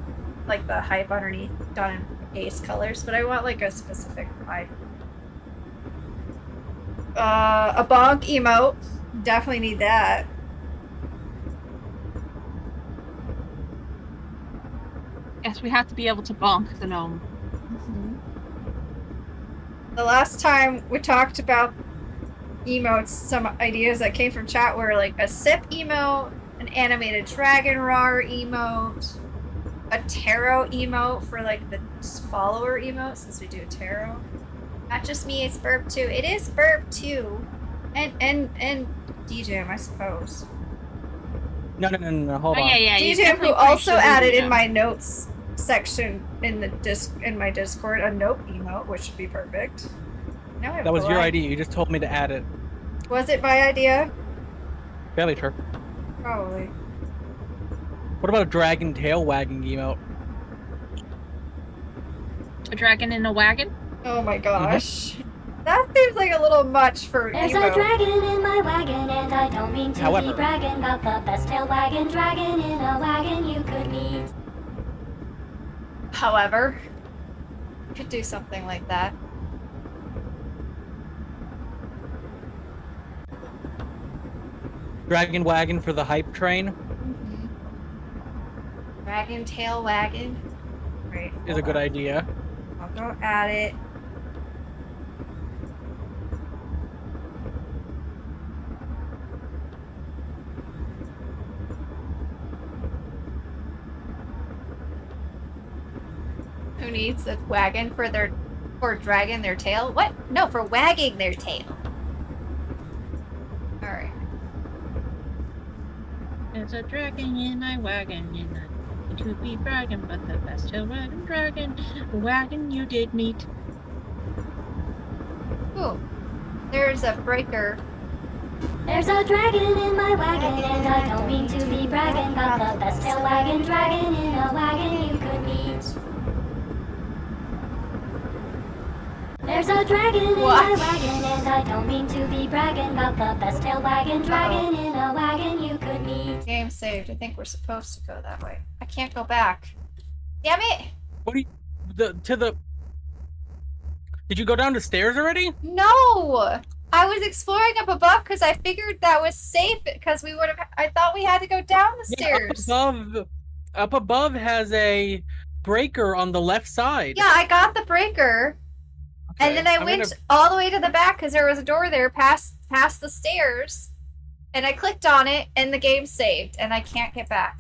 like the hype underneath done in Ace colors, but I want like a specific Pride. A bonk emote. Definitely need that. Yes, we have to be able to bonk the gnome. The last time we talked about emotes, some ideas that came from chat were like a sip emote, an animated dragon roar emote, a tarot emote for like the follower emote, since we do tarot. Not just me, it's Burp too. It is Burp too. And DJM, I suppose. No, hold on. Yeah, DJM, who also added in my notes section in the in my Discord a note emote, which should be perfect. No, That was your idea. You just told me to add it. Was it my idea? Fairly sure. Probably. What about a dragon tail wagging emote? A dragon in a wagon? Oh my gosh. That seems like a little much for There's emote. a dragon in my wagon, and I don't mean to However. be bragging. Got the best tail wagging dragon in a wagon you could meet. However, could do something like that. Dragon wagon for the hype train Dragon tail wagon. Right. is a good idea. I'll go add it. Who needs a wagon for dragging their tail? What? No, for wagging their tail. Alright. There's a dragon in my wagon, and I need to be bragging, but the best tail wagon dragon, the wagon you did meet. Ooh. There's a breaker. There's a dragon in my wagon, and I don't mean to be bragging. Got the best tail wagging dragon in a wagon you could meet. There's a dragon in my wagon, and I don't mean to be bragging. Got the best tail wagging dragon in a wagon you could meet. Game saved. I think we're supposed to go that way. I can't go back. Damn it! What do you... Did you go down the stairs already? No! I was exploring up above because I figured that was safe because we would have. I thought we had to go down the stairs. Up above has a breaker on the left side. Yeah, I got the breaker. Okay, And then I I'm went gonna- all the way to the back because there was a door there past the stairs. And I clicked on it and the game saved and I can't get back.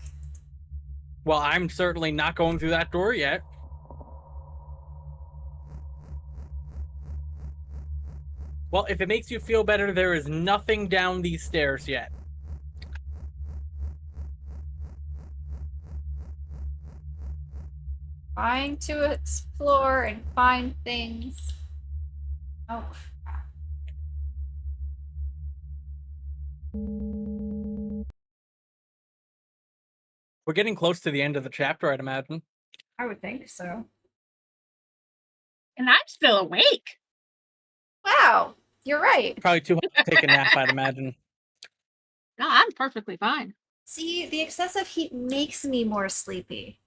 Well, I'm certainly not going through that door yet. Well, if it makes you feel better, there is nothing down these stairs yet. Trying to explore and find things. Oh, crap. We're getting close to the end of the chapter, I'd imagine. I would think so. And I'm still awake. Wow, you're right. Probably too hot to take a nap, I'd imagine. No, I'm perfectly fine. See, the excessive heat makes me more sleepy.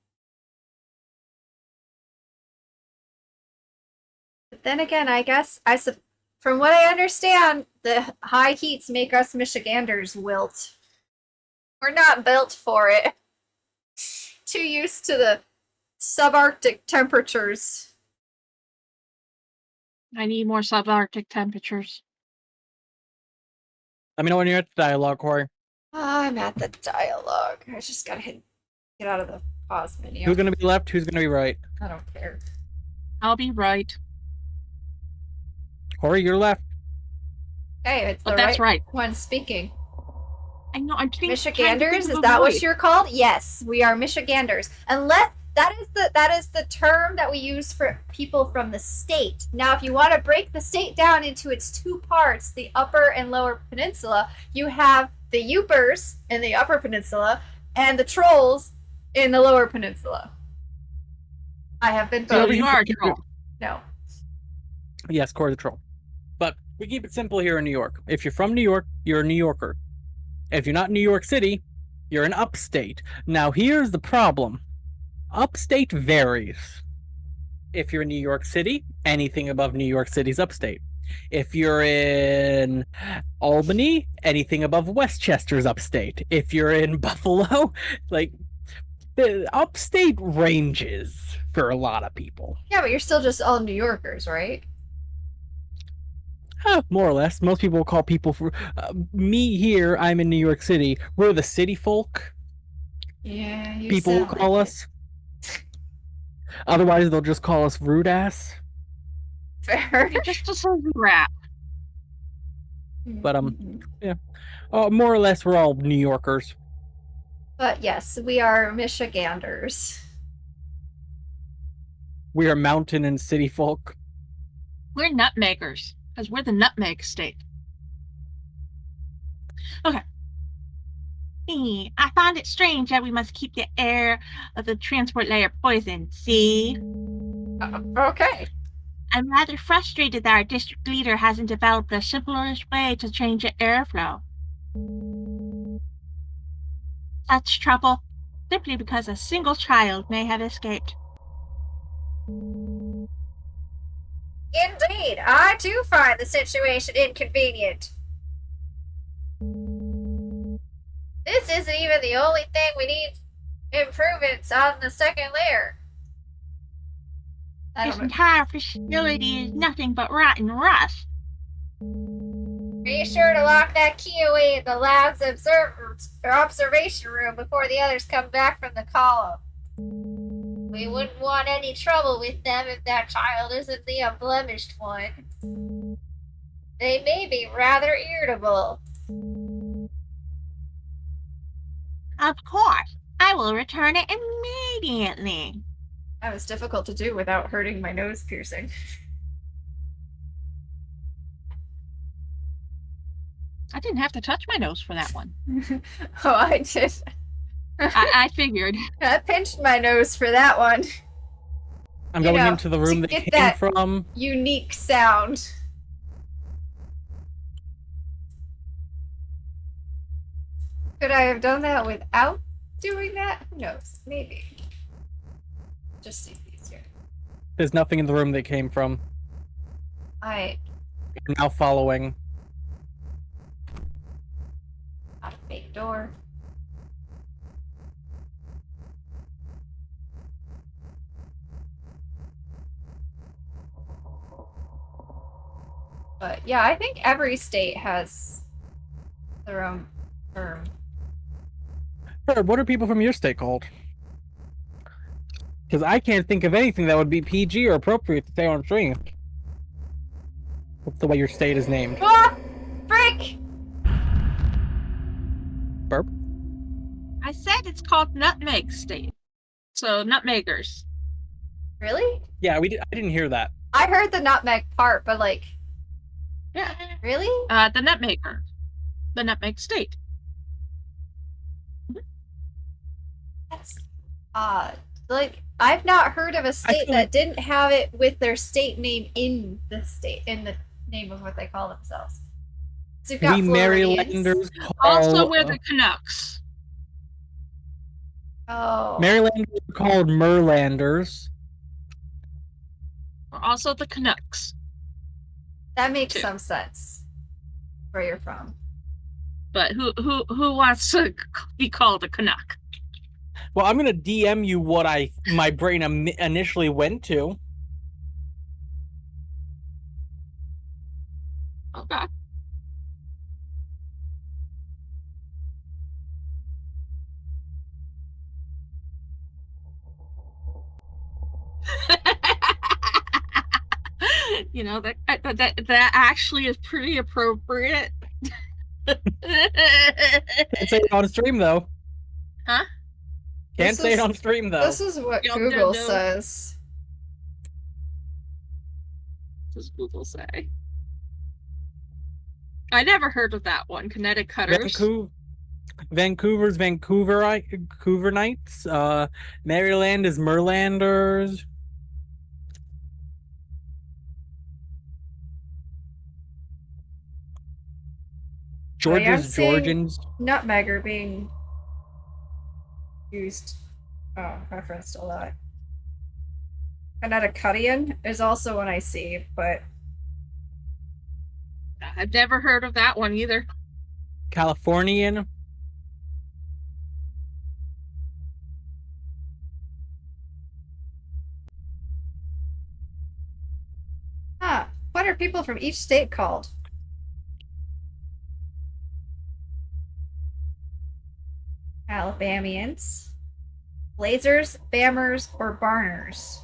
But then again, I guess from what I understand, the high heats make us Michiganders wilt. We're not built for it. Too used to the subarctic temperatures. I need more subarctic temperatures. Let me know when you're at the dialogue, Corey. I'm at the dialogue. I just gotta get out of the pause menu. Who's gonna be left? Who's gonna be right? I don't care. I'll be right. Corey, you're left. Okay, it's But the that's right. one speaking. I know. I'm trying to think Michiganders, of is a that what voice. you're called? Yes, we are Michiganders. Unless that is the term that we use for people from the state. Now, if you want to break the state down into its two parts, the upper and lower peninsula, you have the Yoopers in the upper peninsula and the Trolls in the lower peninsula. I have been So both. you are a troll. No. Yes, Corey the Troll. But we keep it simple here in New York. If you're from New York, you're a New Yorker. If you're not in New York City, you're an upstate. Now, here's the problem. Upstate varies. If you're in New York City, anything above New York City's upstate. If you're in Albany, anything above Westchester's upstate. If you're in Buffalo, like, the upstate ranges for a lot of people. Yeah, but you're still just all New Yorkers, right? More or less. Most people call people for me here. I'm in New York City. We're the city folk. Yeah, you People will sound call like us. Otherwise, they'll just call us rude ass. it. Fair. You're just a silly rat. But, more or less, we're all New Yorkers. But yes, we are Michiganders. We are mountain and city folk. We're nutmakers because we're the nutmeg state. Okay. I find it strange that we must keep the air of the transport layer poisoned. See? Okay. I'm rather frustrated that our district leader hasn't developed a simplest way to change the airflow. Such trouble, simply because a single child may have escaped. Indeed, I too find the situation inconvenient. This isn't even the only thing we need improvements on the second layer. I This don't know. entire facility is nothing but rotten rust. Be sure to lock that key away in the lab's observation room before the others come back from the column. We wouldn't want any trouble with them if that child isn't the unblemished one. They may be rather irritable. Of course, I will return it immediately. That was difficult to do without hurting my nose piercing. I didn't have to touch my nose for that one. Oh, I did. I figured. I pinched my nose for that one. I'm You going know, into the to room they get came that- from. Unique sound. Could I have done that without doing that? Who knows? Maybe. Just see these here. There's nothing in the room they came from. I I'm now following. got a fake door. But yeah, I think every state has their own term. Sure, what are people from your state called? Because I can't think of anything that would be PG or appropriate to say on stream. What's the way your state is named? Ah! Frick! Burp? I said it's called Nutmeg State. So, nutmeggers. Really? Yeah, I didn't hear that. I heard the nutmeg part, but like, Yeah. really? The Nutmaker. The Nutmeg State. That's odd. Like, I've not heard of a state feel that like- didn't have it with their state name in the state, in the name of what they call themselves. So you've got We Floridians. Marylanders Also, call, we're the Canucks. Oh. Marylanders are called Merlanders. We're also the Canucks. That makes Two. some sense. Where you're from. But who wants to be called a Canuck? Well, I'm gonna DM you what my brain initially went to. Okay. You know, that actually is pretty appropriate. Can't say it on stream though. Huh? Can't This say it is- on stream though. This is what Yum, Google yum, yum. says. What does Google say? I never heard of that one. Connecticuters. Vancouver's Vancouverites. Maryland is Merlanders. Georgia's seeing- Georgians. Nutmeg are being used. Oh, referenced a lot. Connecticutian is also one I see, but I've never heard of that one either. Californian. what are people from each state called? Alabamians, Blazers, Bammers, or Barners?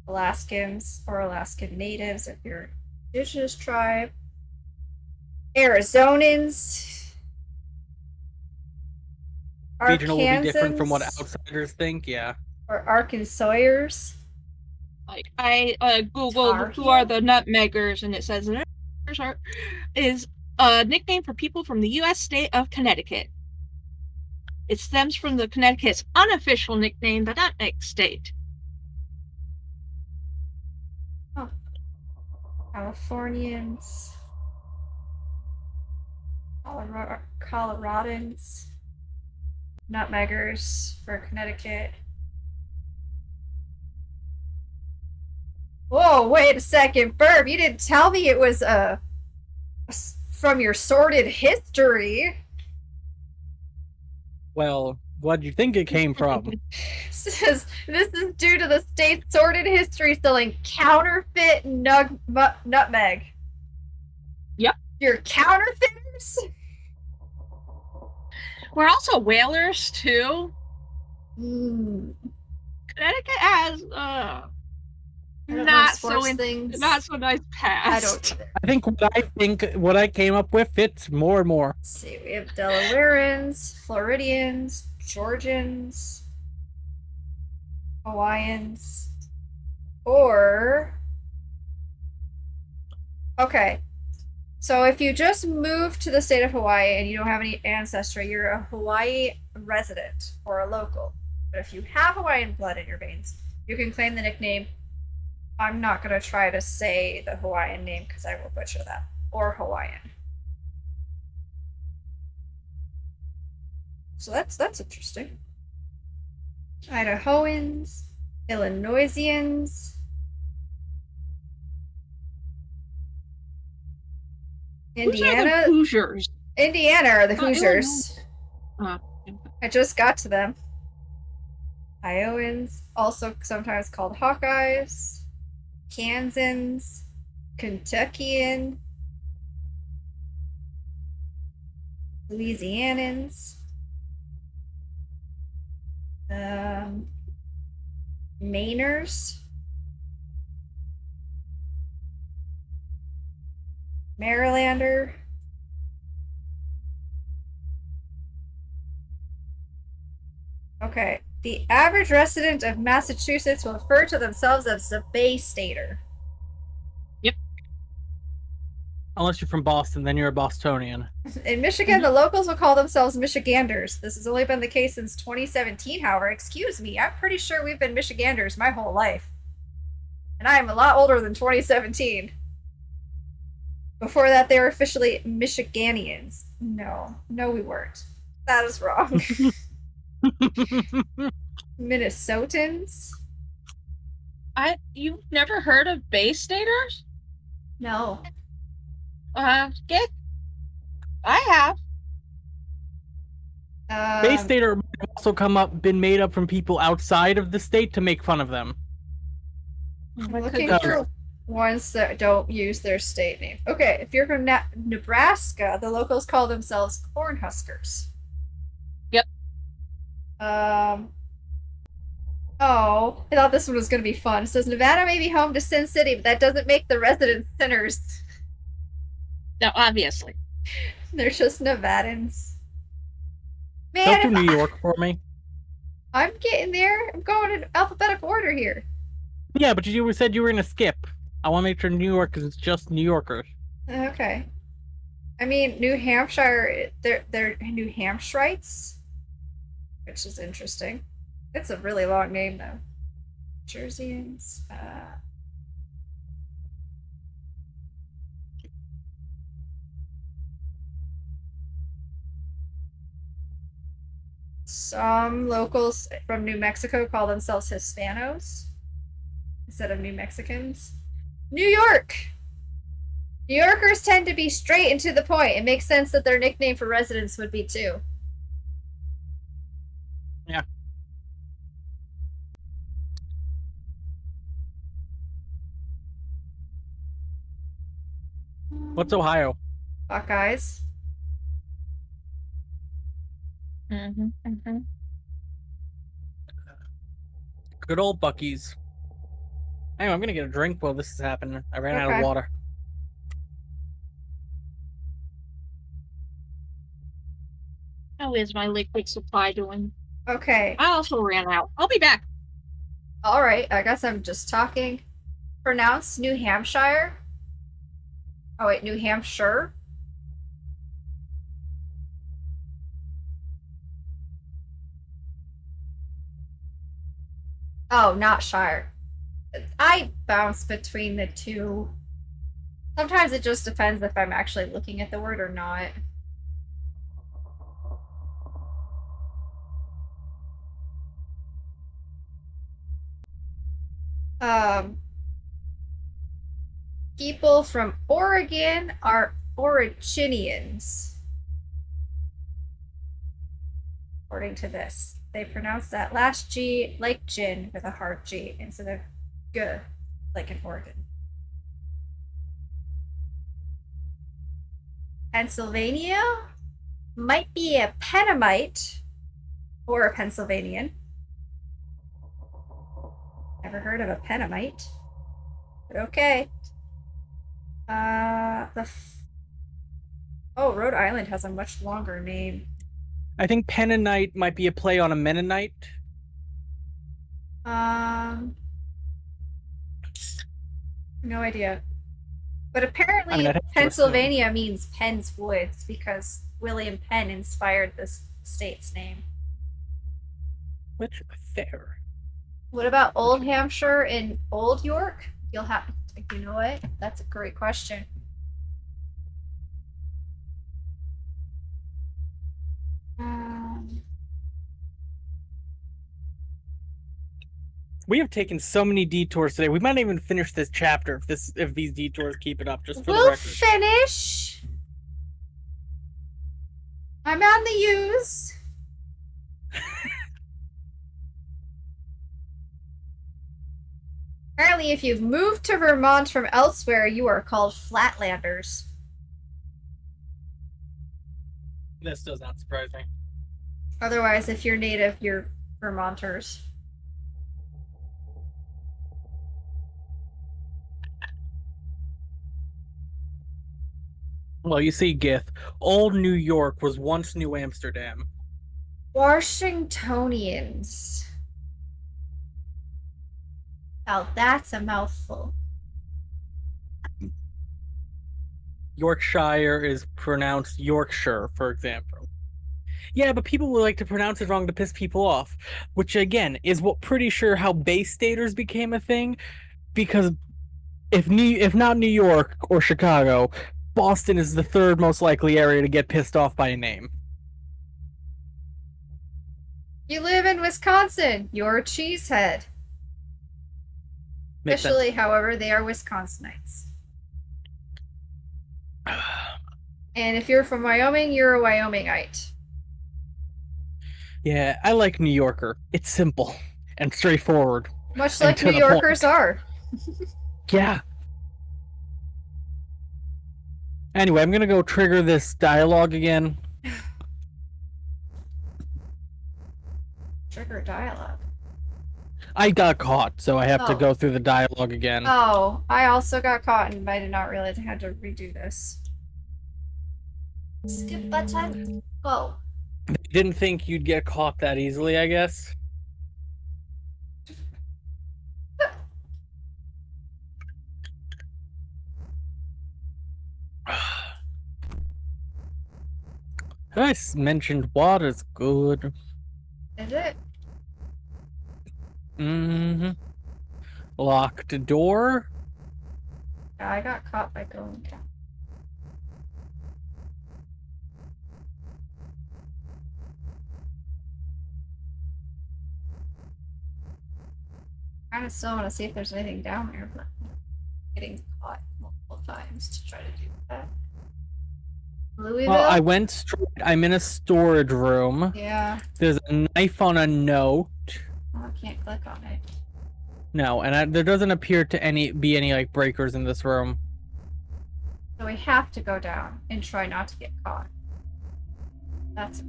Alaskans or Alaskan natives if you're an indigenous tribe. Arizonans. Regional will be different from what Arkansans outsiders think. Yeah. or Arkansasers. Like I googled who are the nutmeggers, and it says nutmeggers is a nickname for people from the U.S. state of Connecticut. It stems from the Connecticut's unofficial nickname, the Nutmeg State. Californians. Coloradans. Nutmeggers for Connecticut. Whoa, wait a second, Burb, you didn't tell me it was from your sordid history. Well, what do you think it came from? Says this is due to the state's sordid history selling counterfeit nutmeg. Yep. You're counterfeiters? We're also whalers too. Mm. Connecticut has I don't know not sports so things. not so nice past. I don't either. What I came up with fits more and more. Let's see, we have Delawareans, Floridians, Georgians, Hawaiians, or okay. So if you just moved to the state of Hawaii and you don't have any ancestry, you're a Hawaii resident or a local. But if you have Hawaiian blood in your veins, you can claim the nickname. I'm not going to try to say the Hawaiian name because I will butcher that. Or Hawaiian. So that's interesting. Idahoans, Illinoisians, Who's are the Indiana. Hoosiers? Indiana are the Oh, Hoosiers. Illinois. I just got to them. Iowans, also sometimes called Hawkeyes, Kansans, Kentuckian, Louisianans, Mainers, Marylander, okay. The average resident of Massachusetts will refer to themselves as a Bay Stater. Unless you're from Boston, then you're a Bostonian. In Michigan, the locals will call themselves Michiganders. This has only been the case since 2017, however. Excuse me, I'm pretty sure we've been Michiganders my whole life. And I am a lot older than 2017. Before that, they were officially Michiganians. No, we weren't. That is wrong. Minnesotans? You've never heard of Bay Staters? No. I have. Bay Stater have also been made up from people outside of the state to make fun of them. I'm looking Okay. for ones that don't use their state name. Okay, if you're from Nebraska, the locals call themselves Cornhuskers. Yep. Oh, I thought this one was going to be fun. It says Nevada may be home to Sin City, but that doesn't make the residents sinners. Now, obviously. They're just Nevadans. Don't Man, do if New York for me. I'm getting there. I'm going in alphabetical order here. Yeah, but you said you were gonna skip. I want to make sure New York is just New Yorkers. Okay. I mean, New Hampshire, they're New Hampshirites, which is interesting. It's a really long name, though. Jerseyans. Some locals from New Mexico call themselves Hispanos instead of New Mexicans. New York! New Yorkers tend to be straight and to the point. It makes sense that their nickname for residents would be too. Yeah. What's Ohio? Buckeyes. Good old Bucky's. Anyway, I'm gonna get a drink while this is happening. I ran out of Okay. water. How is my liquid supply doing? Okay. I also ran out. I'll be back. All right. I guess I'm just talking. Pronounce New Hampshire. Oh, wait. New Hampshire. Oh, not Shire. I bounce between the two. Sometimes it just depends if I'm actually looking at the word or not. People from Oregon are Originians. According to this, they pronounce that last G like gin with a hard G instead of G like in Oregon. Pennsylvania might be a Pennamite or a Pennsylvanian. Never heard of a Pennamite, but okay. Oh, Rhode Island has a much longer name. I think Pennonite might be a play on a Mennonite. No idea. But apparently, I mean, I'd have to Pennsylvania means Penn's Woods because William Penn inspired this state's name. Which fair. What about Old Hampshire and Old York? You'll have. You know what? That's a great question. We have taken so many detours today. We might not even finish this chapter if these detours keep it up. Just for the We'll record. finish. I'm on the use. Apparently, if you've moved to Vermont from elsewhere, you are called Flatlanders. This does not surprise me. Otherwise, if you're native, you're Vermonters. Well, you see, Gith, old New York was once New Amsterdam. Washingtonians. Now that's a mouthful. Yorkshire is pronounced Yorkshire, for example. Yeah, but people would like to pronounce it wrong to piss people off, which again is what pretty sure how Bay Staters became a thing, because if not New York or Chicago, Boston is the third most likely area to get pissed off by a name. You live in Wisconsin. You're a cheesehead. Makes sense. Officially, however, they are Wisconsinites. And if you're from Wyoming, you're a Wyomingite. Yeah, I like New Yorker. It's simple and straightforward. Much And like to New the Yorkers point. are. Yeah. Anyway, I'm gonna go trigger this dialogue again. Trigger dialogue. I got caught, so I have to Oh. go through the dialogue again. Oh, I also got caught and I did not realize I had to redo this. Skip that time. Go. Didn't think you'd get caught that easily, I guess. I mentioned water's good. Is it? Mm-hmm. Locked door. Yeah, I got caught by going down. I kind of still want to see if there's anything down there, but I'm getting caught multiple times to try to do that. Louisville? Well, I went straight. I'm in a storage room. Yeah. There's a knife on a note. Oh, I can't click on it. No, and there doesn't appear to be any like breakers in this room. So we have to go down and try not to get caught. That's...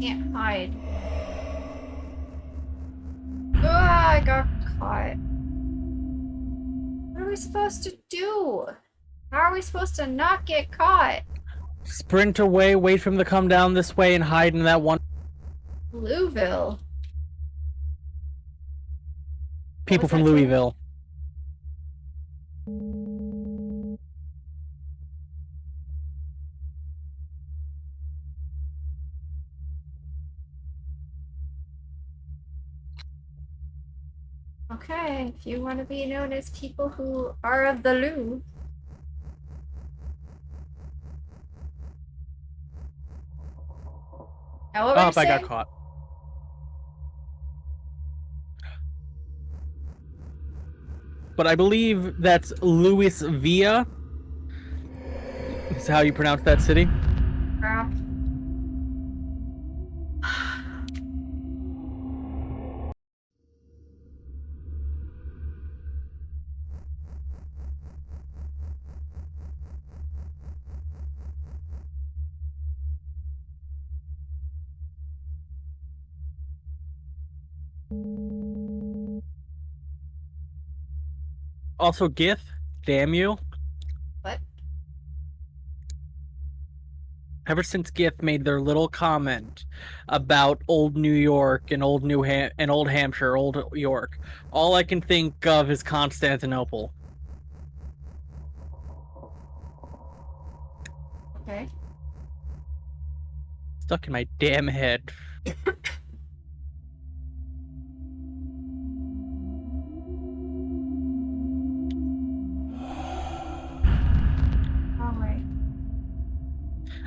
Can't hide. Ah, I got caught. What are we supposed to do? How are we supposed to not get caught? Sprint away, wait for him to come down this way, and hide in that one. Louisville. People was from that, Taylor? Louisville. Okay, if you want to be known as people who are of the Lou. Now what were you Oh, I saying? got caught. But I believe that's Luis Villa. Is how you pronounce that city? Crap. Also, Gith, damn you. What? Ever since Gith made their little comment about old New York and old old Hampshire, old York, all I can think of is Constantinople. Okay. Stuck in my damn head. Alright.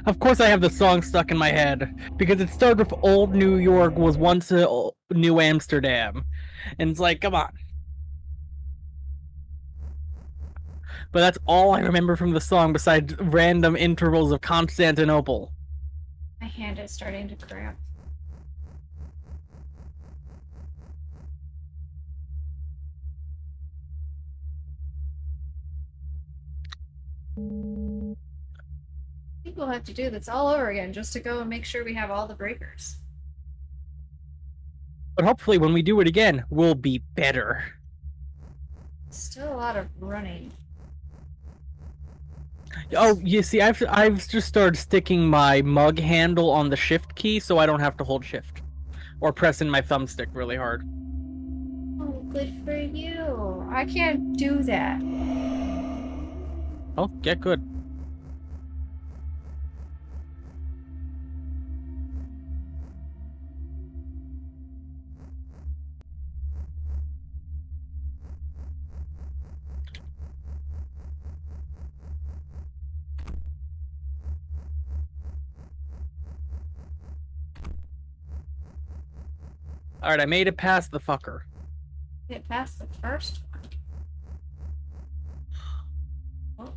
Of course I have the song stuck in my head, because it started with Old New York was once New Amsterdam. And it's like, come on. But that's all I remember from the song besides random intervals of Constantinople. My hand is starting to cramp. I think we'll have to do this all over again just to go and make sure we have all the breakers. But hopefully when we do it again, we'll be better. Still a lot of running. Oh, you see, I've just started sticking my mug handle on the shift key so I don't have to hold shift. Or pressing my thumbstick really hard. Oh, good for you. I can't do that. Oh, get good. Alright, I made it past the fucker. Get past the first one. Oh.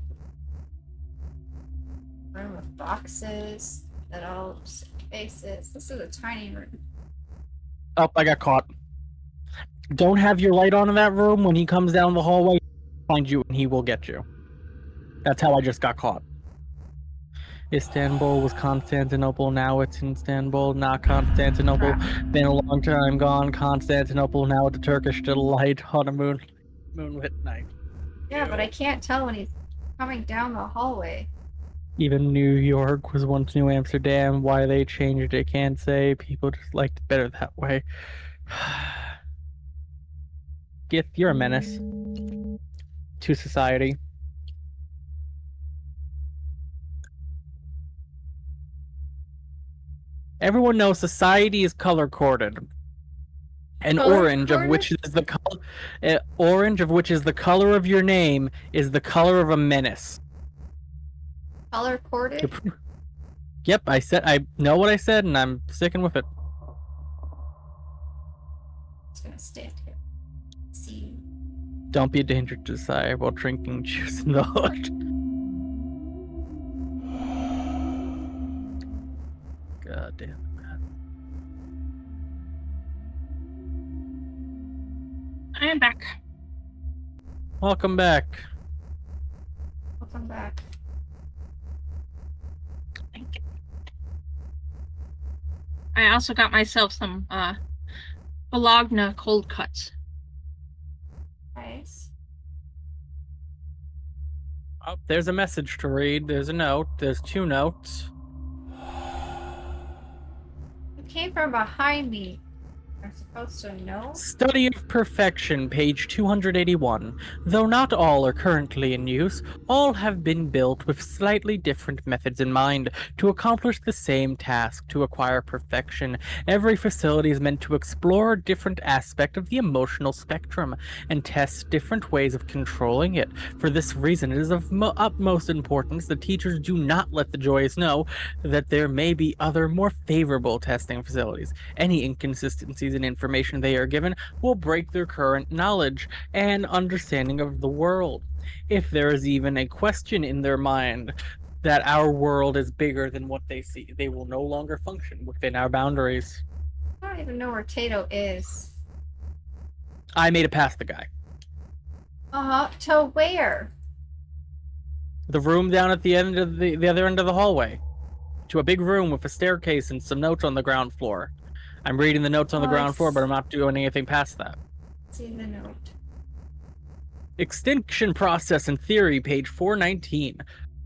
Room with boxes that all just faces. This is a tiny room. Oh, I got caught. Don't have your light on in that room. When he comes down the hallway, he'll find you and he will get you. That's how I just got caught. Istanbul was Constantinople, now it's Istanbul, not Constantinople. Been a long time gone, Constantinople, now it's a Turkish delight on a moonlit night. Yeah, but I can't tell when he's coming down the hallway. Even New York was once New Amsterdam. Why they changed it, can't say. People just liked it better that way. Gith, you're a menace to society. Everyone knows society is color coded. And orange, of which is the color, orange, of which is the color of your name, is the color of a menace. Color coded? Yep, I know what I said, and I'm sticking with it. Just gonna stand here. See. Don't be a danger to society while drinking juice in the hood. God damn it. I am back. Welcome back. Welcome back. Thank you. I also got myself some Bologna cold cuts. Nice. Oh, there's a message to read. There's a note. There's 2 notes. You came from behind me. I'm supposed to know? Study of Perfection, page 281. Though not all are currently in use, all have been built with slightly different methods in mind to accomplish the same task, to acquire perfection. Every facility is meant to explore a different aspect of the emotional spectrum and test different ways of controlling it. For this reason, it is of utmost importance that teachers do not let the joyous know that there may be other, more favorable testing facilities. Any inconsistencies in information they are given will break their current knowledge and understanding of the world. If there is even a question in their mind that our world is bigger than what they see, they will no longer function within our boundaries. I don't even know where Tato is. I made it past the guy. To where? The room down at the end of the other end of the hallway. To a big room with a staircase and some notes on the ground floor. I'm reading the notes on the ground floor, but I'm not doing anything past that. See the note. Extinction process and theory, page 419.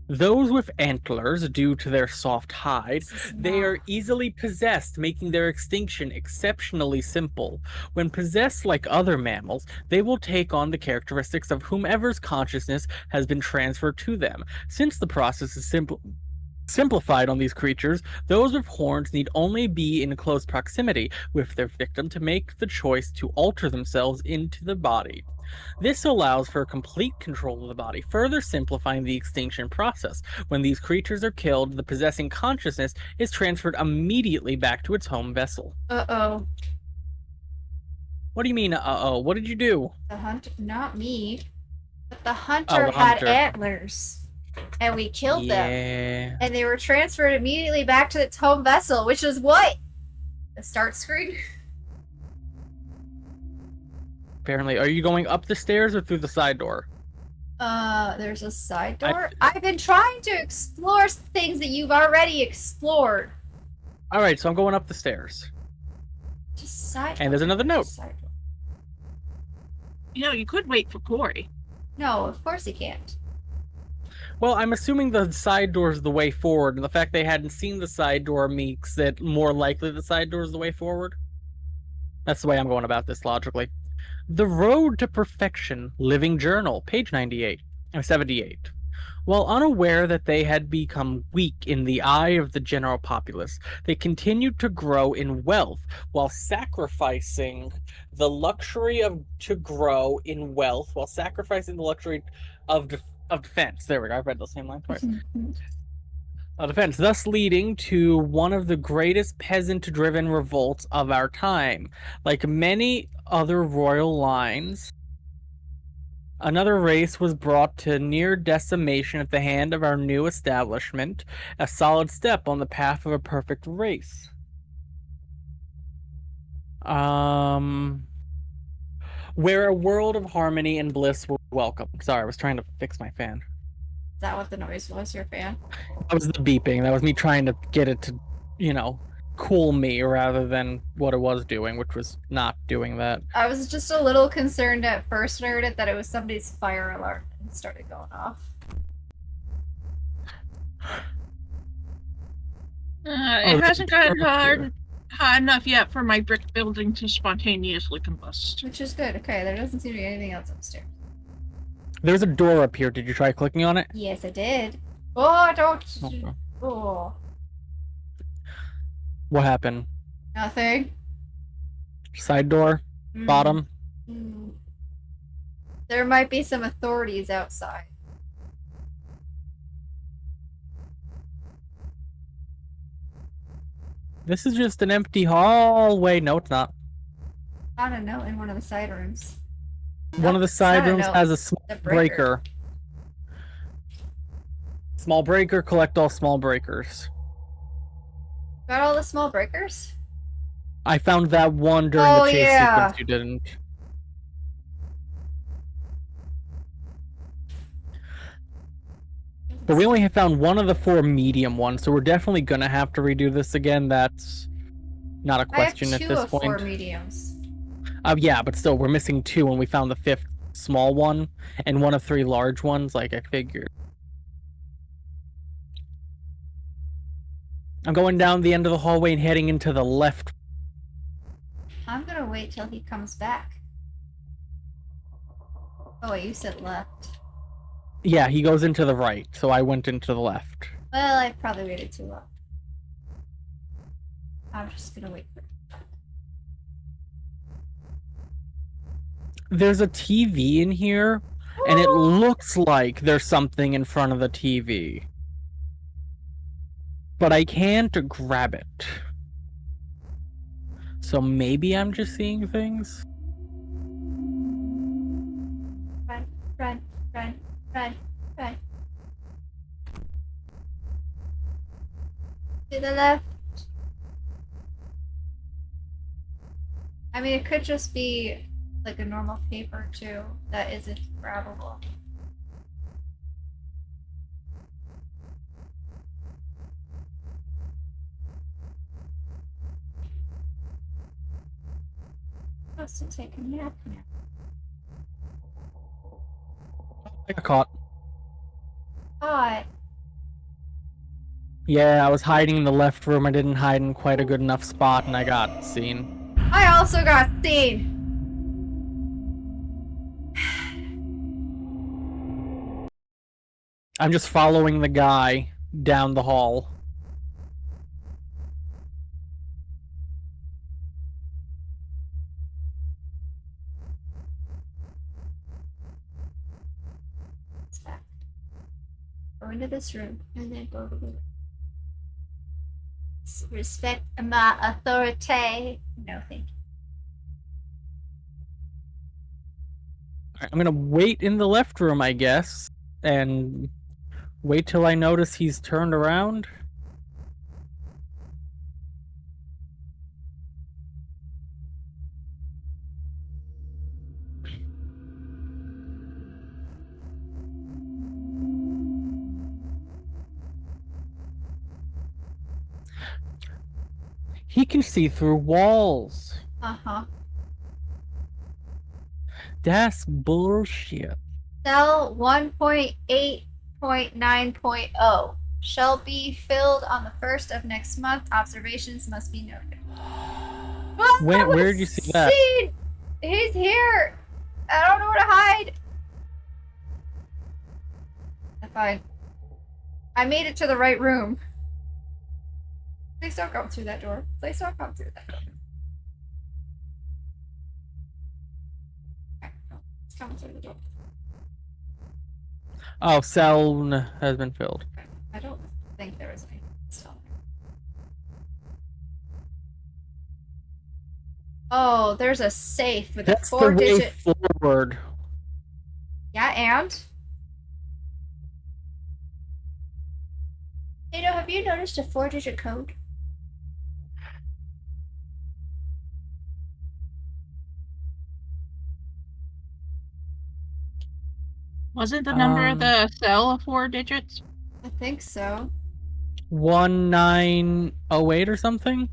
Those with antlers, due to their soft hide, they are easily possessed, making their extinction exceptionally simple. When possessed like other mammals, they will take on the characteristics of whomever's consciousness has been transferred to them. Since the process is simplified on these creatures, those with horns need only be in close proximity with their victim to make the choice to alter themselves into the body. This allows for complete control of the body, further simplifying the extinction process. When these creatures are killed, the possessing consciousness is transferred immediately back to its home vessel. Uh-oh. What do you mean, uh-oh? What did you do? The hunter, not me, but the hunter the had hunter. antlers. And we killed them. Yeah. And they were transferred immediately back to its home vessel, which is what? The start screen? Apparently. Are you going up the stairs or through the side door? There's a side door? I've been trying to explore things that you've already explored. Alright, so I'm going up the stairs. Just side And there's another note. Side door. You know, you could wait for Corey. No, of course he can't. Well, I'm assuming the side door is the way forward, and the fact they hadn't seen the side door makes it more likely the side door is the way forward. That's the way I'm going about this logically. The Road to Perfection, Living Journal, page 78. While unaware that they had become weak in the eye of the general populace, they continued to grow in wealth while sacrificing the luxury of defense. There we go. I read the same line twice. Defense, thus leading to one of the greatest peasant-driven revolts of our time. Like many other royal lines, another race was brought to near decimation at the hand of our new establishment, a solid step on the path of a perfect race. Where a world of harmony and bliss were welcome. Sorry, I was trying to fix my fan. Is that what the noise was, your fan? That was the beeping. That was me trying to get it to, cool me rather than what it was doing, which was not doing that. I was just a little concerned at first when I heard it that it was somebody's fire alarm and started going off. It hasn't gotten hot enough yet for my brick building to spontaneously combust. Which is good. Okay, there doesn't seem to be anything else upstairs. There's a door up here. Did you try clicking on it? Yes, I did. Oh, don't. Okay. Oh, What happened? nothing. Side door? Mm. Bottom? Mm. There might be some authorities outside. This is just an empty hallway. No, it's not. Found a note in one of the side rooms. One of the It's side not a rooms note, has a small it's a breaker. breaker. Small breaker, collect all small breakers. Got all the small breakers? I found that one during Oh, the chase yeah. sequence you didn't. But we only have found one of the 4 medium ones, so we're definitely gonna have to redo this again. That's not a question I have at 2 this of 4 point. mediums. Yeah, but still, we're missing 2 and we found the 5th small one and one of 3 large ones, like I figured. I'm going down the end of the hallway and heading into the left. I'm gonna wait till he comes back. Oh wait, you said left. Yeah, he goes into the right, so I went into the left. Well, I probably waited too long. I'm just gonna wait for There's a TV in here, and it looks like there's something in front of the TV. But I can't grab it. So maybe I'm just seeing things? Run, run, run, run, run. To the left. I mean, it could just be like a normal paper too that isn't grabbable. Supposed to take a nap now. I got caught. Hot. Yeah, I was hiding in the left room. I didn't hide in quite a good enough spot, and I got seen. I also got seen. I'm just following the guy down the hall. It's back. Go into this room and then go to the room. Respect my authority. No, thank you. Alright, I'm gonna wait in the left room, I guess, and wait till I notice he's turned around. He can see through walls. Uh-huh. That's bullshit. Cell 1.8.9.0 shall be filled on the 1st of next month. Observations must be noted. Oh, Where did you see that? seen! He's here! I don't know where to hide. Fine. I made it to the right room. Please don't come through that door. Please don't come through that door. Okay, no, it's coming through the door. Oh, cell has been filled. Okay, I don't think there is anything still there. Oh, there's a safe with That's a the way 4-digit. forward. Yeah, and? Tato, have you noticed a 4-digit code? Wasn't the number of the cell 4 digits? I think so. 1908 or something?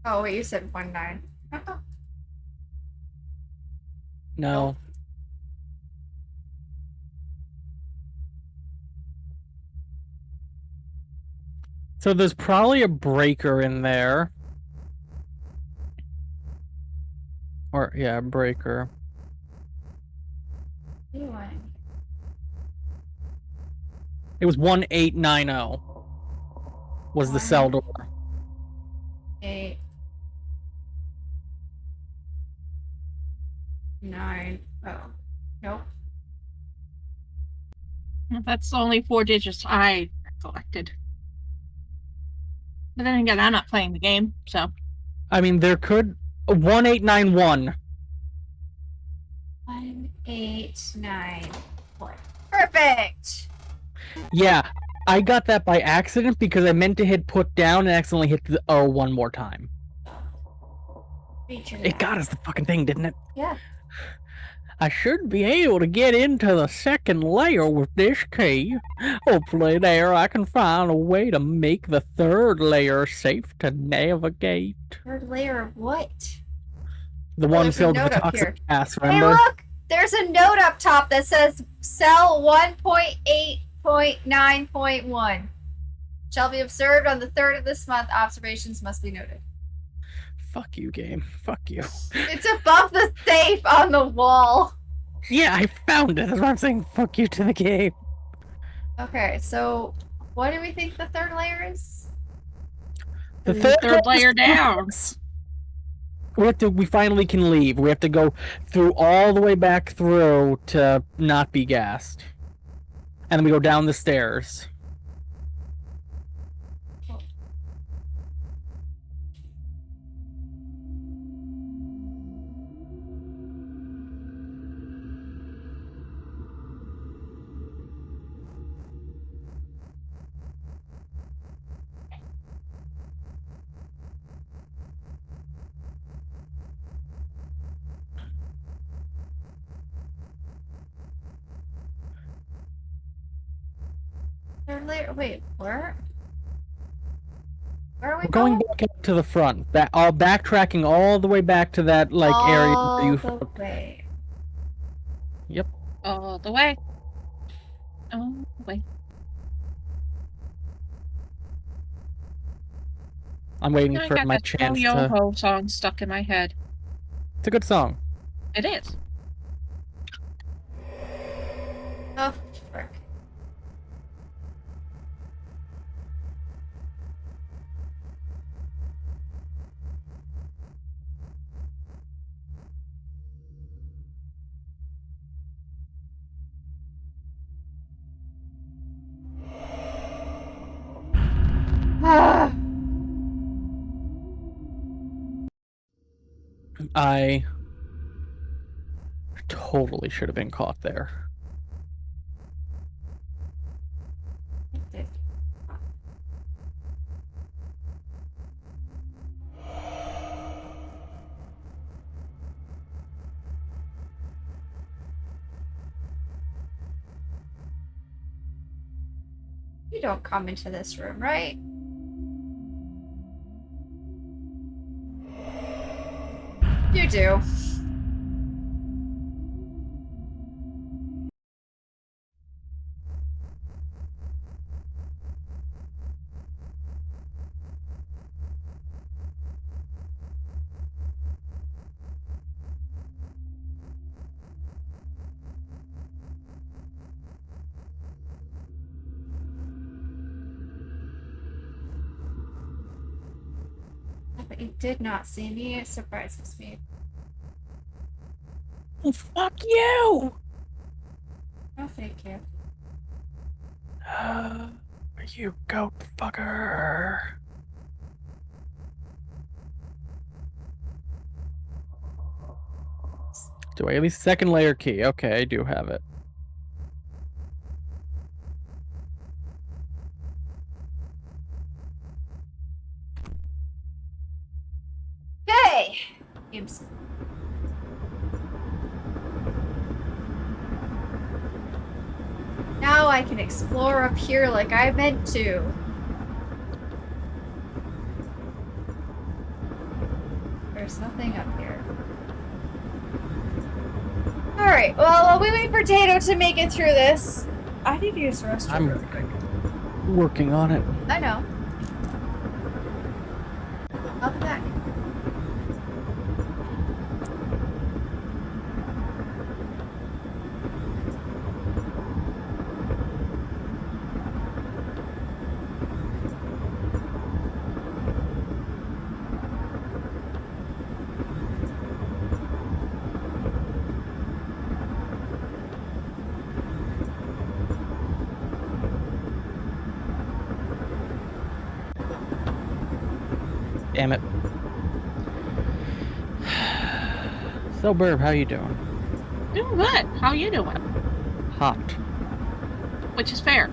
Oh wait, you said 19. No. Nope. So there's probably a breaker in there. Or, yeah, a breaker. Anyway. It was 1890 was the cell door. 8, 9. Oh, nope. That's the only 4 digits I collected. But then again, I'm not playing the game, so. I mean, there could 1891. 1891. Perfect. Yeah, I got that by accident because I meant to hit put down and accidentally hit the O one more time. Feature It got us the fucking thing, didn't it? Yeah. I should be able to get into the second layer with this key. Hopefully there I can find a way to make the third layer safe to navigate. Third layer of what? The Oh, one there's a filled with note up toxic here. gas, Hey, remember? look! There's a note up top that says cell 1.8.9.1 shall be observed on the 3rd of this month. Observations must be noted. Fuck you, game. Fuck you. It's above the safe on the wall. Yeah, I found it. That's why I'm saying fuck you to the game. Okay, so what do we think the third layer is? The third layer down. We finally can leave. We have to go through all the way back through to not be gassed. And then we go down the stairs. Third layer. Wait, where? Where are we We're going back up to the front. Backtracking all the way back to that area where you. All the way. Yep. All the way. All the way. I'm waiting I for got my that chance Yo to. Ho song stuck in my head. It's a good song. It is. Oh, frick. I totally should have been caught there. You don't come into this room, right? You do. But you did not see me. It surprises me. Oh, fuck you! Oh, thank you. You goat fucker. Do I at least second layer key? Okay, I do have it. Okay. Oops. Now I can explore up here like I meant to. There's nothing up here. Alright, well, while we wait for Tato to make it through this, I need to use the restroom I'm really quick. working on it. I know. I'll be back. Damn it. So, Burb, how you doing? Doing good. How you doing? Hot. Which is fair.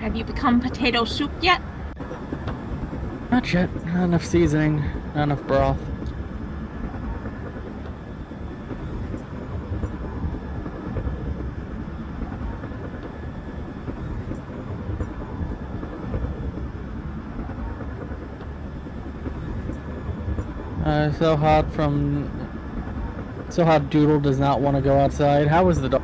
Have you become potato soup yet? Not yet. Not enough seasoning. Not enough broth. So hot Doodle does not want to go outside. How was the dog?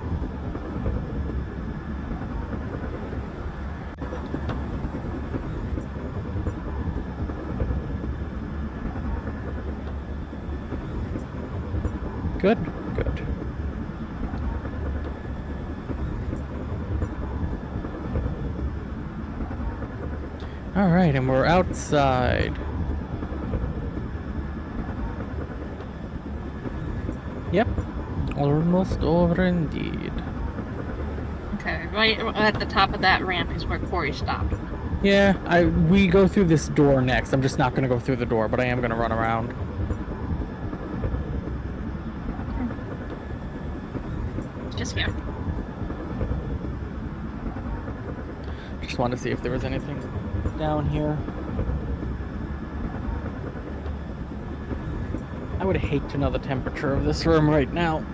Good, good. Alright, and we're outside. Yep, almost over indeed. Okay, right at the top of that ramp is where Corey stopped. Yeah, we go through this door next. I'm just not gonna go through the door, but I am gonna run around. Just here. Just wanted to see if there was anything down here. I would hate to know the temperature of this room right now.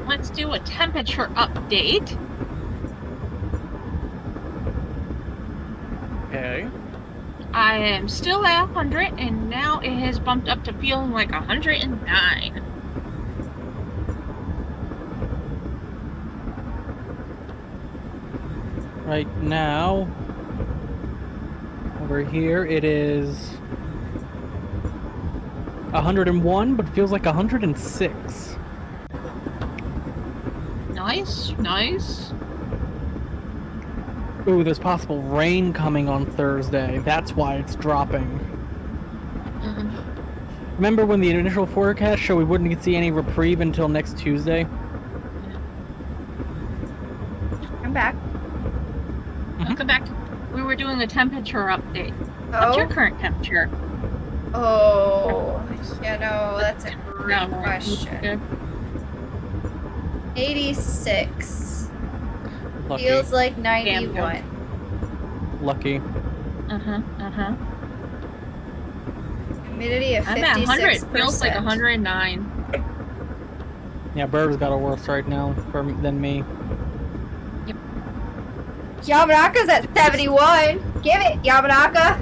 Let's do a temperature update. Okay. I am still at 100, and now it has bumped up to feeling like 109. Right now, over here, it is 101, but feels like 106. Nice, nice. Ooh, there's possible rain coming on Thursday. That's why it's dropping. Remember when the initial forecast showed we wouldn't see any reprieve until next Tuesday? I'm back. Welcome back. We were doing a temperature update. What's your Oh. current temperature? Oh. Yeah, no, that's a great No, question. good. 86. Lucky. Feels like Damn, 91. Lucky. Humidity of 56%. I'm at 100. Feels like 109. Yeah, Bird's got it worse right now than me. Yamanaka's at 71. Give it, Yamanaka.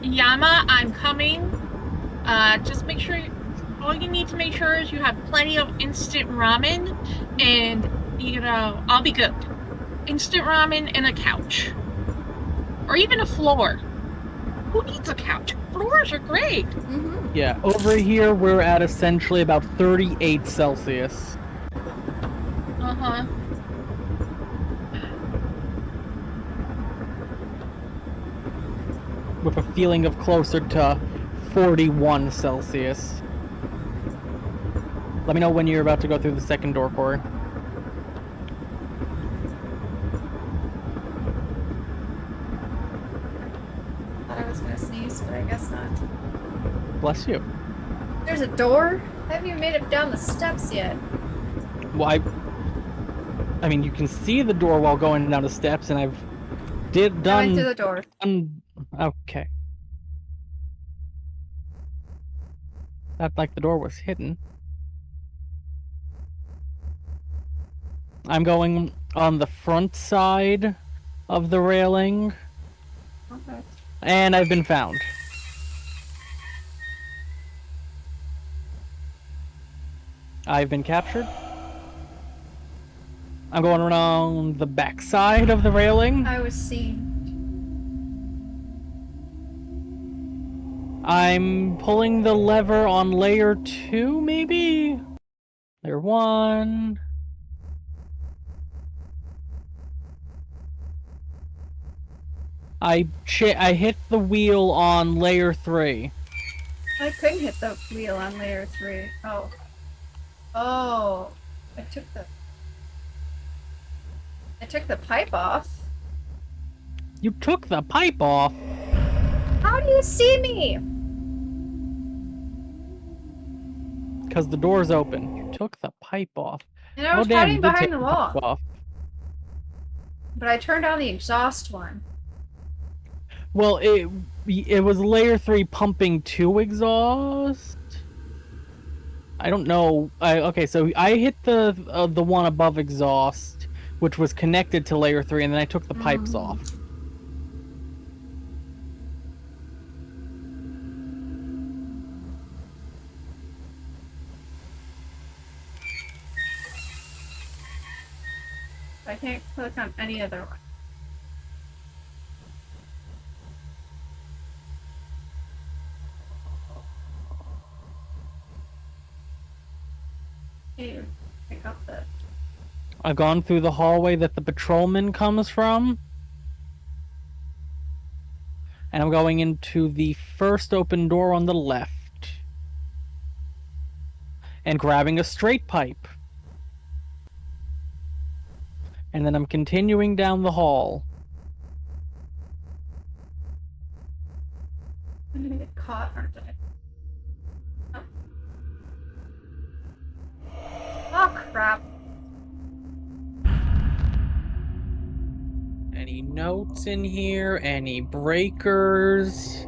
Yama, I'm coming. Just make sure. All you need to make sure is you have plenty of instant ramen, and I'll be good. Instant ramen and a couch, or even a floor. Who needs a couch? Floors are great. Mm-hmm. Yeah, over here we're at essentially about 38 Celsius. With a feeling of closer to 41 Celsius. Let me know when you're about to go through the second door, Corey. Thought I was gonna sneeze, but I guess not. Bless you. There's a door? I haven't even made it down the steps yet. Well, I mean, you can see the door while going down the steps, and I went through the door. Okay. Not like the door was hidden. I'm going on the front side of the railing, Okay. and I've been found. I've been captured. I'm going around the back side of the railing. I was seen. I'm pulling the lever on layer 2, maybe? Layer 1. I hit the wheel on layer 3. I couldn't hit the wheel on layer 3. Oh. Oh. I took the pipe off. You took the pipe off? How do you see me? Because the door's open. You took the pipe off. And I was damn, hiding you did behind take the pipe wall. off. But I turned on the exhaust one. Well, it was layer 3 pumping 2 exhaust? I don't know. Okay, so I hit the one above exhaust, which was connected to layer 3, and then I took the pipes off. I can't click on any other one. Here, pick up the. I've gone through the hallway that the patrolman comes from. And I'm going into the first open door on the left. And grabbing a straight pipe. And then I'm continuing down the hall. I'm gonna get caught, aren't I? Oh, oh crap. Any notes in here? Any breakers?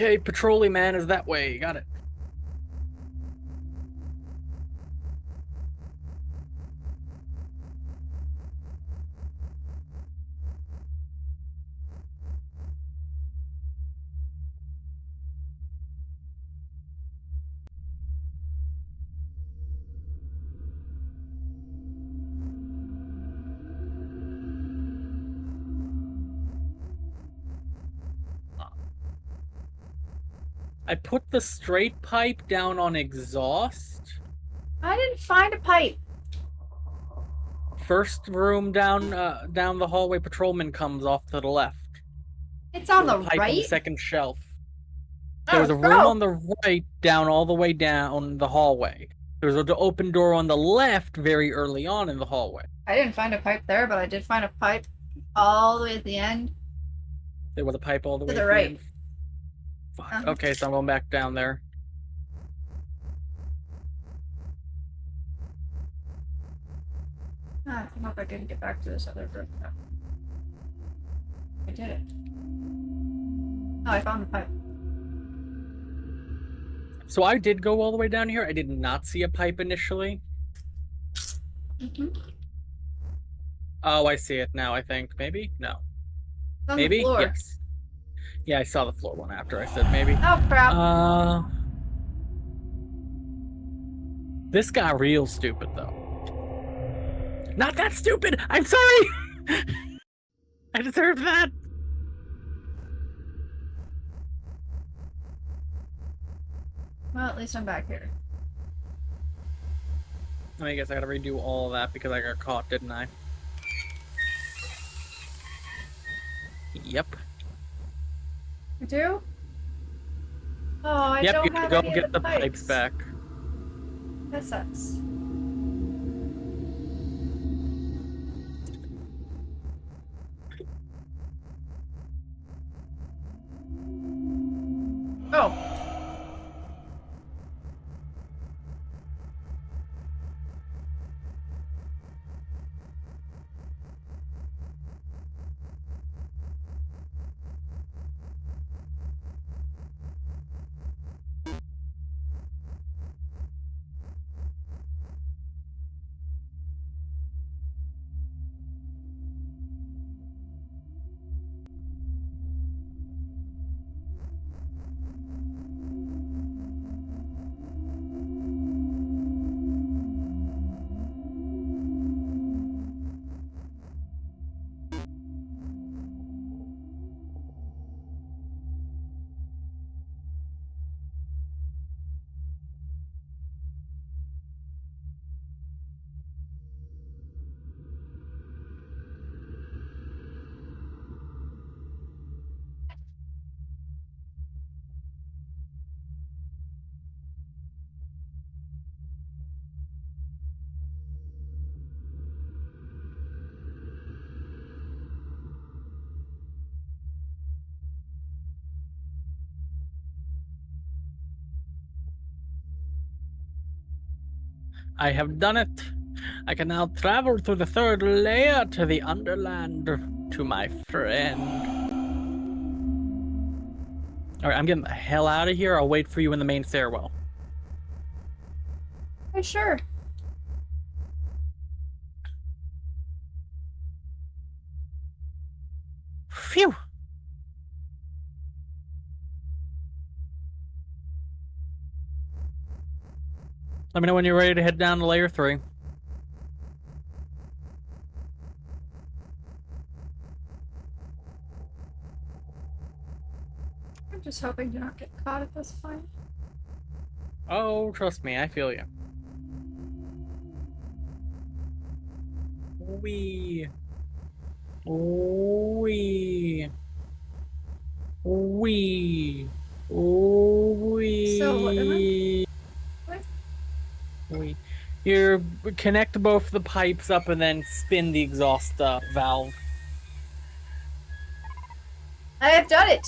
Okay, Patrolly Man is that way. Got it. I put the straight pipe down on exhaust. I didn't find a pipe. First room down the hallway, patrolman comes off to the left. It's on There's the a pipe on the right. second shelf. Oh, There was a room go. on the right, down all the way down the hallway. There was an open door on the left very early on in the hallway. I didn't find a pipe there, but I did find a pipe all the way at the end. There was a pipe all the way To the at right. end. Fuck. Uh-huh. Okay, so I'm going back down there. I hope I didn't get back to this other room. No. I did it. Oh, I found the pipe. So I did go all the way down here. I did not see a pipe initially. Oh, I see it now, I think. Maybe? No. It's on Maybe? the floor. Yes. Yeah, I saw the floor one after I said maybe. Oh, crap. This got real stupid, though. Not that stupid! I'm sorry! I deserved that! Well, at least I'm back here. I guess I gotta redo all of that because I got caught, didn't I? Yep. You do? Oh, I Yep, don't you can have go any get of the pipes back. That sucks. Oh. I have done it. I can now travel through the third layer to the Underland to my friend. Alright, I'm getting the hell out of here. I'll wait for you in the main stairwell. Hey, sure. Phew! Let me know when you're ready to head down to layer 3. I'm just hoping to not get caught at this point. Oh, trust me, I feel you. Wee. Wee. Wee. Wee. So, what am I- Wee. You connect both the pipes up and then spin the exhaust valve. I have done it!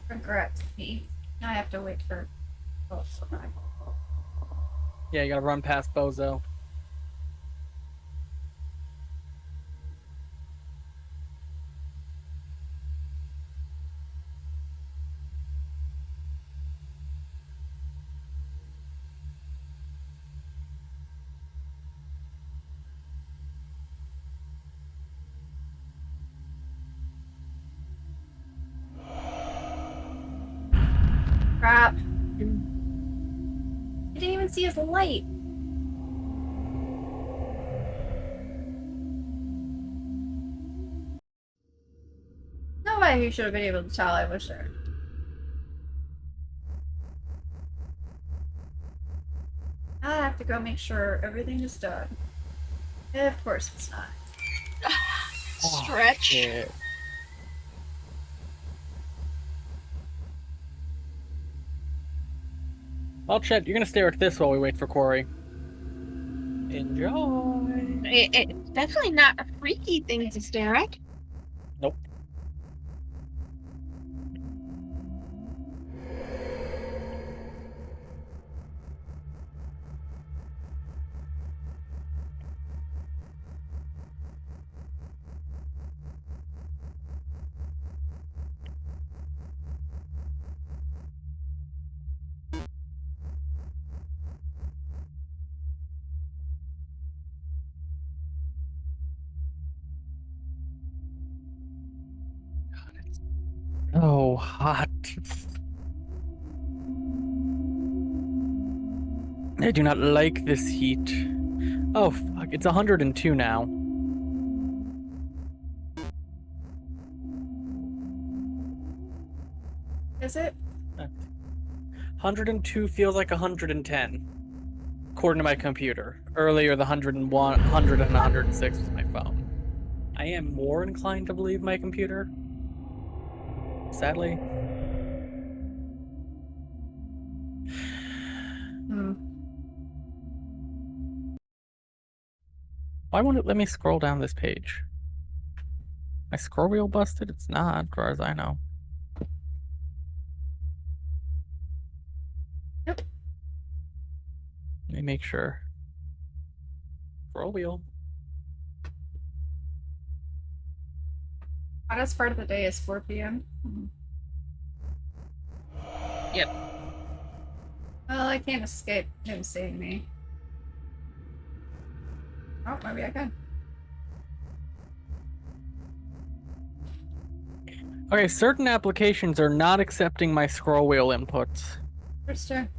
Congrats, me. Now I have to wait for... Oh, sorry. Yeah, you gotta run past Bozo. Crap. I didn't even see his light. No way he should have been able to tell I was there. Now I have to go make sure everything is done. Of course it's not. Stretch. Yeah. Well, Chet, you're gonna stare at this while we wait for Corey. Enjoy. It's definitely not a freaky thing to stare at. Nope. Oh, hot. I do not like this heat. Oh, fuck. It's 102 now. Is it? 102 feels like 110. According to my computer. Earlier, the 101, 100, and 106 was my phone. I am more inclined to believe my computer. Sadly. Why won't it let me scroll down this page? My scroll wheel busted? It's not, as far as I know. Nope. Let me make sure. Scroll wheel. Hottest part of the day is 4 p.m. Yep. Well, I can't escape him seeing me. Oh, maybe I can. Okay, certain applications are not accepting my scroll wheel inputs. Interesting.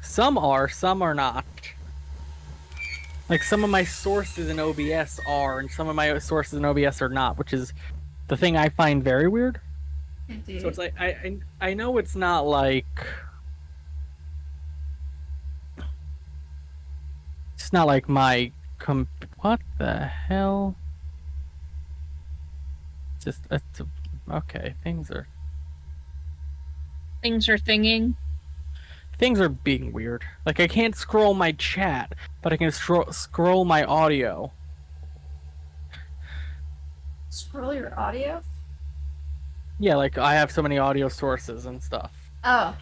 Some are, some are not. Like some of my sources in OBS are, and some of my sources in OBS are not, which is the thing I find very weird. Indeed. So it's like I know it's not like it's not like my what the hell? Just okay, things are thinging. things are being weird. Like I can't scroll my chat, but I can scroll my audio. Scroll your audio? Yeah, like I have so many audio sources and stuff. Oh.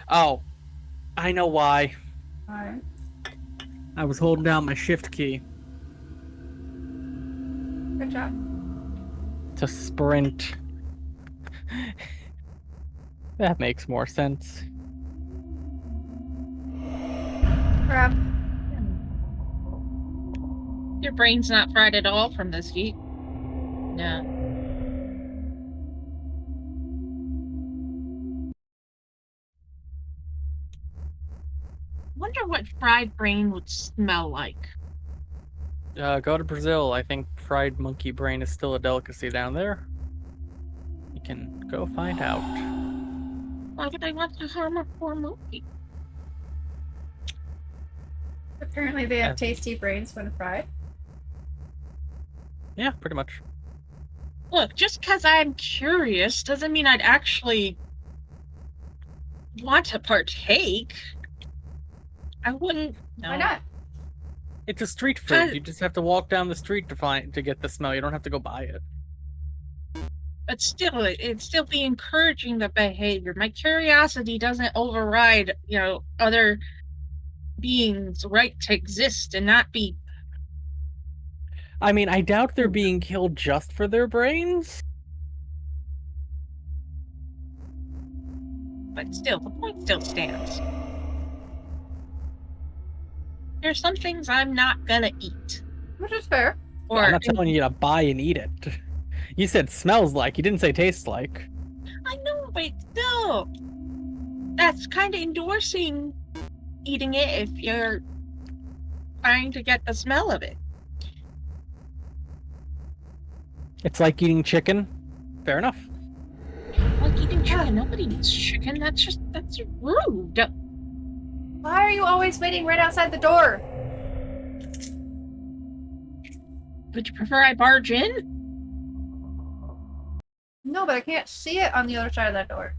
Oh, I know why. Alright. I was holding down my shift key Good job. to sprint. That makes more sense. Crap. Your brain's not fried at all from this heat. Yeah. Wonder what fried brain would smell like. Go to Brazil. I think fried monkey brain is still a delicacy down there. You can go find out. Why would I want to harm a poor monkey? Apparently they have tasty brains when fried. Yeah, pretty much. Look, just because I'm curious doesn't mean I'd actually want to partake. I wouldn't. No. Why not? It's a street food. You just have to walk down the street to get the smell. You don't have to go buy it. But still, it'd still be encouraging the behavior. My curiosity doesn't override, other beings' right to exist and not be. I mean, I doubt they're being killed just for their brains. But still, the point still stands. There's some things I'm not gonna eat. Which is fair. Or I'm not telling you to buy and eat it. You said smells like. You didn't say tastes like. I know, but still, that's kind of endorsing eating it if you're trying to get the smell of it. It's like eating chicken. Fair enough. Like eating chicken. Nobody eats chicken. That's rude. Why are you always waiting right outside the door? Would you prefer I barge in? No, but I can't see it on the other side of that door.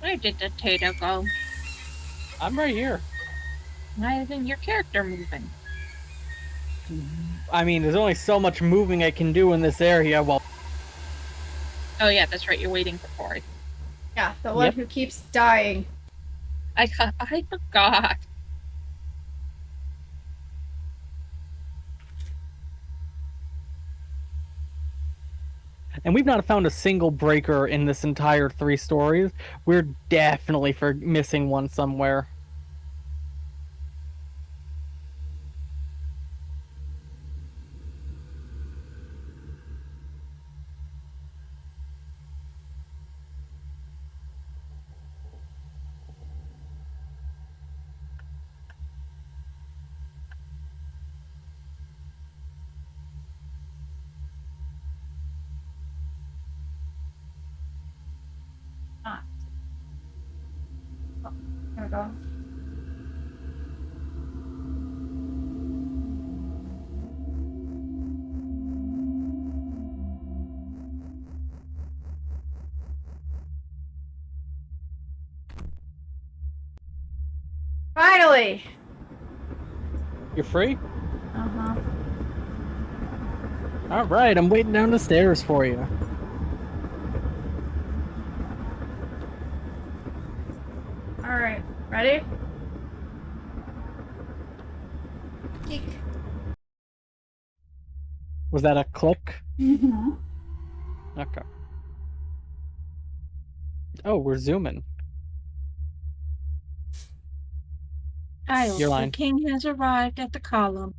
Where did the Tato go? I'm right here. Why isn't your character moving? I mean, there's only so much moving I can do in this area while. Oh yeah, that's right. You're waiting for Corey. Yeah, the one Yep. who keeps dying. I forgot. And we've not found a single breaker in this entire 3 stories. We're definitely missing one somewhere. There we go. Finally! You're free? Uh-huh. Alright, I'm waiting down the stairs for you. Alright, ready? Eek. Was that a click? Mm-hmm. Okay. Oh, we're zooming. Kyle, Your the line. king has arrived at the column.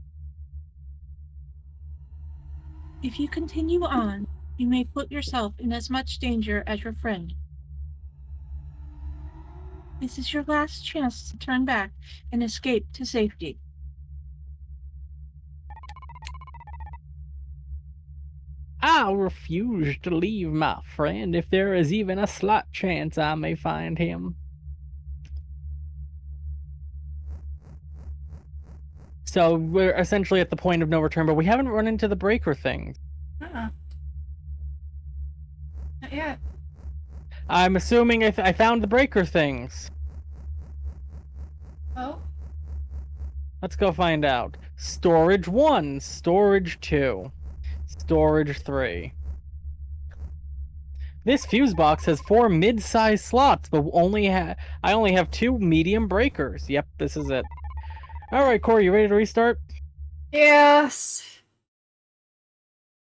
If you continue on, you may put yourself in as much danger as your friend. This is your last chance to turn back and escape to safety. I'll refuse to leave my friend if there is even a slight chance I may find him. So we're essentially at the point of no return, but we haven't run into the breaker thing. Uh-uh. Not yet. I'm assuming I found the breaker things. Oh? Let's go find out. Storage 1, storage 2, storage 3. This fuse box has 4 mid-size slots, but I only have 2 medium breakers. Yep, this is it. Alright, Corey, you ready to restart? Yes.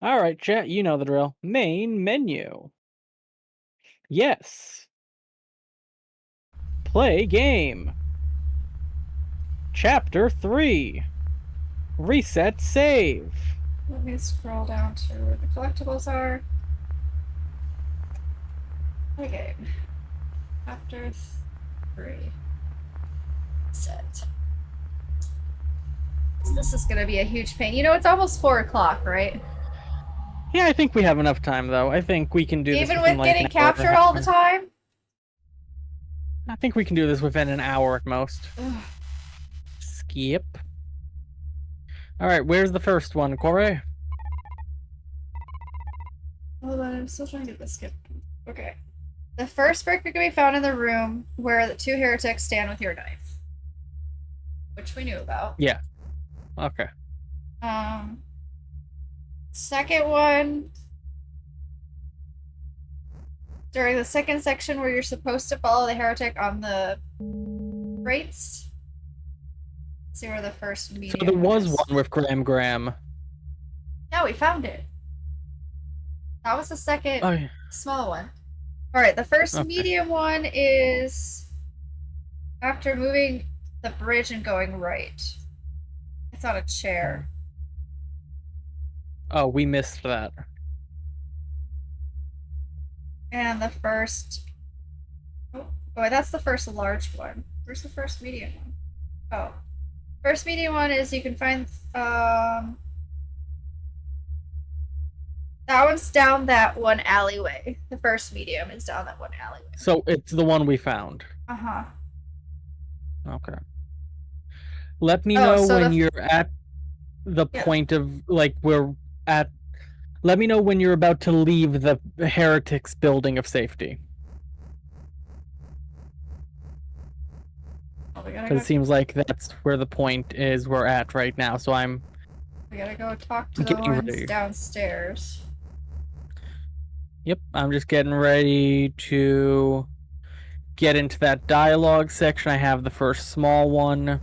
Alright, chat, you know the drill. Main menu. Yes. Play game. Chapter 3. Reset save. Let me scroll down to where the collectibles are. Okay. Chapter 3. Set. This is gonna be a huge pain. You know, it's almost 4 o'clock, right? Yeah, I think we have enough time, though. I think we can do this Even within, with like, getting an hour and a captured half. all the time? I think we can do this within an hour at most. Ugh. Skip. Alright, where's the first one, Corey? Hold on, I'm still trying to get this skip. Okay. The first breaker can be found in the room where the 2 heretics stand with your knife. Which we knew about. Yeah. Okay. Second one. During the second section where you're supposed to follow the heretic on the crates. Let's see where the first medium So there was is. one with Graham. Yeah, we found it. That was the second Oh, yeah. small one. Alright, the first Okay. medium one is after moving the bridge and going right. It's on a chair. Oh, we missed that. And the first... Oh, that's the first large one. Where's the first medium one? Oh. First medium one is you can find... That one's down that one alleyway. The first medium is down that one alleyway. So it's the one we found. Uh-huh. Okay. Let me Oh, know so when the- you're at the Yeah. point of, like, we're at... Let me know when you're about to leave the Heretics building of safety. Oh, we gotta Because go, it seems like that's where the point is we're at right now, so I'm... we gotta go talk to the Getting ones ready. downstairs. Yep, I'm just getting ready to get into that dialogue section. I have the first small one.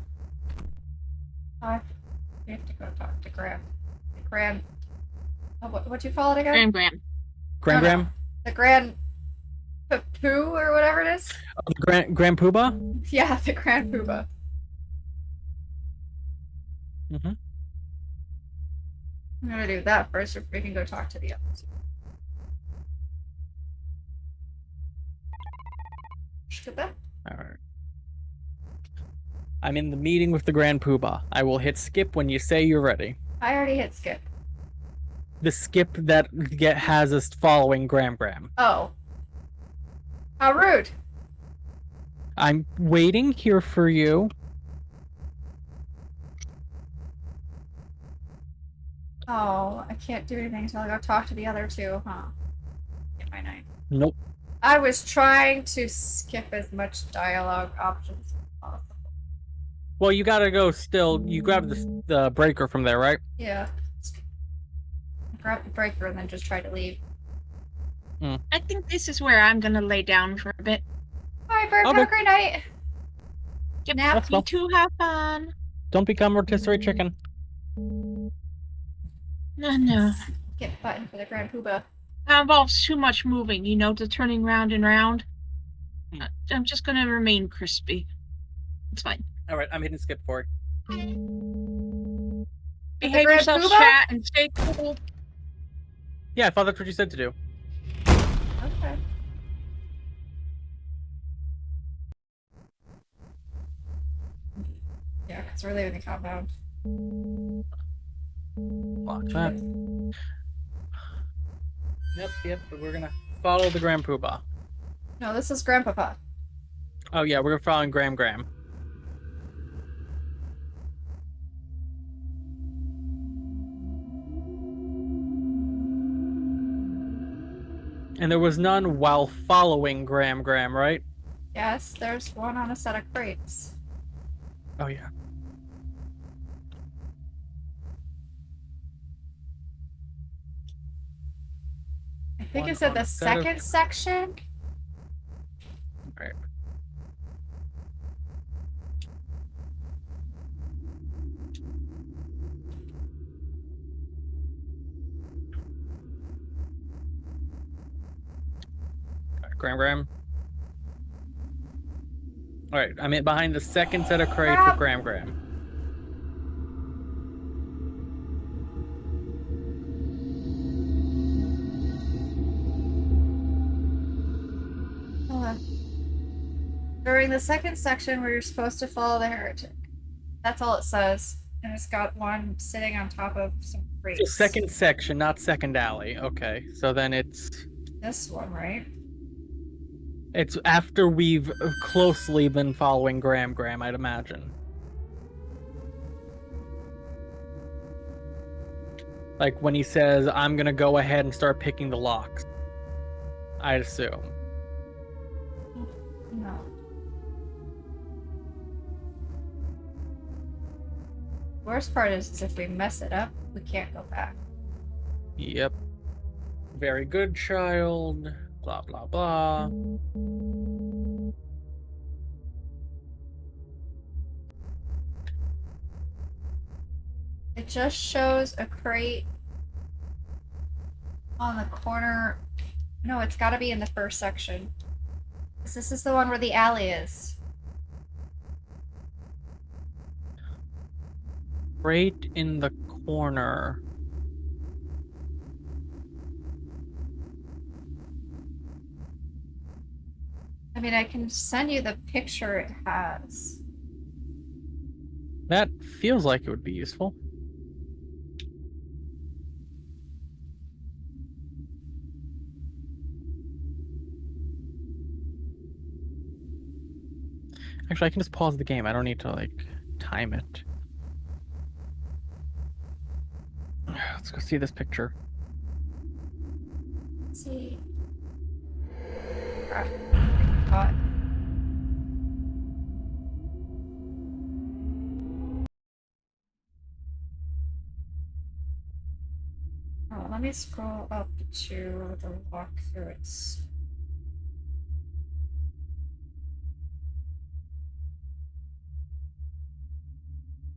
We have to go talk to Grand. Oh, what do you call it again? Graham. Graham No, no. Graham? The Grand Poo or whatever it is. Oh, the Grand Poobah? Yeah, the Grand Poobah. Mm-hmm. I'm gonna do that first, or we can go talk to the others. Skip that. Alright. I'm in the meeting with the Grand Poobah. I will hit skip when you say you're ready. I already hit skip. The skip that has us following Graham. Oh. How rude. I'm waiting here for you. Oh, I can't do anything until I go talk to the other two, huh? Get my knife. Nope. I was trying to skip as much dialogue options as possible. Well, you gotta go still. You grab the breaker from there, right? Yeah. Grab the breaker and then just try to leave. I think this is where I'm gonna lay down for a bit. Alright, Bird, Okay. have a great night. Yep, Nap. Let's you go. two have fun. Don't become rotisserie chicken. No. Get button for the Grand Poobah. That involves too much moving, the turning round and round. Hmm. I'm just gonna remain crispy. It's fine. Alright, I'm hitting skip for it. Behave Grand yourselves, Poobah? chat, and stay cool. Yeah, I thought that's what you said to do. Okay. Yeah, because we're leaving the compound. Lock that. Yep, but we're gonna follow the Grand Poobah. No, this is Grandpapa. Oh yeah, we're following Graham. And there was none while following Graham, right? Yes, there's one on a set of crates. Oh yeah. I think One it said on the a set of- second section. Right. Graham. Alright, I'm in behind the second set of crates with Crap. Graham. Hold on. During the second section where you're supposed to follow the heretic. That's all it says. And it's got one sitting on top of some So crates. second section, not second alley. Okay, so then it's This one, right? after we've closely been following Graham, I'd imagine. Like when he says, I'm gonna go ahead and start picking the locks. I'd assume. No. Worst part is if we mess it up, we can't go back. Yep. Very good, child. Blah, blah, blah. It just shows a crate on the corner. No, it's got to be in the first section. This is the one where the alley is. Right in the corner. I mean, I can send you the picture it has. That feels like it would be useful. Actually, I can just pause the game. I don't need to, like, time it. Let's go see this picture. Let's see. Crap. Caught. Oh, let me scroll up to the walkthroughs.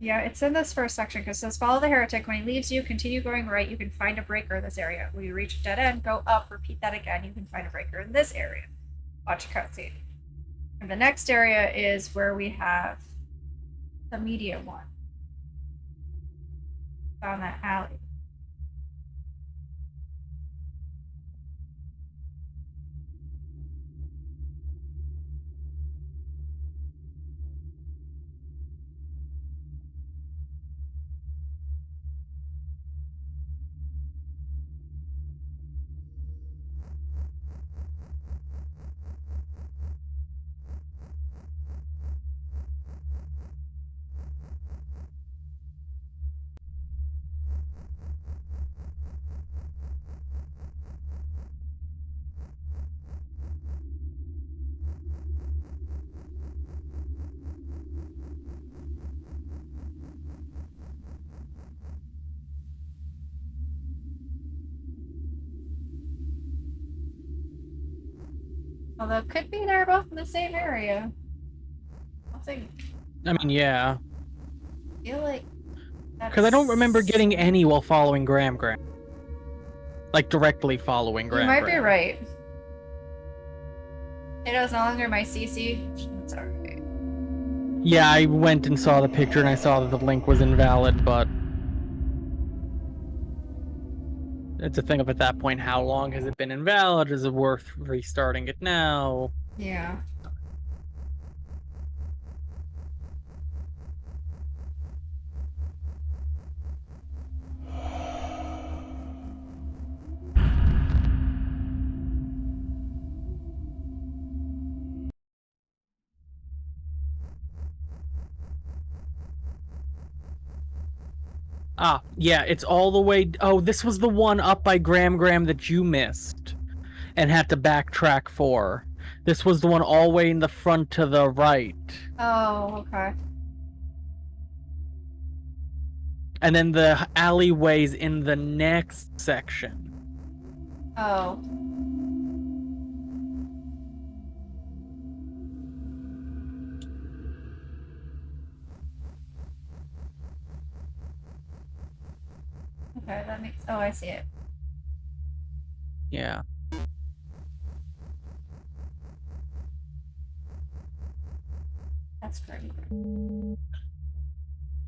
Yeah, it's in this first section because it says follow the heretic. When he leaves you, continue going right. You can find a breaker in this area. When you reach a dead end, go up, repeat that again. You can find a breaker in this area. Watch a cutscene. And the next area is where we have the media one. Down that alley. Although it could be they're both in the same area. I think. I mean, yeah. I feel like. Because I don't remember getting any while following Graham. Like, directly following Graham. You might be right. It was no longer my CC. That's alright. Yeah, I went and saw the picture and I saw that the link was invalid, but it's a thing of at that point, how long has it been invalid? Is it worth restarting it now? Yeah. Ah, yeah, it's all the way. Oh, this was the one up by Graham that you missed and had to backtrack for. This was the one all the way in the front to the right. Oh, okay. And then the alleyways in the next section. Oh. Okay, that makes. Oh, I see it. Yeah. That's great.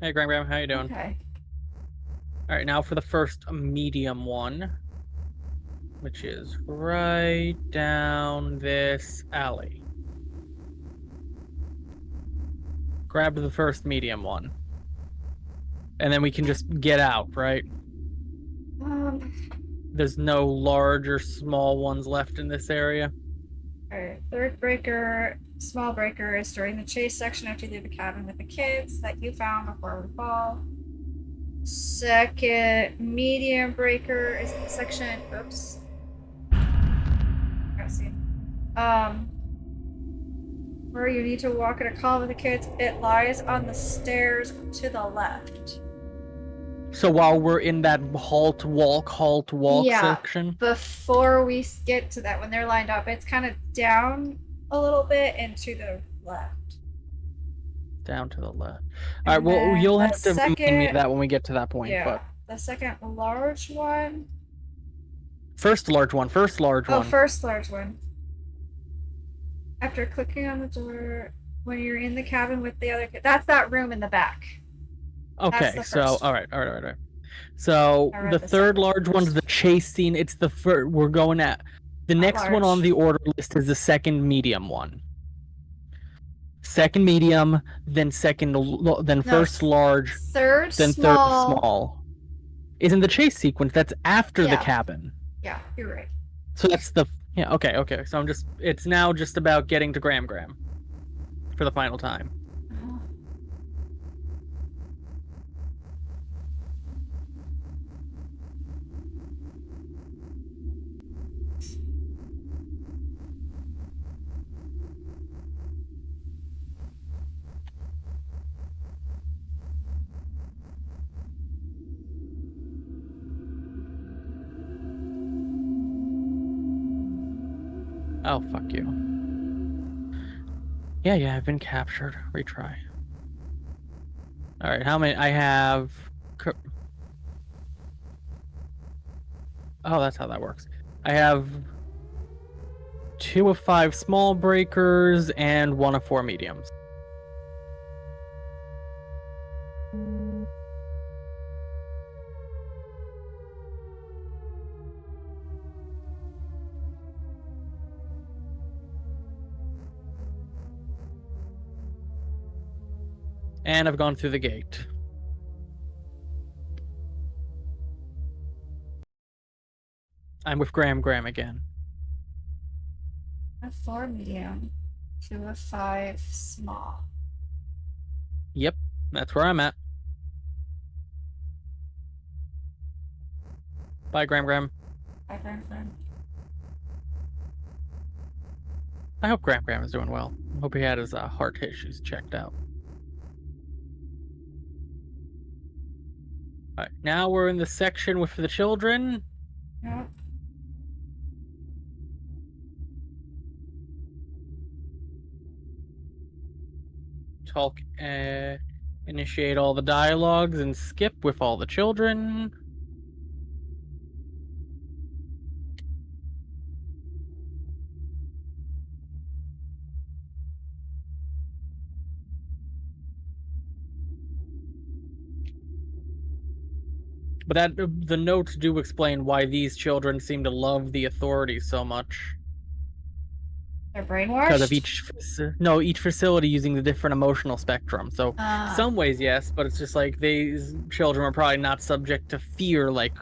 Hey, Graham, how you doing? Okay. All right, now for the first medium one, which is right down this alley. Grab the first medium one. And then we can just get out, right? There's no large or small ones left in this area. Alright. Third breaker, small breaker is during the chase section after you leave the cabin with the kids that you found before we fall. Second medium breaker is in the section. Oops. Gotta see. Where you need to walk in a column with the kids. It lies on the stairs to the left. So while we're in that halt, walk Yeah. section. Before we get to that, when they're lined up, it's kind of down a little bit and to the left. Down to the left. And All right, well, then you'll the have to remind me second- of that when we get to that point. Yeah. But The second large one. first large one. First large one. After clicking on the door, when you're in the cabin with the other kid, that's that room in the back. Okay, the so first. all right. So I read the the third second large one's first. the chase scene. It's the first. We're going at the Not next one on large. the order list is the second medium one. Second medium, then first large, Third then small. third small. Isn't the chase sequence? That's after the Yeah. cabin. Yeah, you're right. So that's the okay. So it's now just about getting to Graham for the final time. Oh, fuck you. Yeah, I've been captured. Retry. Alright, how many? I have... Oh, that's how that works. I have 2 of 5 small breakers and 1 of 4 mediums. And I've gone through the gate. I'm with Graham again. A 4 medium. 2 of 5 small. Yep, that's where I'm at. Bye, Graham. Bye, Graham. I hope Graham is doing well. I hope he had his heart issues checked out. Alright, now we're in the section with the children. Yep. Talk, initiate all the dialogues and skip with all the children. But the notes do explain why these children seem to love the authorities so much. They're brainwashed? Because of each facility using the different emotional spectrum. So some ways, yes, but it's just like these children were probably not subject to fear like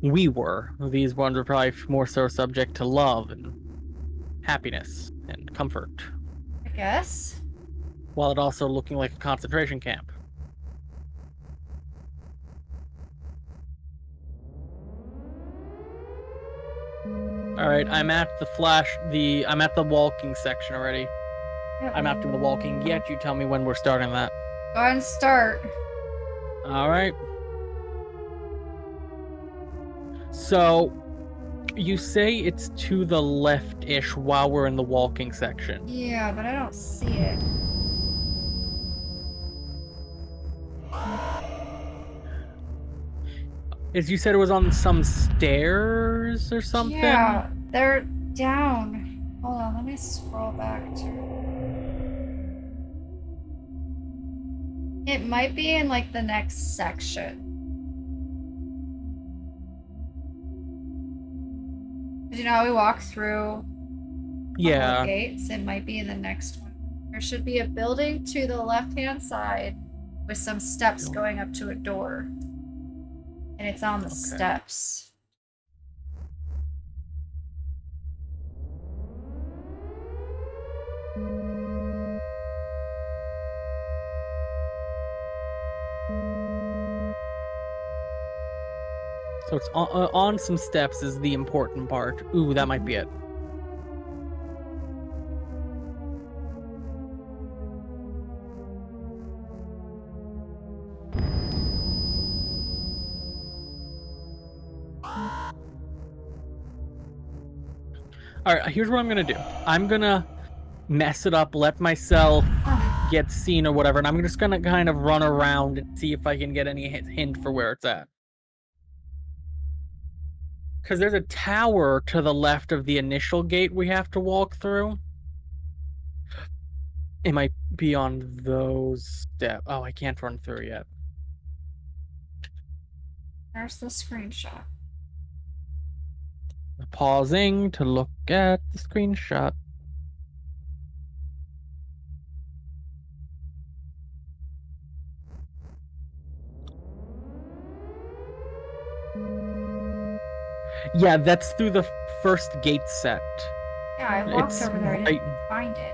we were. These ones were probably more so subject to love and happiness and comfort. I guess. While it also looking like a concentration camp. Alright, I'm at the walking section already. Yep. I'm not doing the walking yet. You tell me when we're starting that. Go ahead and start. Alright. So, You say it's to the left-ish while we're in the walking section. Yeah, but I don't see it. As you said, it was on some stairs or something? Yeah, they're down. Hold on, let me scroll back to. It might be in like the next section. 'Cause you know how we walk through all the Yeah. gates? It might be in the next one. There should be a building to the left-hand side with some steps going up to a door. And it's on the steps. So it's on some steps is the important part. Ooh, that might be it. Alright, here's what I'm gonna do. I'm gonna mess it up, let myself get seen or whatever, and I'm just gonna kind of run around and see if I can get any hint for where it's at. Because there's a tower to the left of the initial gate we have to walk through. It might be on those steps. Oh, I can't run through yet. There's the screenshot. Pausing to look at the screenshot. Yeah, that's through the first gate set. Yeah, I walked It's over there. I right- didn't find it.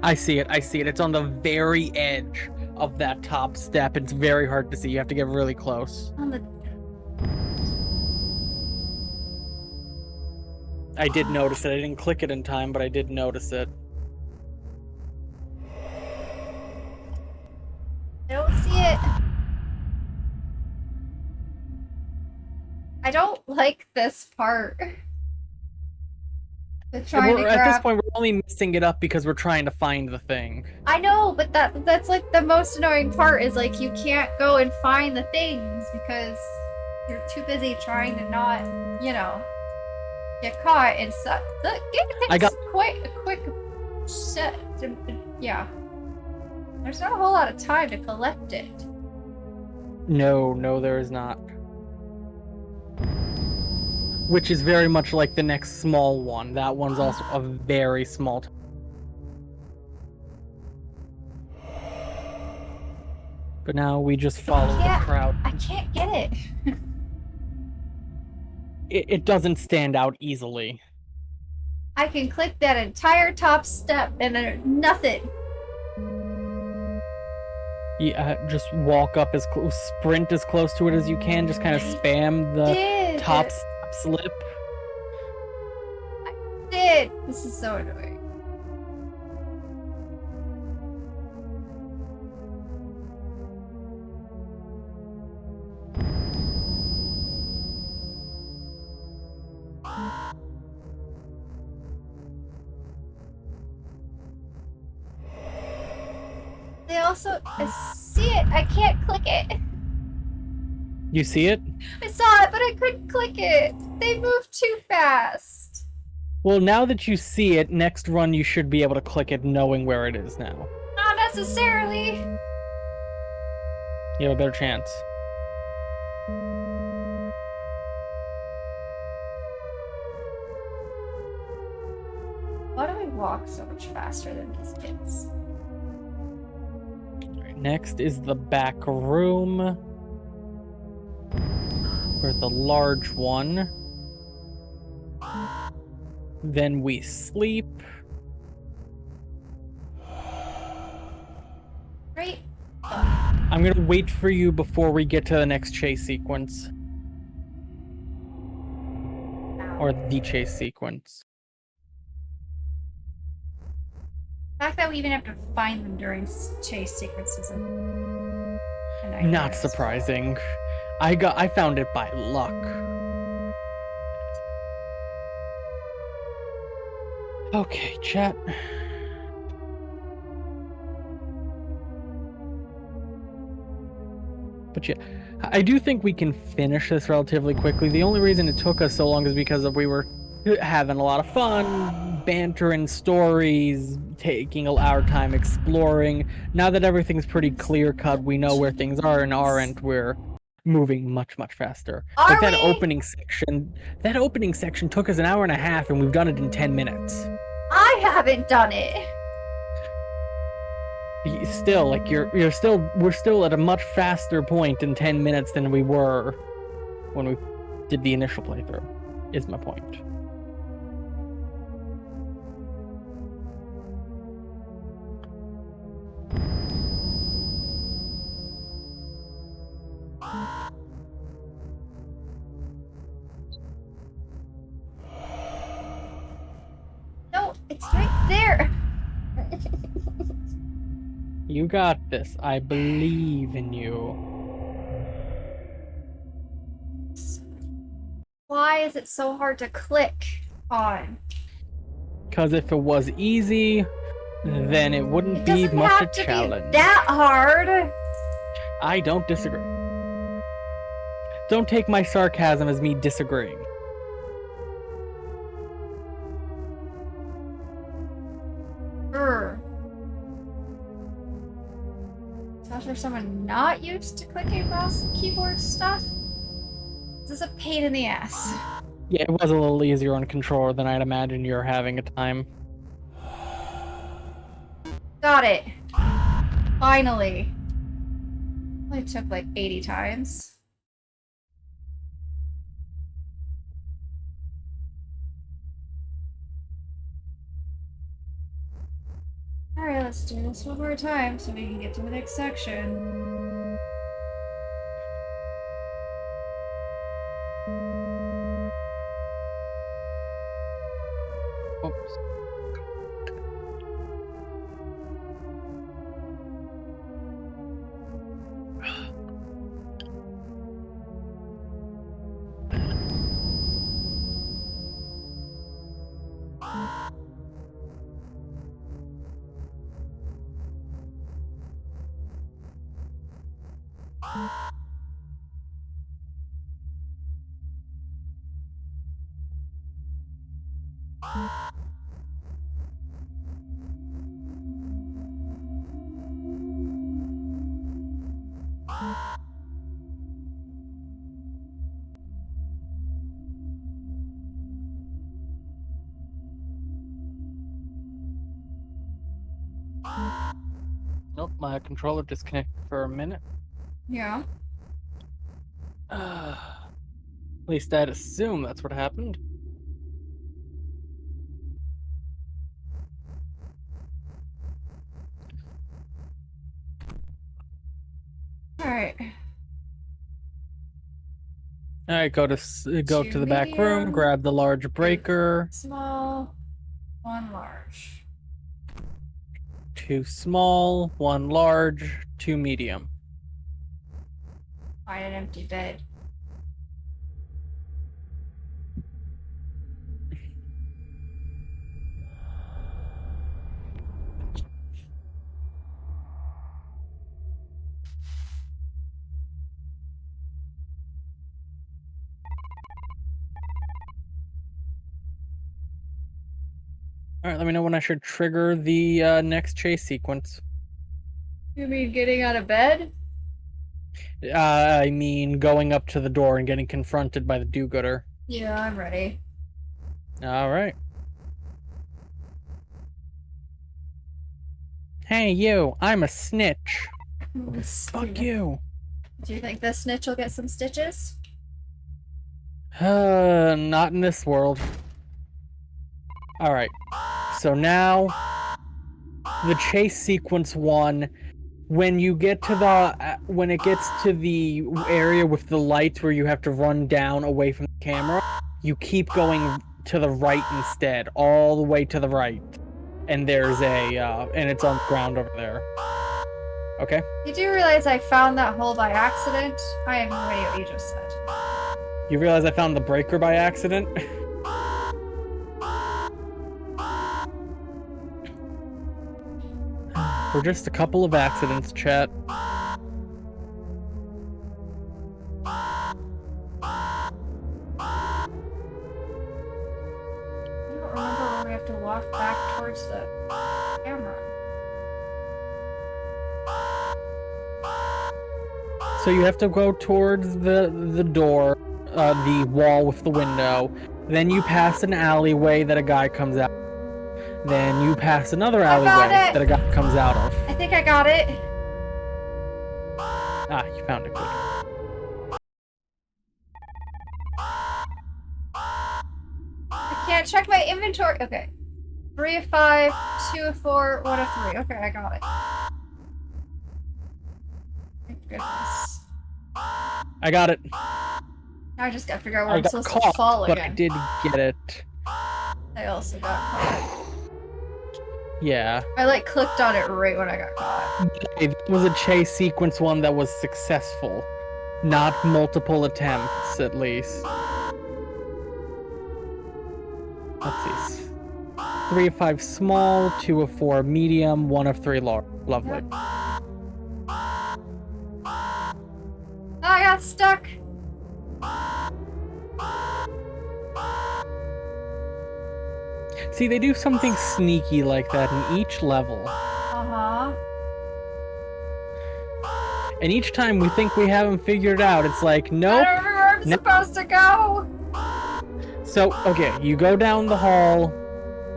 I see it. I see it. It's on the very edge of that top step. It's very hard to see. You have to get really close. On the I did notice it. I didn't click it in time, but I did notice it. I don't see it. I don't like this part. The trying to At this grab. point, we're only messing it up because we're trying to find the thing. I know, but that's like the most annoying part is like you can't go and find the things because you're too busy trying to not, you know, get caught and suck. The game takes I got- quite a quick set. Yeah. There's not a whole lot of time to collect it. No, there is not. Which is very much like the next small one. That one's also a very small. But now we just follow the Yeah. crowd. I can't get it. It doesn't stand out easily. I can click that entire top step and there's nothing. Yeah, just walk up as close, sprint as close to it as you can. Just kind of spam the Did top it. step slip. Did. This is so annoying. They also I see it. I can't click it. You see it? I saw it, but I couldn't click it. They moved too fast. Well, now that you see it, next run you should be able to click it knowing where it is now. Not necessarily. You have a better chance. Why do we walk so much faster than these kids? Next is the back room. Or the large one. Then we sleep. Right? I'm gonna wait for you before we get to the next chase sequence. Or the chase sequence. The fact that we even have to find them during chase sequences. And I Not guess- surprising. I found it by luck. Okay, chat. But yeah, I do think we can finish this relatively quickly. The only reason it took us so long is because we were having a lot of fun, bantering stories, taking our time exploring. Now that everything's pretty clear cut, we know where things are and aren't. We're moving much faster. Are Like that we? that opening section took us an hour and a half, and we've done it in 10 minutes. I haven't done it. Still, like we're still at a much faster point in 10 minutes than we were when we did the initial playthrough, is my point. No, it's right there. You got this. I believe in you. Why is it so hard to click on? Because if it was easy, then it wouldn't It be doesn't much a have to challenge. be that hard. I don't disagree. Don't take my sarcasm as me disagreeing. Urgh. Especially for someone not used to clicking across keyboard stuff. This is a pain in the ass. Yeah, it was a little easier on controller than I'd imagine you're having a time. Got it. Finally. Only took like 80 times. Alright, let's do this one more time so we can get to the next section. Oops. Nope, my controller disconnected for a minute. Yeah. At least I'd assume that's what happened. Alright. Alright, go to the back room, medium. grab the large breaker. Small, one large. 2 small, 1 large, 2 medium. Find an empty bed. Alright, let me know when I should trigger the next chase sequence. You mean getting out of bed? I mean going up to the door and getting confronted by the do-gooder. Yeah, I'm ready. Alright. Hey you, I'm a snitch. Fuck you. Do you think this snitch will get some stitches? Not in this world. Alright. So now, the chase sequence 1, when you get to the, when it gets to the area with the lights where you have to run down away from the camera, you keep going to the right instead, all the way to the right. And there's a, and it's on the ground over there. Okay. You do realize I found that hole by accident? I have no idea what you just said. You realize I found the breaker by accident? We're just a couple of accidents, chat. I don't remember where we have to walk back towards the camera. So you have to go towards the door, the wall with the window. Then you pass an alleyway that a guy comes out. Then you pass another got alleyway it! that a guy comes out of. I think I got it. Ah, you found it good. I can't check my inventory. Okay. 3 of 5, 2 of 4, 1 of 3. Okay, I got it. Thank goodness. I got it. Now I just gotta figure out where I I'm got supposed caught, to fall but again. I did get it. I also got caught. Yeah. I like clicked on it right when I got caught. It was a chase sequence one that was successful. Not multiple attempts, at least. Let's see. 3 of 5 small, 2 of 4 medium, 1 of 3 large. Lovely. Yep. I got stuck. See, they do something sneaky like that in each level. Uh-huh. And each time we think we have them figured out, it's like, I nope. don't remember where I'm Nope. supposed to go. So, okay, you go down the hall,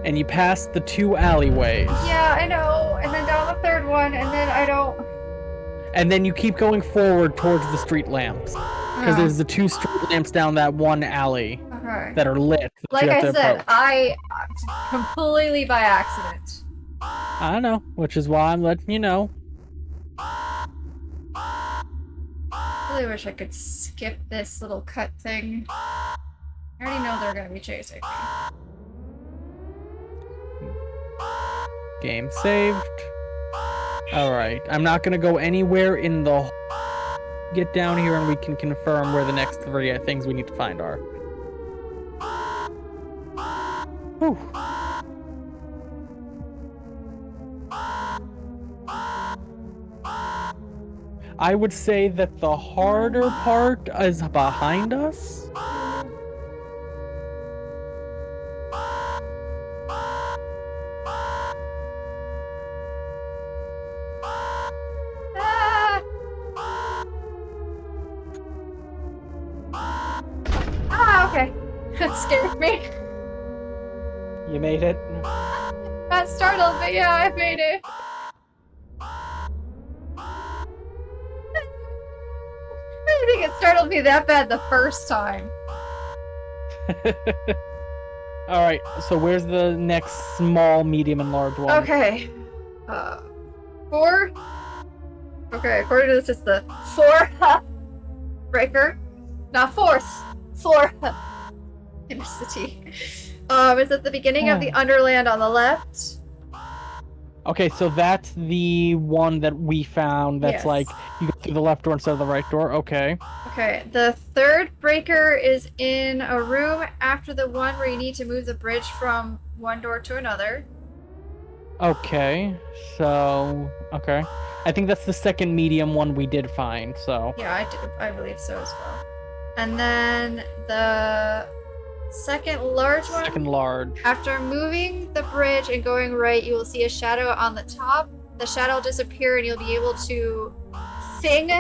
and you pass the 2 alleyways. Yeah, I know. And then down the third one, and then I don't. And then you keep going forward towards the street lamps. Because there's the 2 street lamps down that one alley Okay. that are lit. that Like you have I to said, approach. I completely by accident. I know, which is why I'm letting you know. Really wish I could skip this little cut thing. I already know they're gonna be chasing me. Game saved. Alright, I'm not gonna go anywhere in the... Get down here and we can confirm where the next 3 things we need to find are. Whew. I would say that the harder part is behind us. Ah! Ah, okay. That scared me. You made it. Got startled, but yeah, I made it. I didn't think it startled me that bad the first time. Alright, so where's the next small, medium, and large one? Okay. 4. Okay, according to this, it's the 4 breaker. Not 4th. 4. I missed the T. It's at the beginning of the Underland on the left. Okay, so that's the one that we found that's Yes. like, you go through the left door instead of the right door. Okay. Okay, the 3rd breaker is in a room after the one where you need to move the bridge from one door to another. Okay, so... Okay. I think that's the second medium one we did find, so... Yeah, I believe so as well. And then the second large one. Second large. After moving the bridge and going right, you will see a shadow on the top. The shadow will disappear and you'll be able to thing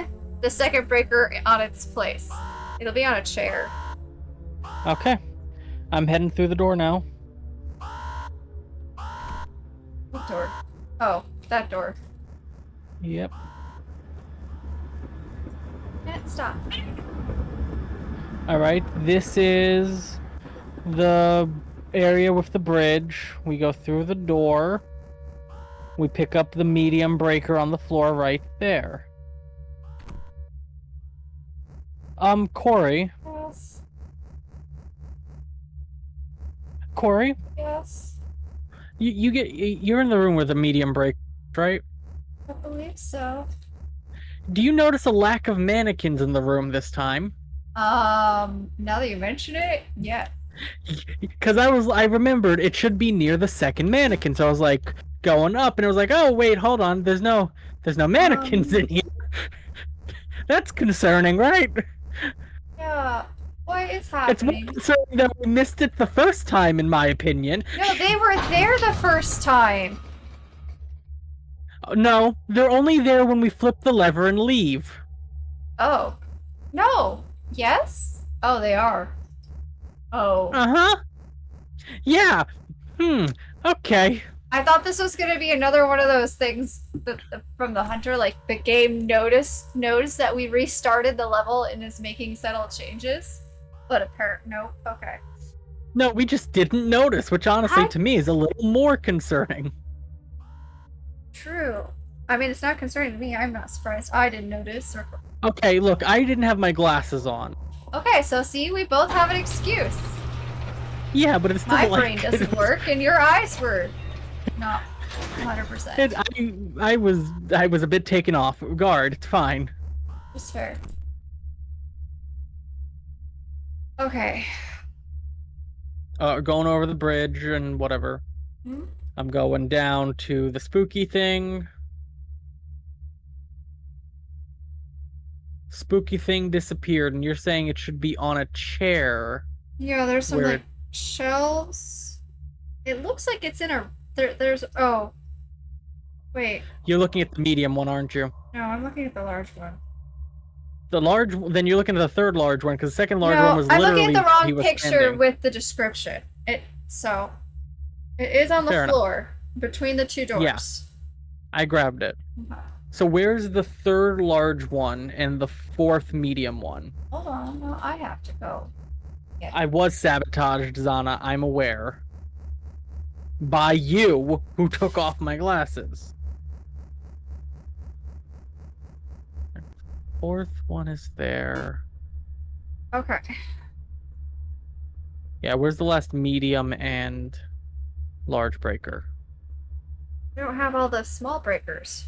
the second breaker on its place. It'll be on a chair. Okay. I'm heading through the door now. What door? Oh, that door. Yep. Can't stop. Alright, this is the area with the bridge. We go through the door. We pick up the medium breaker on the floor right there. Corey. Yes. Corey, Yes. you're in the room with the medium breaker, right? I believe think so. Do you notice a lack of mannequins in the room this time? Now that you mention it, yeah. Because I remembered it should be near the second mannequin, so I was like going up, and it was like, oh wait, hold on, there's no mannequins in here. That's concerning, right? Yeah. What is It's more happening? concerning that we missed it the first time, in my opinion. No, they were there the first time. No, they're only there when we flip the lever and leave. Oh. No. Yes? Oh, they are. Oh. Uh-huh. Yeah. Okay. I thought this was gonna be another one of those things from the hunter, like the game knows that we restarted the level and is making subtle changes. But nope. Okay. No, we just didn't notice, which honestly I- to me is a little more concerning. True. I mean, it's not concerning to me. I'm not surprised. I didn't notice. Okay, look, I didn't have my glasses on. Okay, so see, we both have an excuse. Yeah, but it's still My like brain doesn't work, and your eyes were not 100%. I was a bit taken off guard. It's fine. Just fair. Okay. Going over the bridge and whatever. Hmm? I'm going down to the spooky thing. Spooky thing disappeared, and you're saying it should be on a chair. Yeah, there's some Where- like shelves. It looks like it's in a there's oh. Wait. You're looking at the medium one, aren't you? No, I'm looking at the large one. The large, then you're looking at the third large one, because the second large no, one was I'm literally looking at the he wrong was picture standing. with the description. It is on the Fair enough. floor between the two doors. Yeah. I grabbed it. Okay. So where's the third large one and the fourth medium one? Hold on, no, I have to go. I was sabotaged, Zana, I'm aware. By you, who took off my glasses. Fourth one is there. Okay. Yeah, where's the last medium and large breaker? We don't have all the small breakers.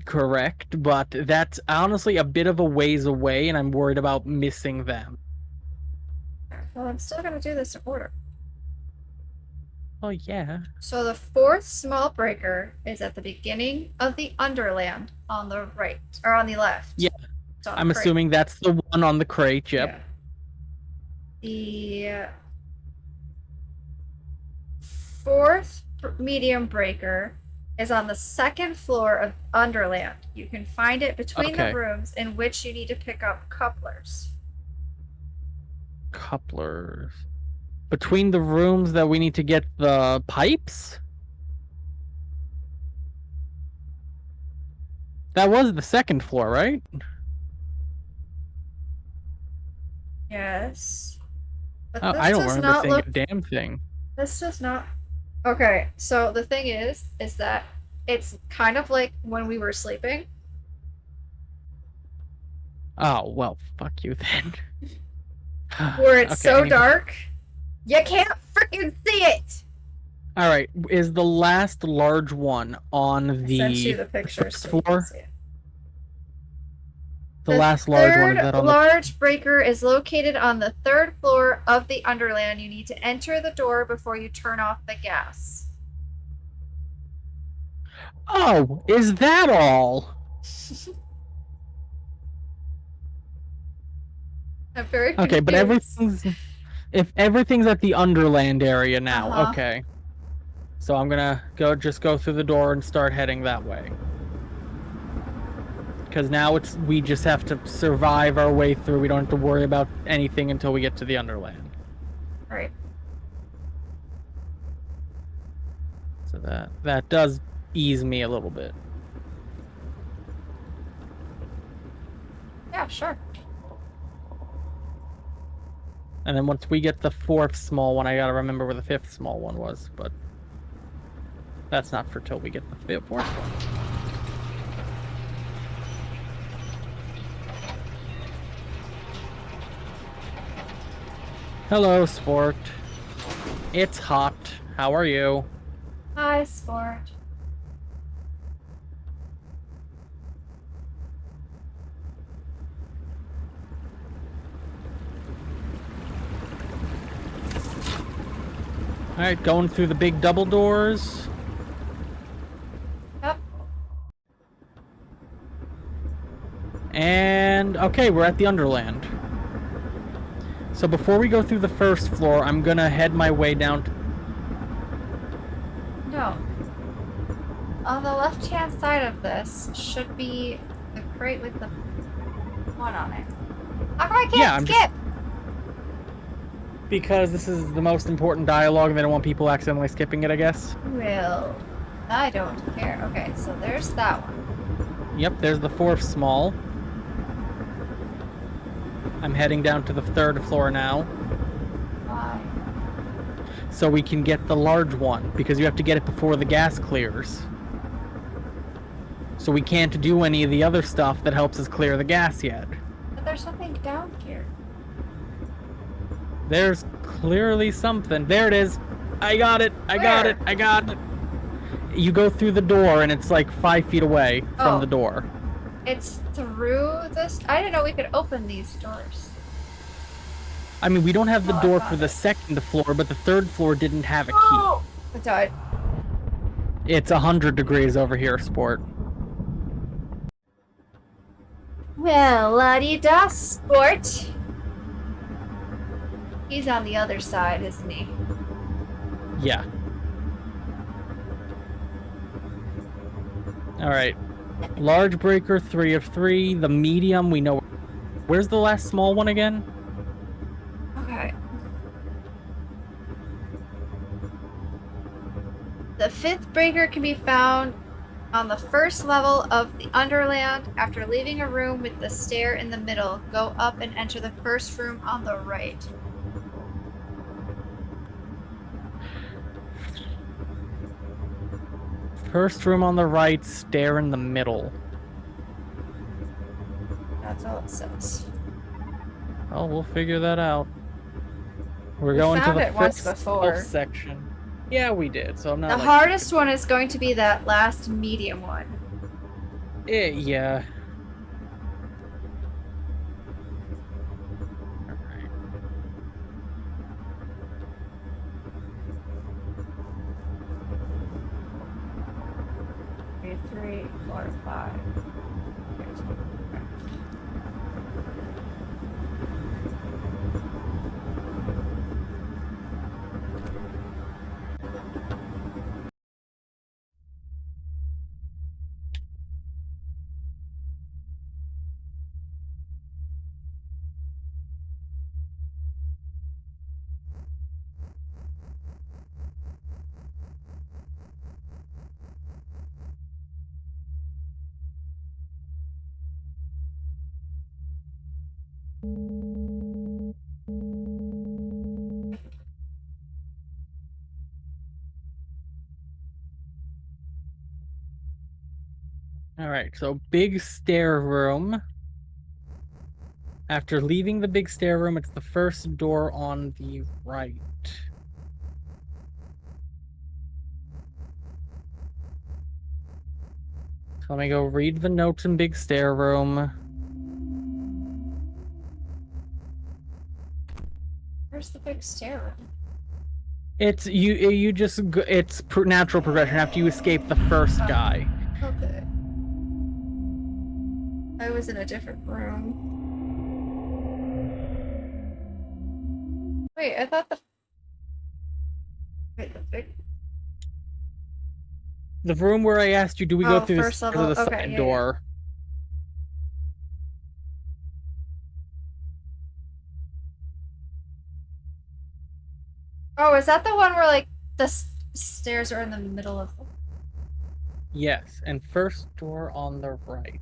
Correct, but that's honestly a bit of a ways away, and I'm worried about missing them. Well, I'm still gonna do this in order. Oh, yeah. So the fourth small breaker is at the beginning of the Underland on the right, or on the left. Yeah. It's on the I'm crate. assuming that's the one on the crate, yep. Yeah. The fourth medium breaker is on the second floor of Underland. You can find it between Okay. the rooms in which you need to pick up couplers. Couplers. Between the rooms that we need to get the pipes? That was the second floor, right? Yes. But Oh, this I don't does remember not seeing look. a damn thing. This does not. Okay, so the thing is that it's kind of like when we were sleeping. Oh, well, fuck you then. Where it's Okay, so anyway. dark, you can't freaking see it. Alright, is the last large one on I sent you the the picture first so you can floor? see it. The last large one, is third that on the... large breaker is located on the third floor of the Underland. You need to enter the door before you turn off the gas. Oh, is that all? I'm very Okay, but confused. if everything's at the Underland area now, Uh-huh. okay. So I'm gonna go through the door and start heading that way. Because now we just have to survive our way through. We don't have to worry about anything until we get to the Underland. Right. So that does ease me a little bit. Yeah, sure. And then once we get the fourth small one, I gotta remember where the fifth small one was, but that's not for till we get the fourth one. Hello, Sport. It's hot. How are you? Hi, sport. Alright, going through the big double doors. Yep. And okay, we're at the Underland. So before we go through the first floor, I'm gonna head my way down to... No. On the left-hand side of this should be the crate with the one on it. How come I can't Yeah, I'm just- skip? Because this is the most important dialogue and they don't want people accidentally skipping it, I guess. Well, I don't care. Okay, so there's that one. Yep, there's the fourth small. I'm heading down to the third floor now, Why? so we can get the large one, because you have to get it before the gas clears. So we can't do any of the other stuff that helps us clear the gas yet. But there's something down here. There's clearly something. There it is. I got it. I got it. Where? I got it. You go through the door and it's like 5 feet away from Oh. the door. It's through this. I didn't know we could open these doors. I mean, we don't have the Oh, I door found for the it. second floor, but the third floor didn't have a key. Oh! I died. It's 100 degrees over here, sport. Well, la-di-da, sport. He's on the other side, isn't he? Yeah. Alright. Large breaker, 3 of 3. The medium, we know. Where's the last small one again? Okay. The fifth breaker can be found on the first level of the Underland. After leaving a room with the stair in the middle, go up and enter the first room on the right. First room on the right, stair in the middle. That's all it says. Oh, we'll figure that out. We're We going to found the it once first before. section. Yeah, we did. So I'm not. The like, hardest one is going to be that last medium one. Yeah. Alright. 3, 4, 5. Alright, so big stair room. After leaving the big stair room, it's the first door on the right. So let me go read the notes in big stair room. Where's the big stair room? It's you just it's natural progression after you escape the first guy. Okay. I was in a different room. Wait, I thought the. Wait, the big. The room where I asked you, do we Oh, go through the first stairs or level? the Okay, side yeah, door? Oh, is that the one where like the stairs are in the middle of? Yes, and first door on the right.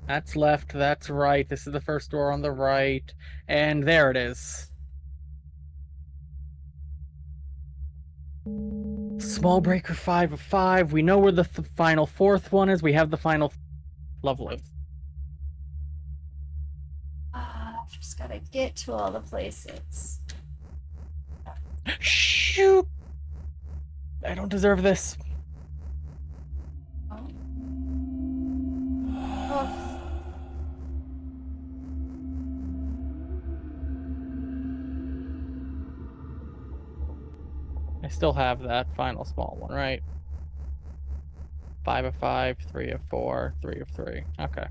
That's left, that's right. This is the first door on the right. And there it is. Small breaker 5 of 5. We know where the final fourth one is. We have the final. Lovely. I've just gotta get to all the places. Shoot! I don't deserve this. Oh. Oh. I still have that final small one, right? 5 of 5, 3 of 4, 3 of 3. Okay.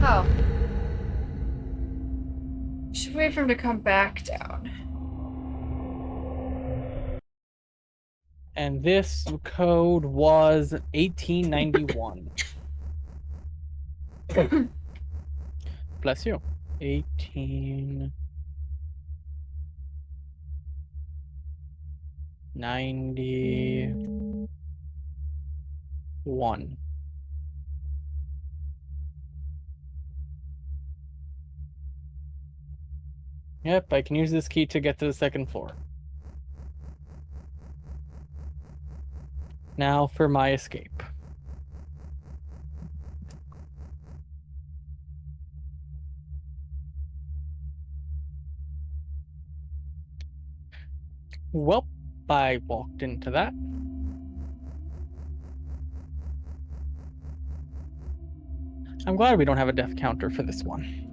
Oh. Should wait for him to come back down. And this code was 1891. Bless you. 1891. Yep, I can use this key to get to the second floor. Now for my escape. Well, I walked into that. I'm glad we don't have a death counter for this one.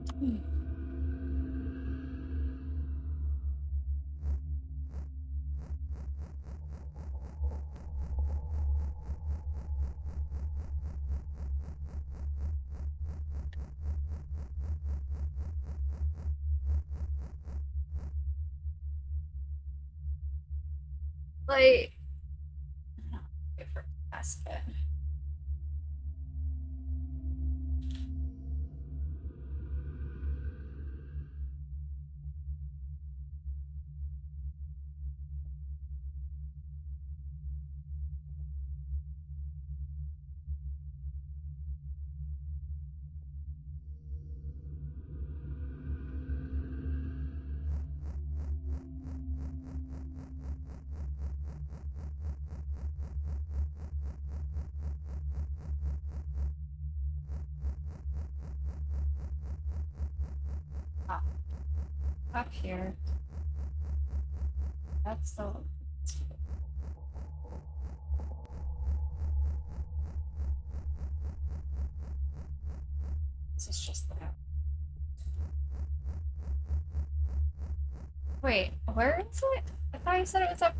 Like, wait for it to pass it. Up here. That's the. This is just that. Wait, where is it? I thought you said it was up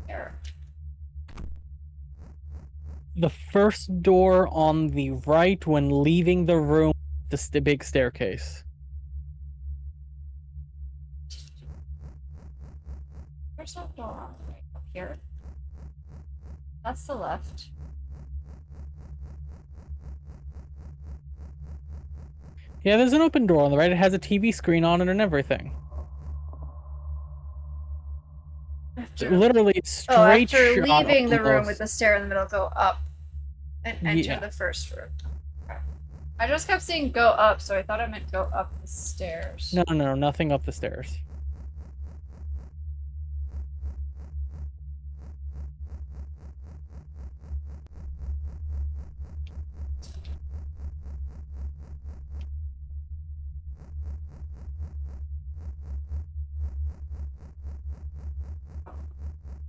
here. The first door on the right when leaving the room, the big staircase. Where's that door on the right? Up here. That's the left. Yeah, there's an open door on the right. It has a TV screen on it and everything. Literally, it's straight after shot leaving the room almost. with the stair in the middle, go up and enter Yeah. the first room. Okay. I just kept saying go up, so I thought I meant go up the stairs. No, nothing up the stairs.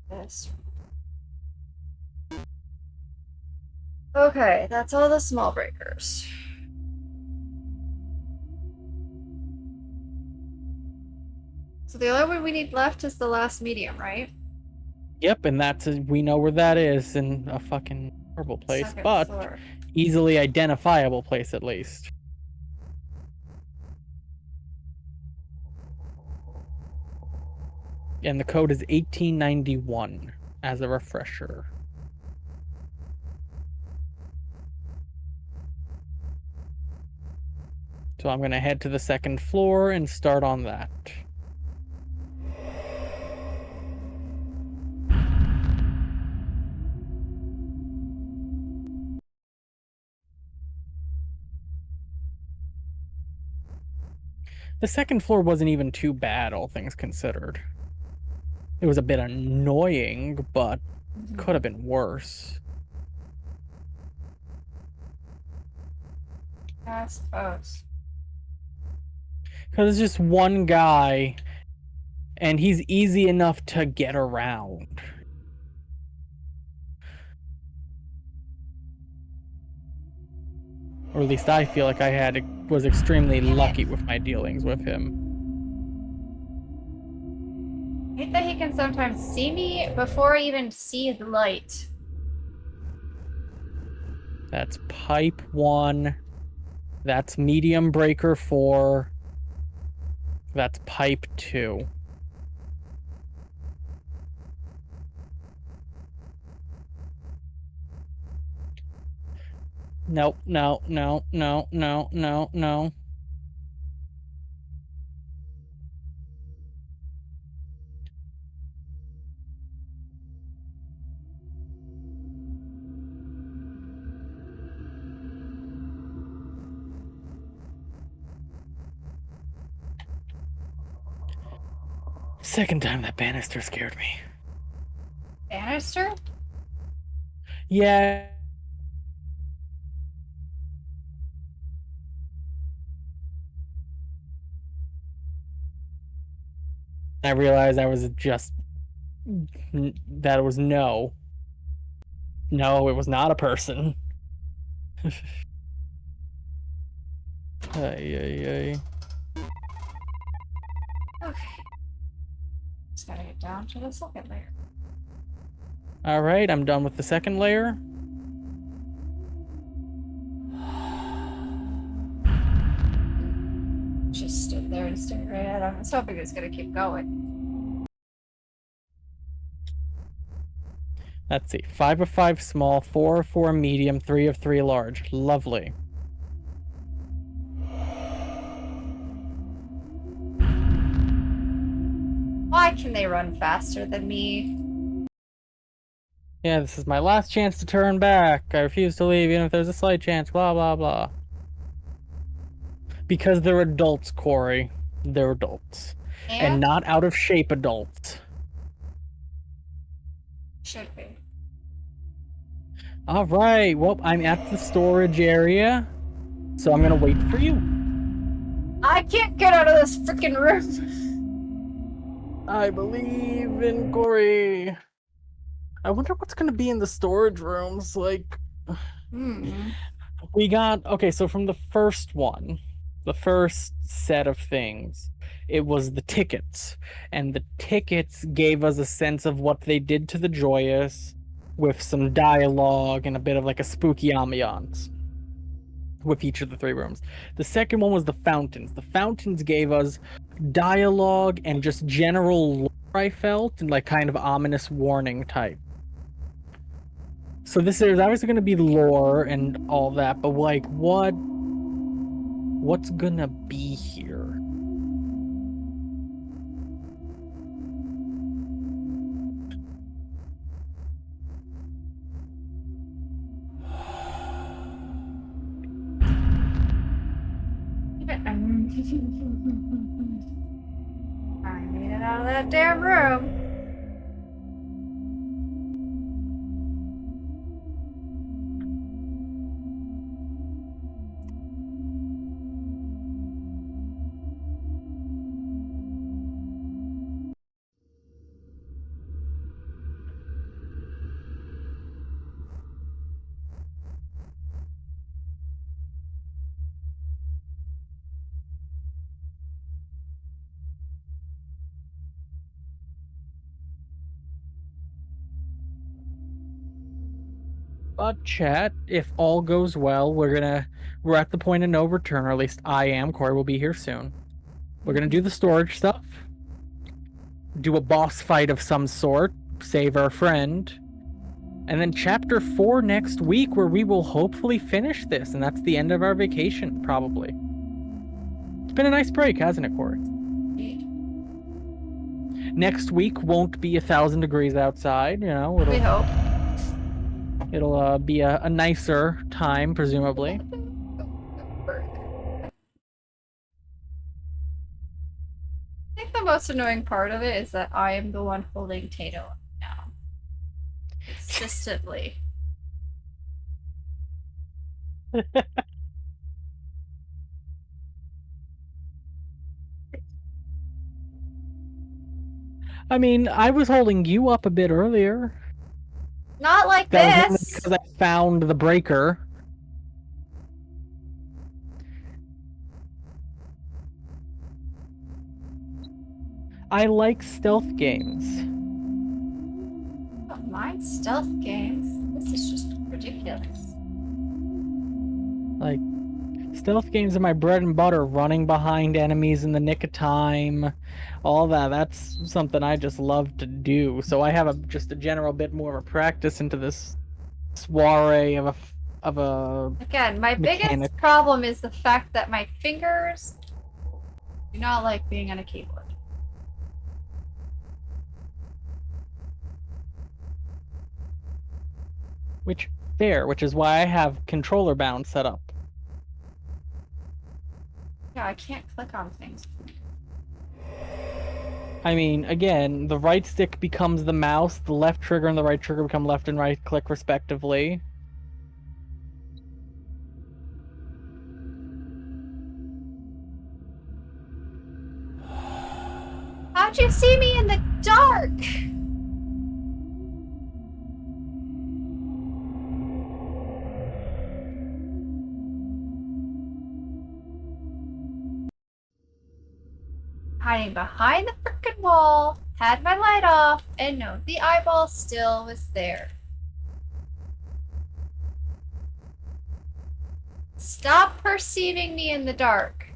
This. Okay, that's all the small breakers. So the only one we need left is the last medium, right? Yep, and we know where that is in a fucking horrible place, Second but floor. easily identifiable place at least. And the code is 1891 as a refresher. So I'm going to head to the second floor and start on that. The second floor wasn't even too bad, all things considered. It was a bit annoying, but could have been worse. I suppose. Because it's just one guy, and he's easy enough to get around. Or at least I feel like was extremely lucky with my dealings with him. I hate that he can sometimes see me before I even see the light. That's pipe 1. That's medium breaker 4. That's pipe 2. Nope, no, no, no, no, no, no. Second time that banister scared me. Banister? Yeah. I realized I was just that it was no. No, it was not a person. Ay, ay, ay. Okay. Just gotta get down to the second layer. All right, I'm done with the second layer. Just stood there and stared right at him. I was hoping he was gonna keep going. Let's see. 5 of 5 small, 4 of 4 medium, 3 of 3 large. Lovely. Why can they run faster than me? Yeah, this is my last chance to turn back. I refuse to leave even if there's a slight chance. Blah, blah, blah. Because they're adults, Corey. They're adults. And not out of shape adults. Should be. All right. Well, I'm at the storage area, so I'm gonna wait for you. I can't get out of this freaking room. I believe in Corey. I wonder what's gonna be in the storage rooms. Like, we got okay. So from the first one, the first set of things, it was the tickets, and the tickets gave us a sense of what they did to the Joyous, with some dialogue and a bit of like a spooky ambiance with each of the 3 rooms. The second one was the fountains. The fountains gave us dialogue and just general lore, I felt, and like kind of ominous warning type. So this is obviously going to be lore and all that, but like what's gonna be here? I made it out of that damn room. But chat, if all goes well, we're at the point of no return, or at least I am. Corey will be here soon. We're gonna do the storage stuff, do a boss fight of some sort, save our friend, and then chapter 4 next week, where we will hopefully finish this, and that's the end of our vacation, probably. It's been a nice break, hasn't it, Corey? Next week won't be 1,000 degrees outside, you know. We hope. It'll be a nicer time, presumably. I think the most annoying part of it is that I am the one holding Tato up now. Consistently. I mean, I was holding you up a bit earlier. Not like That was only this. because I found the breaker. I like stealth games. Don't mind stealth games. This is just ridiculous. Like, stealth games are my bread and butter. Running behind enemies in the nick of time, all that. That's something I just love to do. So I have just a general bit more of a practice into this soiree of a Again, my Mechanic. biggest problem is the fact that my fingers do not like being on a keyboard. which is why I have controller bound set up. Yeah, I can't click on things. I mean, again, the right stick becomes the mouse, the left trigger and the right trigger become left and right click respectively. How'd you see me in the dark? Hiding behind the frickin' wall, had my light off, and no, the eyeball still was there. Stop perceiving me in the dark.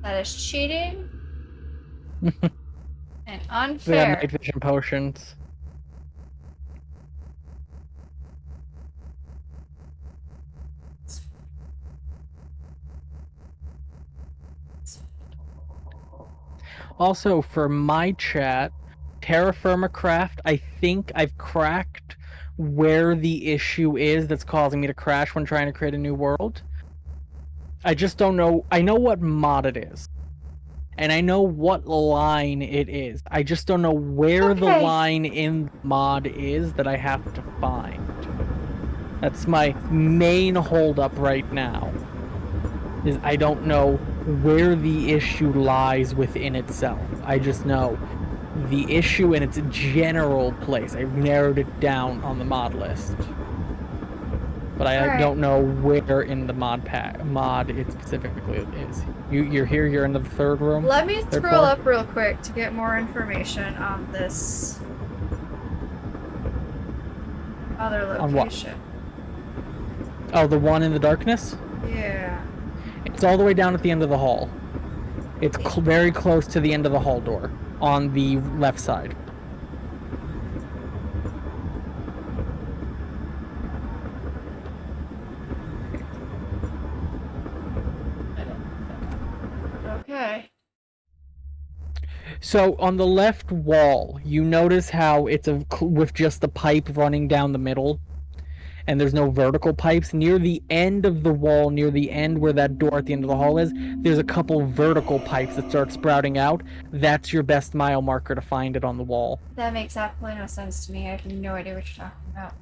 That is cheating and We got unfair. night vision potions. Also, for my chat, Terra Firma Craft, I think I've cracked where the issue is that's causing me to crash when trying to create a new world. I just don't know. I know what mod it is. And I know what line it is. I just don't know where the Okay. line in the mod is that I have to find. That's my main holdup right now. Is I don't know where the issue lies within itself. I just know the issue in its general place. I've narrowed it down on the mod list. But I Alright. don't know where in the mod it specifically is. You're here, you're in the third room? Let me Third scroll floor? up real quick to get more information on this other On what? location. Oh, the one in the darkness? Yeah. It's all the way down at the end of the hall. It's very close to the end of the hall door on the left side. Okay. So on the left wall, you notice how it's with just the pipe running down the middle, and there's no vertical pipes. Near the end of the wall, near the end where that door at the end of the hall is, there's a couple vertical pipes that start sprouting out. That's your best mile marker to find it on the wall. That makes absolutely no sense to me. I have no idea what you're talking about.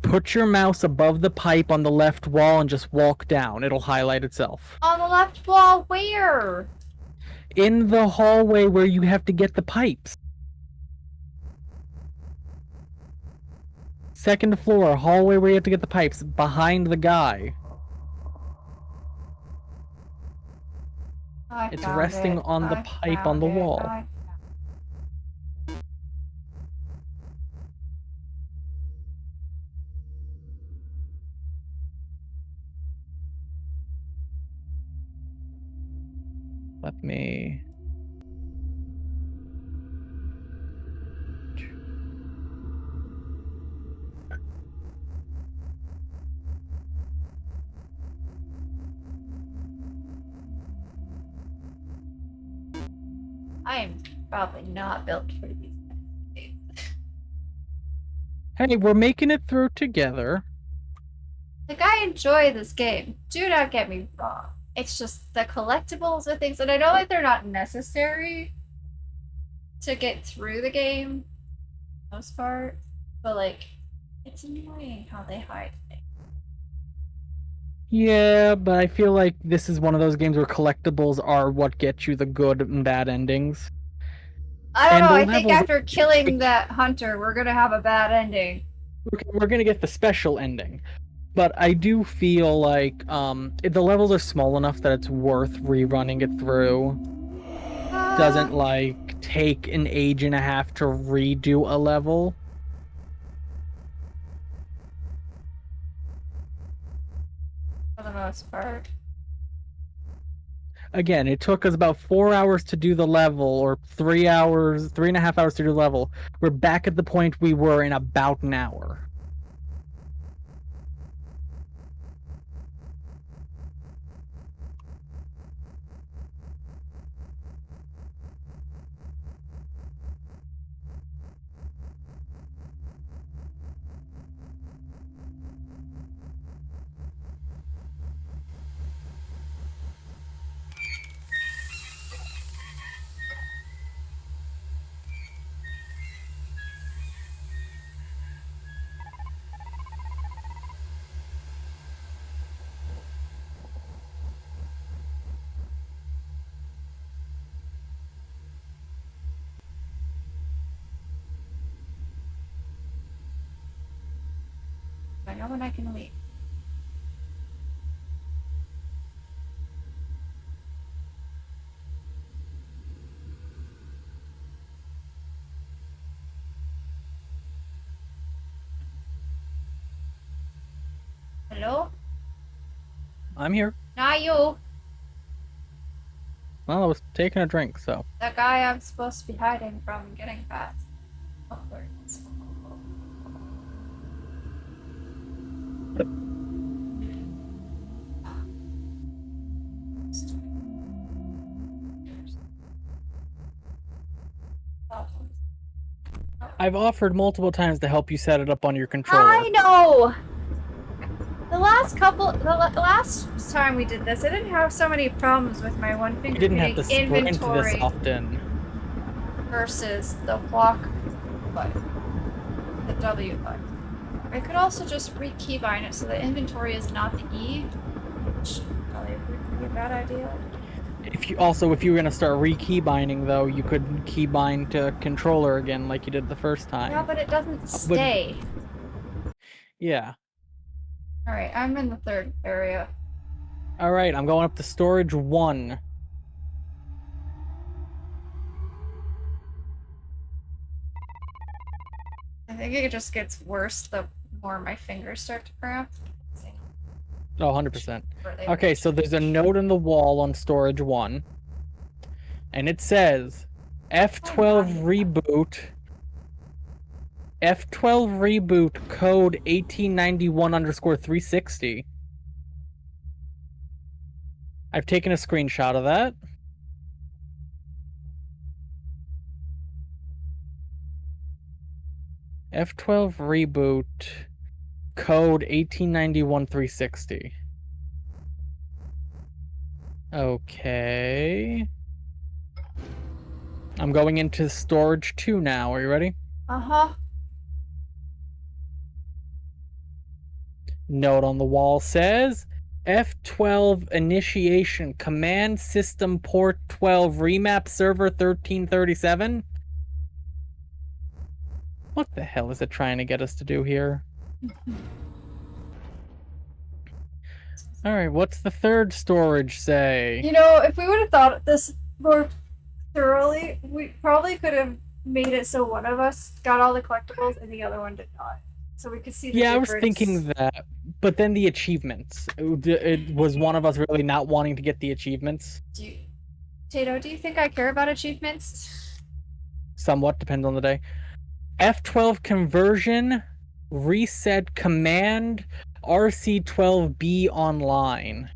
Put your mouse above the pipe on the left wall and just walk down. It'll highlight itself. On the left wall, where? In the hallway where you have to get the pipes. Second floor, hallway where you have to get the pipes, behind the guy. I It's found resting it. on the I pipe on the found it. wall. Let me... I am probably not built for these things. Hey, we're making it through together. Like, I enjoy this game. Do not get me wrong. It's just the collectibles are things, and I know like they're not necessary to get through the game, for the most part, but like, it's annoying how they hide things. Yeah, but I feel like this is one of those games where collectibles are what get you the good and bad endings. I don't And know. the I think levels- after killing that hunter, we're gonna have a bad ending. We're gonna get the special ending. But I do feel like the levels are small enough that it's worth rerunning it through. Doesn't like take an age and a half to redo a level. For the most part. Again, it took us about 4 hours to do the level, or 3.5 hours to do the level. We're back at the point we were in about an hour. I know when I can leave. Hello? I'm here. Not you. Well, I was taking a drink, so. That guy I'm supposed to be hiding from getting past. Upwards. I've offered multiple times to help you set it up on your controller. I know! The last time we did this, I didn't have so many problems with my one You finger didn't have hitting to sprint inventory this often. versus the walk button. The W button. I could also just re-keybind it so the inventory is not the E. Which probably wouldn't be a bad idea. If you were gonna start re-keybinding though, you could keybind to controller again like you did the first time. Yeah, but it doesn't stay. Yeah. Alright, I'm in the third area. Alright, I'm going up to storage 1. I think it just gets worse the more my fingers start to cramp. Oh, 100%. Okay, so there's a note in the wall on storage 1. And it says F12 reboot. F12 reboot code 1891_360. I've taken a screenshot of that. F12 reboot code 1891_360. Okay. I'm going into storage 2 now. Are you ready? Uh-huh. Note on the wall says F12 initiation command system port 12 remap server 1337. What the hell is it trying to get us to do here? Alright, what's the third storage say? You know, if we would have thought this more thoroughly, we probably could have made it so one of us got all the collectibles and the other one did not. So we could see the Yeah, I was difference. thinking that, but then the achievements. It was one of us really not wanting to get the achievements. Tato, do you think I care about achievements? Somewhat, depends on the day. F12 conversion, reset command, RC12B online.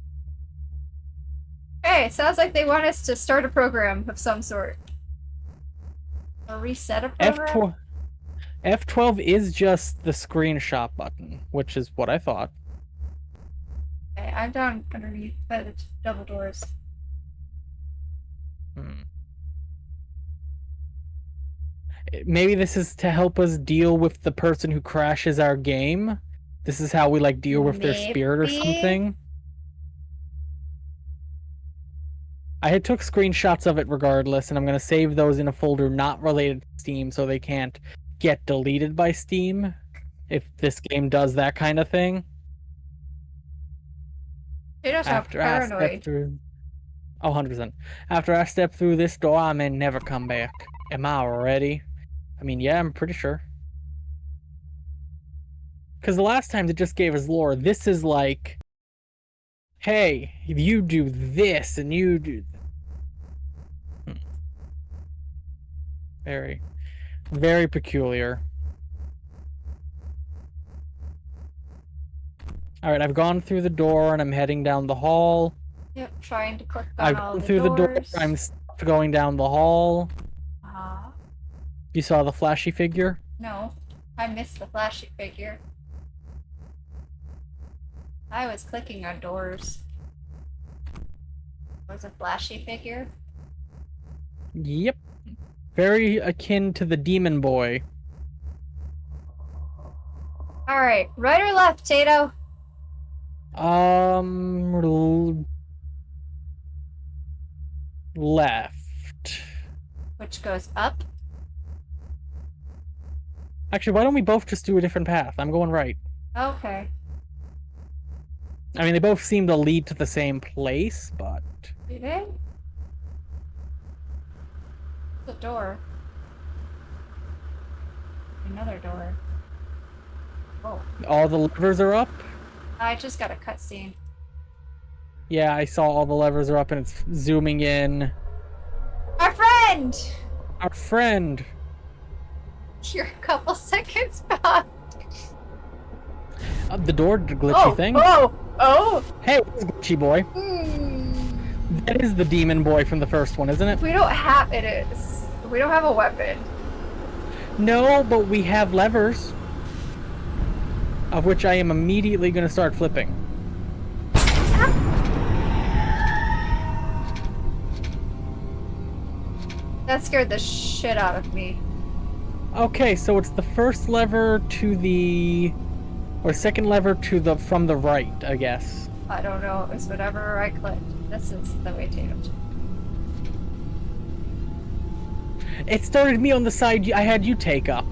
Hey, sounds like they want us to start a program of some sort. Or reset a program? F12 is just the screenshot button, which is what I thought. Okay, I'm down underneath by the double doors. Maybe this is to help us deal with the person who crashes our game. This is how we like deal with their spirit or Maybe. something. I had took screenshots of it regardless, and I'm gonna save those in a folder not related to Steam so they can't get deleted by Steam if this game does that kind of thing. Potatoes are After I step paranoid. through... Oh, 100%. After I step through this door, I may never come back. Am I ready? I mean, yeah, I'm pretty sure. Because the last time it just gave us lore. This is like, hey, you do this, and you do... Very, very peculiar. Alright, I've gone through the door, and I'm heading down the hall. Yep, trying to click on I've all gone the through the door, doors. I'm stopped going down the hall. Uh-huh. You saw the flashy figure? No, I missed the flashy figure. I was clicking on doors. Was a flashy figure? Yep. Very akin to the demon boy. Alright, right or left, Tato? Left. Which goes up? Actually, why don't we both just do a different path? I'm going right. Okay. I mean, they both seem to lead to the same place, but... You did? The door. Another door. Oh, All the levers are up? I just got a cutscene. Yeah, I saw all the levers are up and it's zooming in. Our friend! Our friend! You're a couple seconds behind. The door glitchy thing. Oh! Hey, it's glitchy boy. Hmm. That is the demon boy from the first one, isn't it? We don't have it is. We don't have a weapon. No, but we have levers. Of which I am immediately going to start flipping. That scared the shit out of me. Okay, so it's the first lever to the... Or second lever to the... from the right, I guess. I don't know. It was whatever I clicked. This is the way Tatum. It started me on the side I had you take up.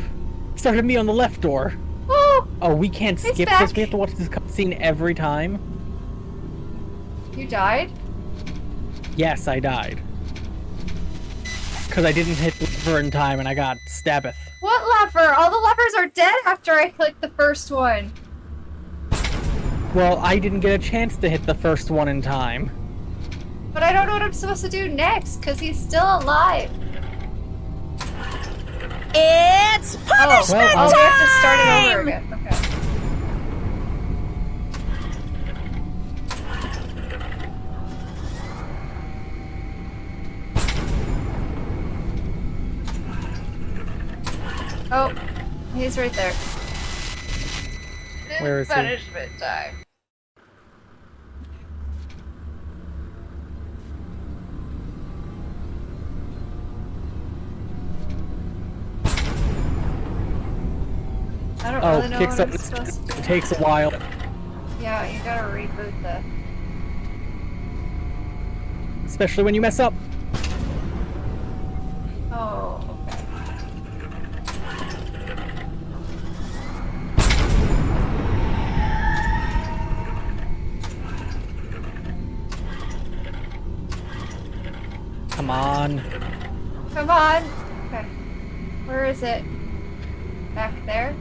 It started me on the left door. Oh! Oh, we can't It's skip back. this. We have to watch this cutscene every time. You died? Yes, I died. Because I didn't hit the lever in time and I got stabbeth. What lever? All the levers are dead after I clicked the first one. Well, I didn't get a chance to hit the first one in time. But I don't know what I'm supposed to do next, because he's still alive. It's punishment Oh, we have to start it time! over again. Okay. Oh, he's right there. Where is he? Punishment time. I don't Oh, really know kicks what up. I'm supposed to do. It takes a while. Yeah, you gotta reboot the... Especially when you mess up. Oh, okay. Come on. Come on! Okay. Where is it? Back there?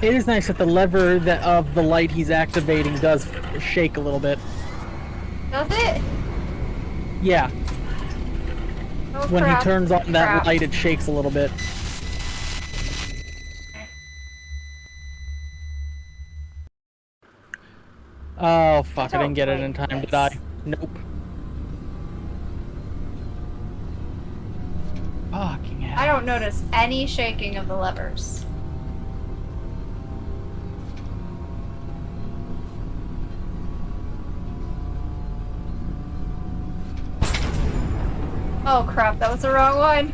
It is nice that the lever that of the light he's activating does shake a little bit. Does it? Yeah, Oh, when crap. he turns on that Crap. light, it shakes a little bit. Oh fuck! I don't didn't get it like in time to this. die. Nope. Fucking hell. I don't notice any shaking of the levers. Oh crap, that was the wrong one.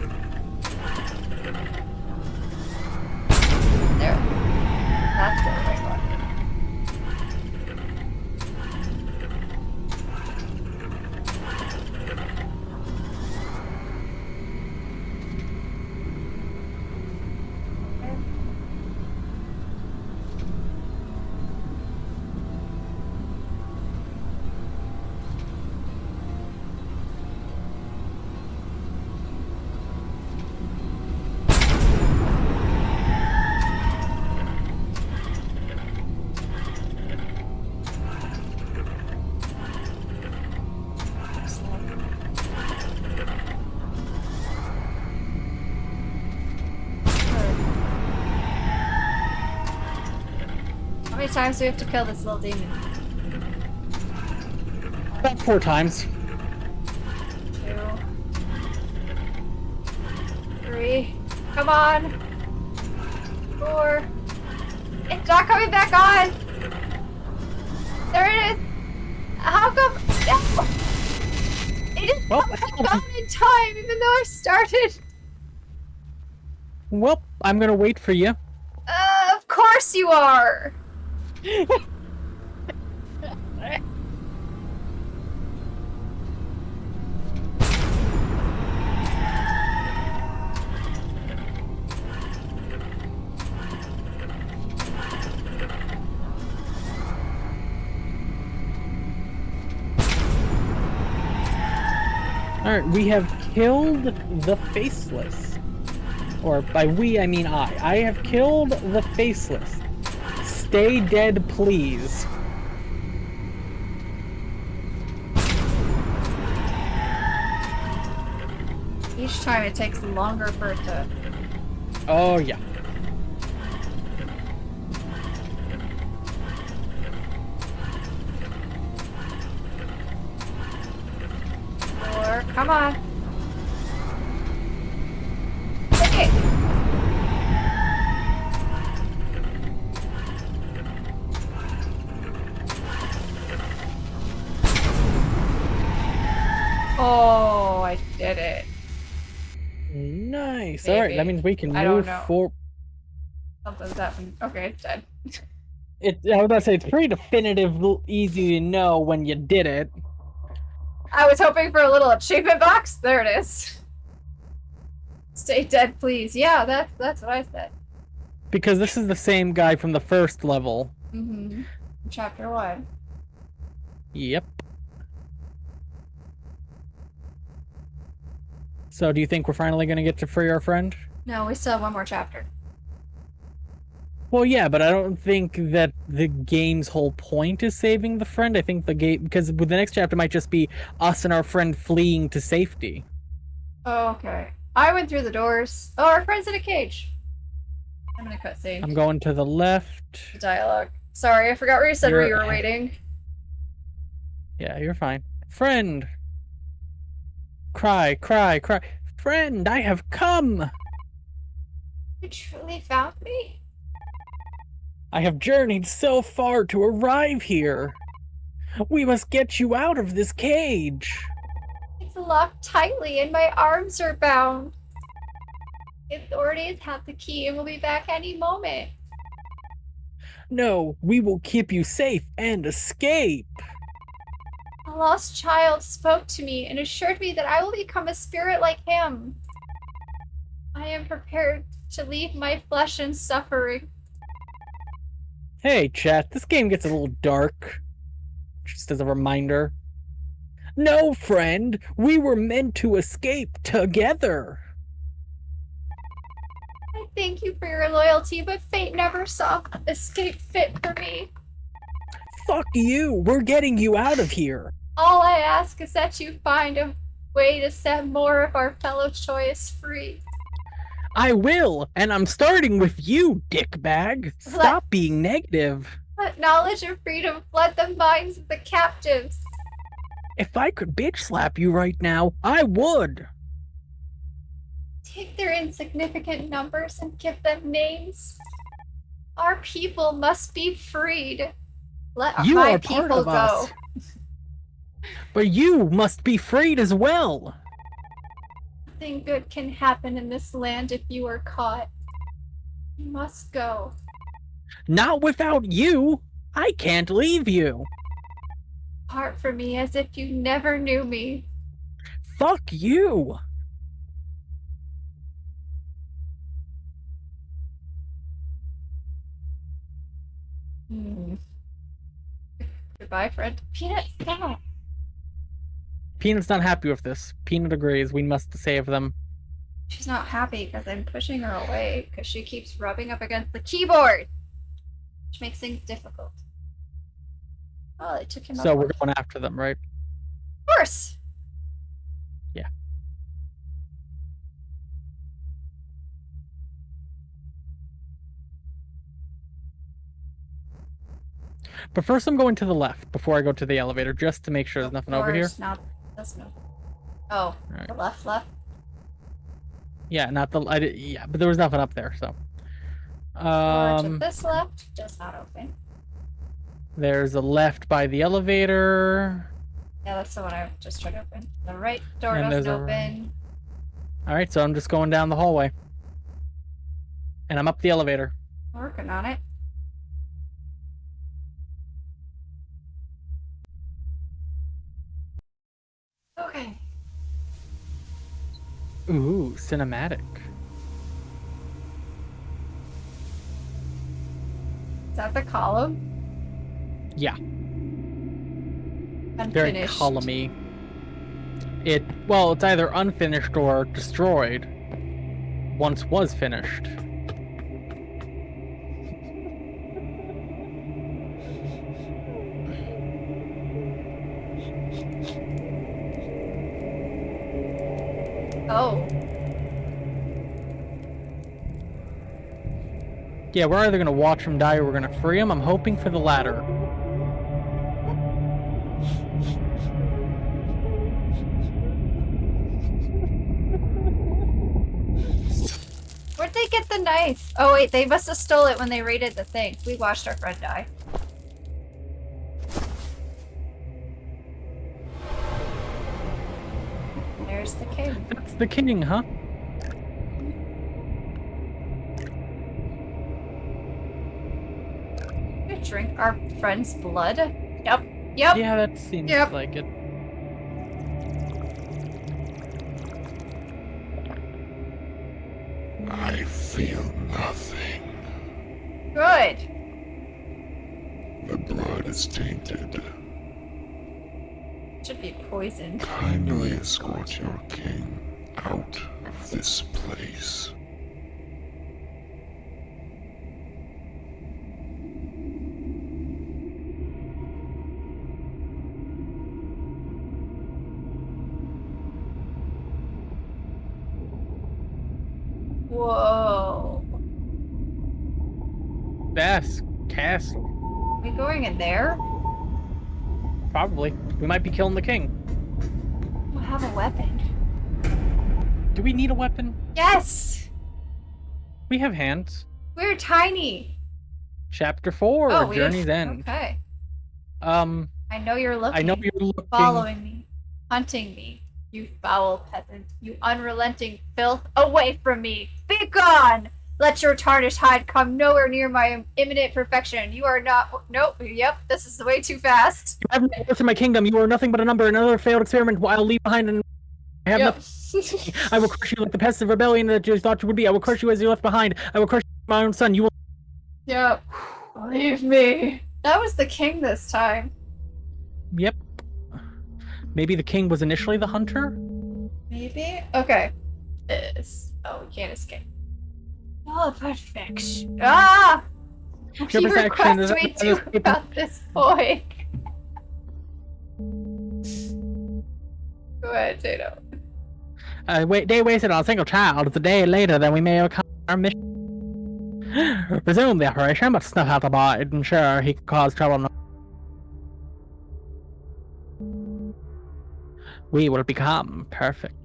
There. That's the right one. times do we have to kill this little demon? About 4 times. 2, 3. Come on. 4. It's not coming back on. There it is. How come? No. It didn't Well, come back on in time, even though I started. Well, I'm gonna wait for you. Of course you are. Alright, we have killed the Faceless. Or by we, I mean I. I have killed the Faceless. Stay dead, please. Each time it takes longer for it to. Oh, yeah. Or come on. Okay. Oh, I did it. Nice. Alright, that Maybe. means we can I don't move know. forward. Something's happened. Okay, it's dead. I was about to say, it's pretty definitive, easy to know when you did it. I was hoping for a little achievement box. There it is. Stay dead, please. Yeah, that's what I said. Because this is the same guy from the first level. Mm-hmm. Chapter 1. Yep. So, do you think we're finally going to get to free our friend? No, we still have one more chapter. Well, yeah, but I don't think that the game's whole point is saving the friend. I think the game, because with the next chapter might just be us and our friend fleeing to safety. Oh, okay. I went through the doors. Oh, our friend's in a cage. I'm gonna cutscene. I'm going to the left. The dialogue. Sorry, I forgot where you said where you You're- were waiting. Yeah, you're fine. Friend! Cry, cry, cry. Friend, I have come! You truly found me? I have journeyed so far to arrive here. We must get you out of this cage. It's locked tightly and my arms are bound. The authorities have the key and will be back any moment. No, we will keep you safe and escape. A lost child spoke to me and assured me that I will become a spirit like him. I am prepared to leave my flesh in suffering. Hey, chat, this game gets a little dark. Just as a reminder. No, friend, we were meant to escape together. I thank you for your loyalty, but fate never saw escape fit for me. Fuck you, we're getting you out of here. All I ask is that you find a way to set more of our fellow choice free. I will, and I'm starting with you, dickbag. Stop being negative. Let knowledge of freedom flood the minds of the captives. If I could bitch slap you right now, I would. Take their insignificant numbers and give them names. Our people must be freed. Let You my are part people of go. us. But you must be freed as well. Nothing good can happen in this land if you are caught. You must go. Not without you. I can't leave you. Part from me as if you never knew me. Fuck you. Goodbye, friend. Peanut, stop. Peanut's not happy with this. Peanut agrees. We must save them. She's not happy because I'm pushing her away because she keeps rubbing up against the keyboard, which makes things difficult. Oh, they took him So up. we're going after them, right? Of course. Yeah. But first, I'm going to the left before I go to the elevator, just to make sure there's Of nothing over here. course, Not, that's no. Oh, Alright. the left. Yeah, not the. Yeah, but there was nothing up there, so. Door to this left does not open. There's a left by the elevator. Yeah, that's the one I just tried to open. The right door And doesn't there's a- open. All right, so I'm just going down the hallway, and I'm up the elevator. Working on it. Okay. Ooh, cinematic. Is that the column? Yeah, very Unfinished. columny. Well, it's either unfinished or destroyed. Once was finished. Oh. Yeah, we're either gonna watch him die or we're gonna free him. I'm hoping for the latter. Where'd they get the knife? Oh wait, they must have stole it when they raided the thing. We watched our friend die. There's the king. That's the king, huh? We drink our friend's blood? Yep. Yep. Yeah, that seems Yep. like it. I feel nothing. Good. The blood is tainted. Should be poisoned. Kindly escort your king out of this place. Whoa. Best castle. Are we going in there? Probably. We might be killing the king. We'll have a weapon. Do we need a weapon? Yes! We have hands. We're tiny. Chapter 4, Oh, we Journey's have... End. Okay. I I know you're looking. know you're looking. Following me. Hunting me. You foul peasant. You unrelenting filth. Away from me. Be gone! Let your tarnished hide come nowhere near my imminent perfection. You are not... Nope. Yep. This is way too fast. You have no worth in my kingdom. You are nothing but a number, another failed experiment. I'll leave behind and I have Yep. nothing. I will crush you like the pests of rebellion that you thought you would be. I will crush you as you left behind. I will crush my own son. You will. Yep. Leave me. That was the king this time. Yep. Maybe the king was initially the hunter? Maybe? Okay. Oh, we can't escape. Oh, perfect. Ah! What Your do you perfection request is- we do about this boy? Go ahead, Tato. Day wasted on a single child is a day later than we may have accomplished our mission. Resume the operation, but snuff out the boy and ensure he could cause trouble. We will become perfect.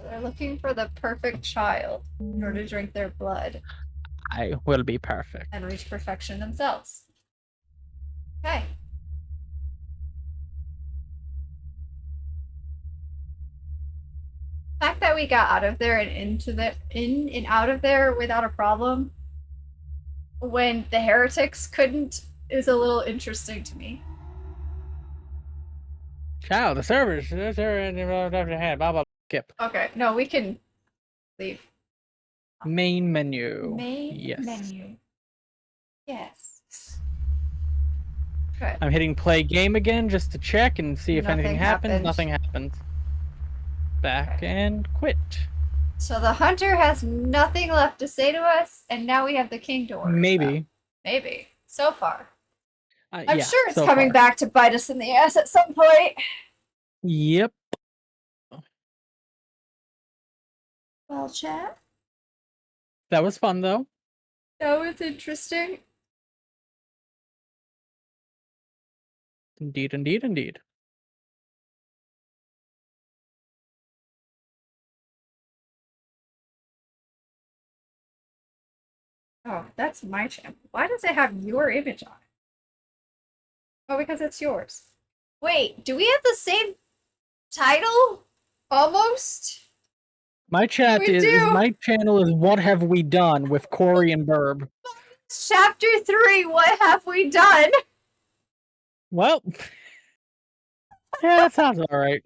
They're looking for the perfect child in order to drink their blood I will be perfect. and reach perfection themselves. Okay. The fact that we got out of there and in and out of there without a problem when the heretics couldn't is a little interesting to me. Child, the servers. Blah, blah, skip. Okay, no, we can leave. Main menu. Main Yes. menu. Yes. Good. I'm hitting play game again just to check and see if anything Nothing happens. happened. Nothing happens. Back Okay. and quit. So the hunter has nothing left to say to us, and now we have the king to worry Maybe. about. Maybe. So far. I'm Yeah, sure it's so coming far. back to bite us in the ass at some point. Yep. Well, chat. That was fun though. That was interesting. Indeed, indeed, indeed. Oh, that's my channel. Why does it have your image on it? Oh, because it's yours. Wait, do we have the same title? Almost? My chat We is do. my channel is What Have We Done with Corey and Burb. Chapter 3, what have we done? Well, yeah, that sounds alright.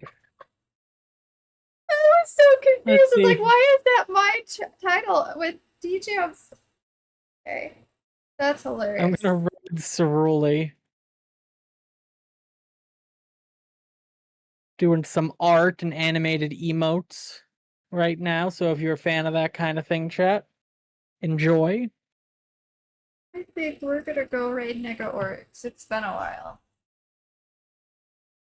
I was so confused. Let's I was like, see. why is that my title with DJs? Okay. That's I'm hilarious. gonna read Cerulli. Doing some art and animated emotes right now, so if you're a fan of that kind of thing, chat, enjoy. I think we're gonna go raid Nega Oryx. It's been a while.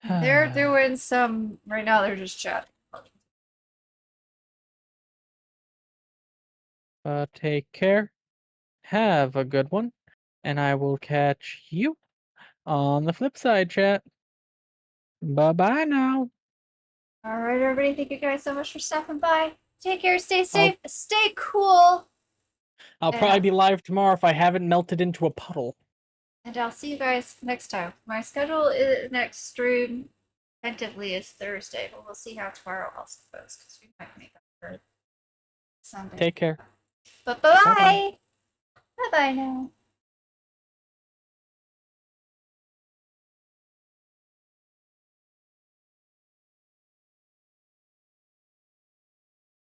They're doing some right now. They're just chatting. Take care. Have a good one. And I will catch you on the flip side, chat. Bye-bye now. All right, everybody. Thank you guys so much for stopping by. Take care. Stay safe. Stay cool. I'll Yeah. probably be live tomorrow if I haven't melted into a puddle. And I'll see you guys next time. My schedule is next stream tentatively is Thursday, but we'll see how tomorrow also goes because we might make up for Sunday. Take care. But bye. Bye-bye. Bye bye now.